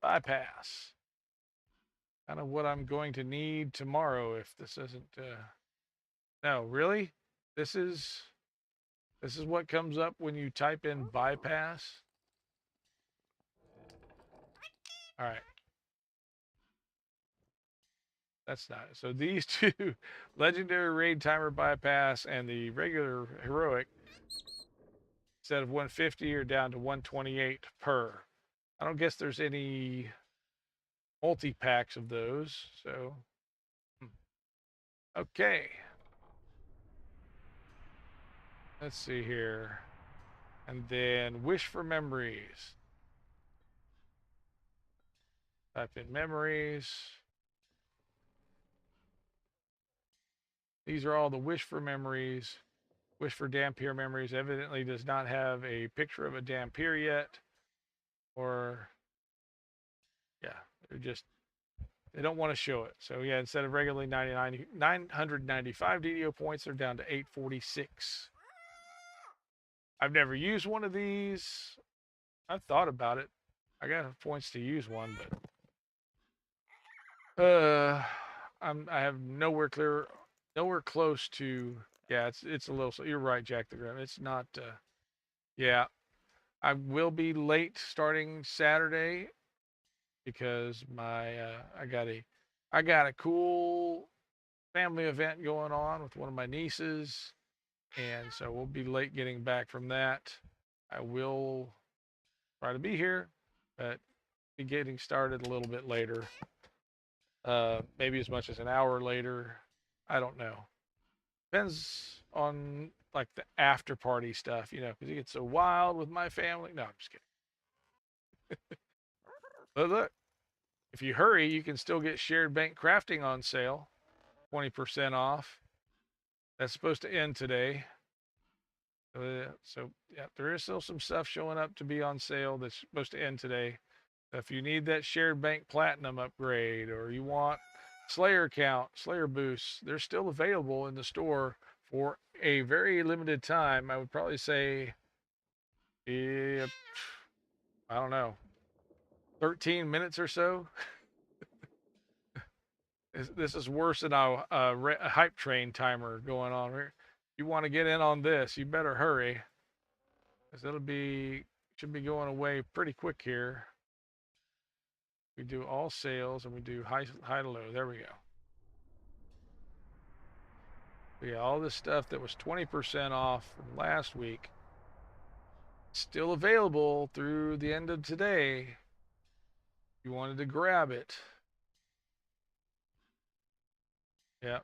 Bypass. Kind of what I'm going to need tomorrow if this isn't... No, really? This is This is what comes up when you type in bypass. All right. That's not it. So these two, legendary raid timer bypass and the regular heroic, instead of 150 are down to 128 per. I don't guess there's any multi-packs of those, so okay. Let's see here. And then wish for memories. Type in memories. These are all the wish for memories. Wish for Dampier memories evidently does not have a picture of a Dampier yet. Or, yeah, they don't want to show it. So yeah, instead of regularly 995 DDO points, they're down to 846. I've never used one of these. I've thought about it. I got points to use one, but I have nowhere close to. Yeah, it's a little. You're right, Jack the Grim. It's not. Yeah, I will be late starting Saturday because I got a cool family event going on with one of my nieces, and so we'll be late getting back from that. I will try to be here, but be getting started a little bit later. Maybe as much as an hour later. I don't know. Depends on like the after party stuff, you know, because it gets so wild with my family. No, I'm just kidding. But look, if you hurry, you can still get shared bank crafting on sale, 20% off. That's supposed to end today. So yeah, there is still some stuff showing up to be on sale that's supposed to end today. If you need that shared bank platinum upgrade, or you want Slayer count, Slayer boosts, they're still available in the store for a very limited time. I would probably say, I don't know, 13 minutes or so. This is worse than a hype train timer going on. If you want to get in on this, you better hurry, because should be going away pretty quick here. We do all sales and we do high to low. There we go. Yeah, all this stuff that was 20% off from last week, still available through the end of today. If you wanted to grab it. Yeah.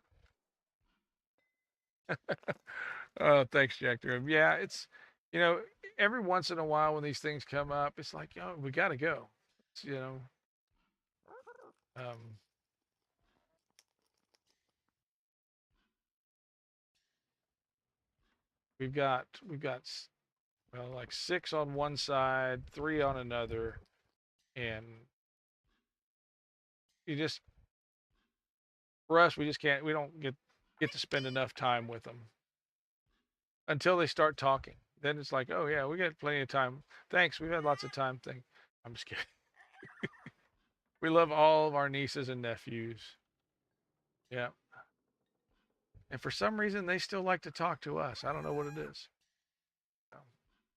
Oh, thanks, Jack. Yeah, it's, you know, every once in a while when these things come up, it's like, oh, we got to go. It's, you know, we've got well, like 6 on one side, 3 on another, and for us, we don't get to spend enough time with them until they start talking. Then it's like, oh yeah, we got plenty of time. Thanks, we've had lots of time. I'm just kidding. We love all of our nieces and nephews. Yeah. And for some reason, they still like to talk to us. I don't know what it is.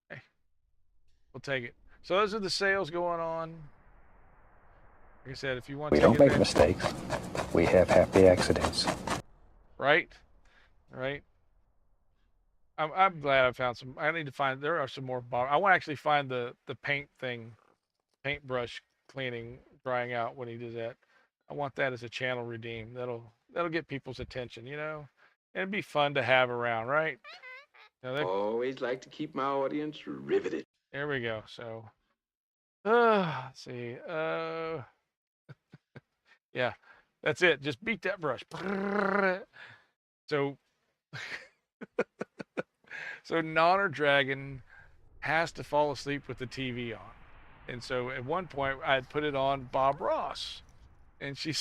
Hey, we'll take it. So those are the sales going on. Like I said, if you want we to don't make mistakes. We have happy accidents. Right? I'm glad I found some. I need to find. There are some more. I want to actually find the paint thing, paintbrush cleaning, drying out when he does that. I want that as a channel redeem. That'll get people's attention. You know, and it'd be fun to have around, right? You know, always like to keep my audience riveted. There we go. So, let's see. Yeah, that's it. Just beat that brush. So. So Nonner Dragon has to fall asleep with the TV on. And so at one point I had put it on Bob Ross. And she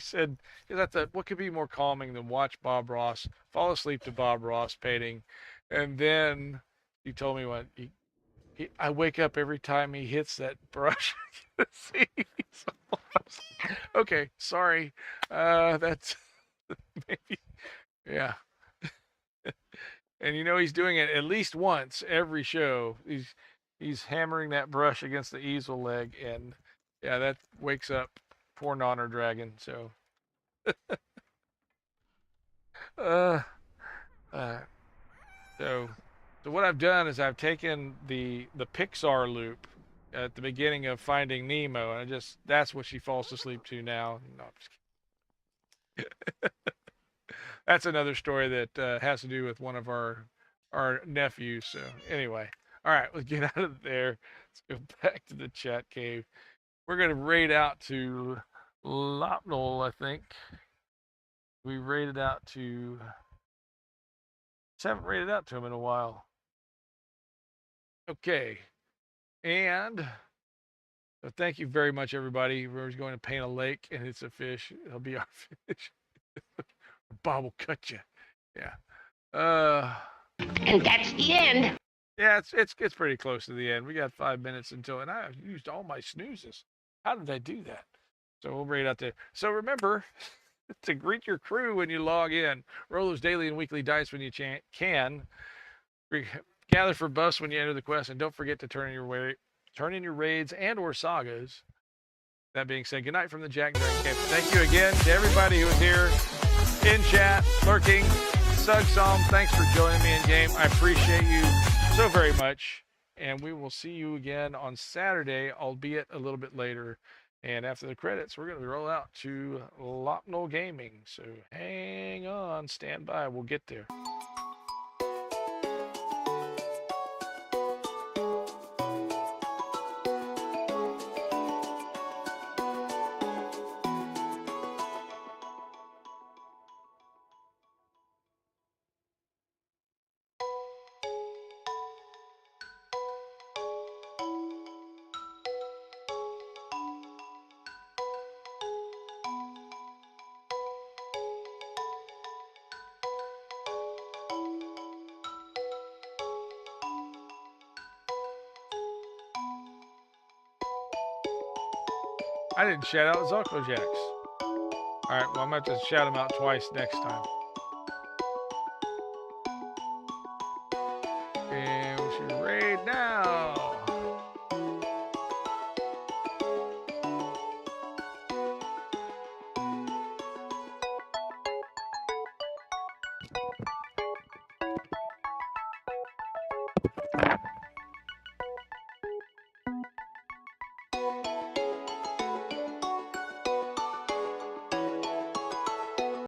said, I thought, what could be more calming than watch Bob Ross fall asleep to Bob Ross painting? And then he told me what I wake up every time he hits that brush. Okay, sorry. That's maybe, yeah. And you know he's doing it at least once every show. He's hammering that brush against the easel leg, and yeah, that wakes up poor Nonner Dragon. So, so what I've done is I've taken the Pixar loop at the beginning of Finding Nemo, and that's what she falls asleep to now. No, I'm just kidding. That's another story that has to do with one of our nephews. So anyway, all right, let's get out of there. Let's go back to the chat cave. We're gonna raid out to Lopnol, I think. We raided out to. Just haven't raided out to him in a while. Okay, and so thank you very much, everybody. We're going to paint a lake, and it's a fish. It'll be our fish. Bob will cut you. Yeah. And that's the end. Yeah, it's pretty close to the end. We got 5 minutes until, and I used all my snoozes. How did I do that? So we'll raid out there. So remember to greet your crew when you log in. Roll those daily and weekly dice when you can. Gather for buffs when you enter the quest, and don't forget to turn in your raids and or sagas. That being said, good night from the JackDrag0n camp. Thank you again to everybody who was here in chat, lurking. Sugsom, thanks for joining me in game. I appreciate you so very much. And we will see you again on Saturday, albeit a little bit later. And after the credits, we're going to roll out to Lopnol Gaming. So hang on, stand by. We'll get there. I didn't shout out Zocco Jacks. All right, well, I'm going to have to shout him out twice next time.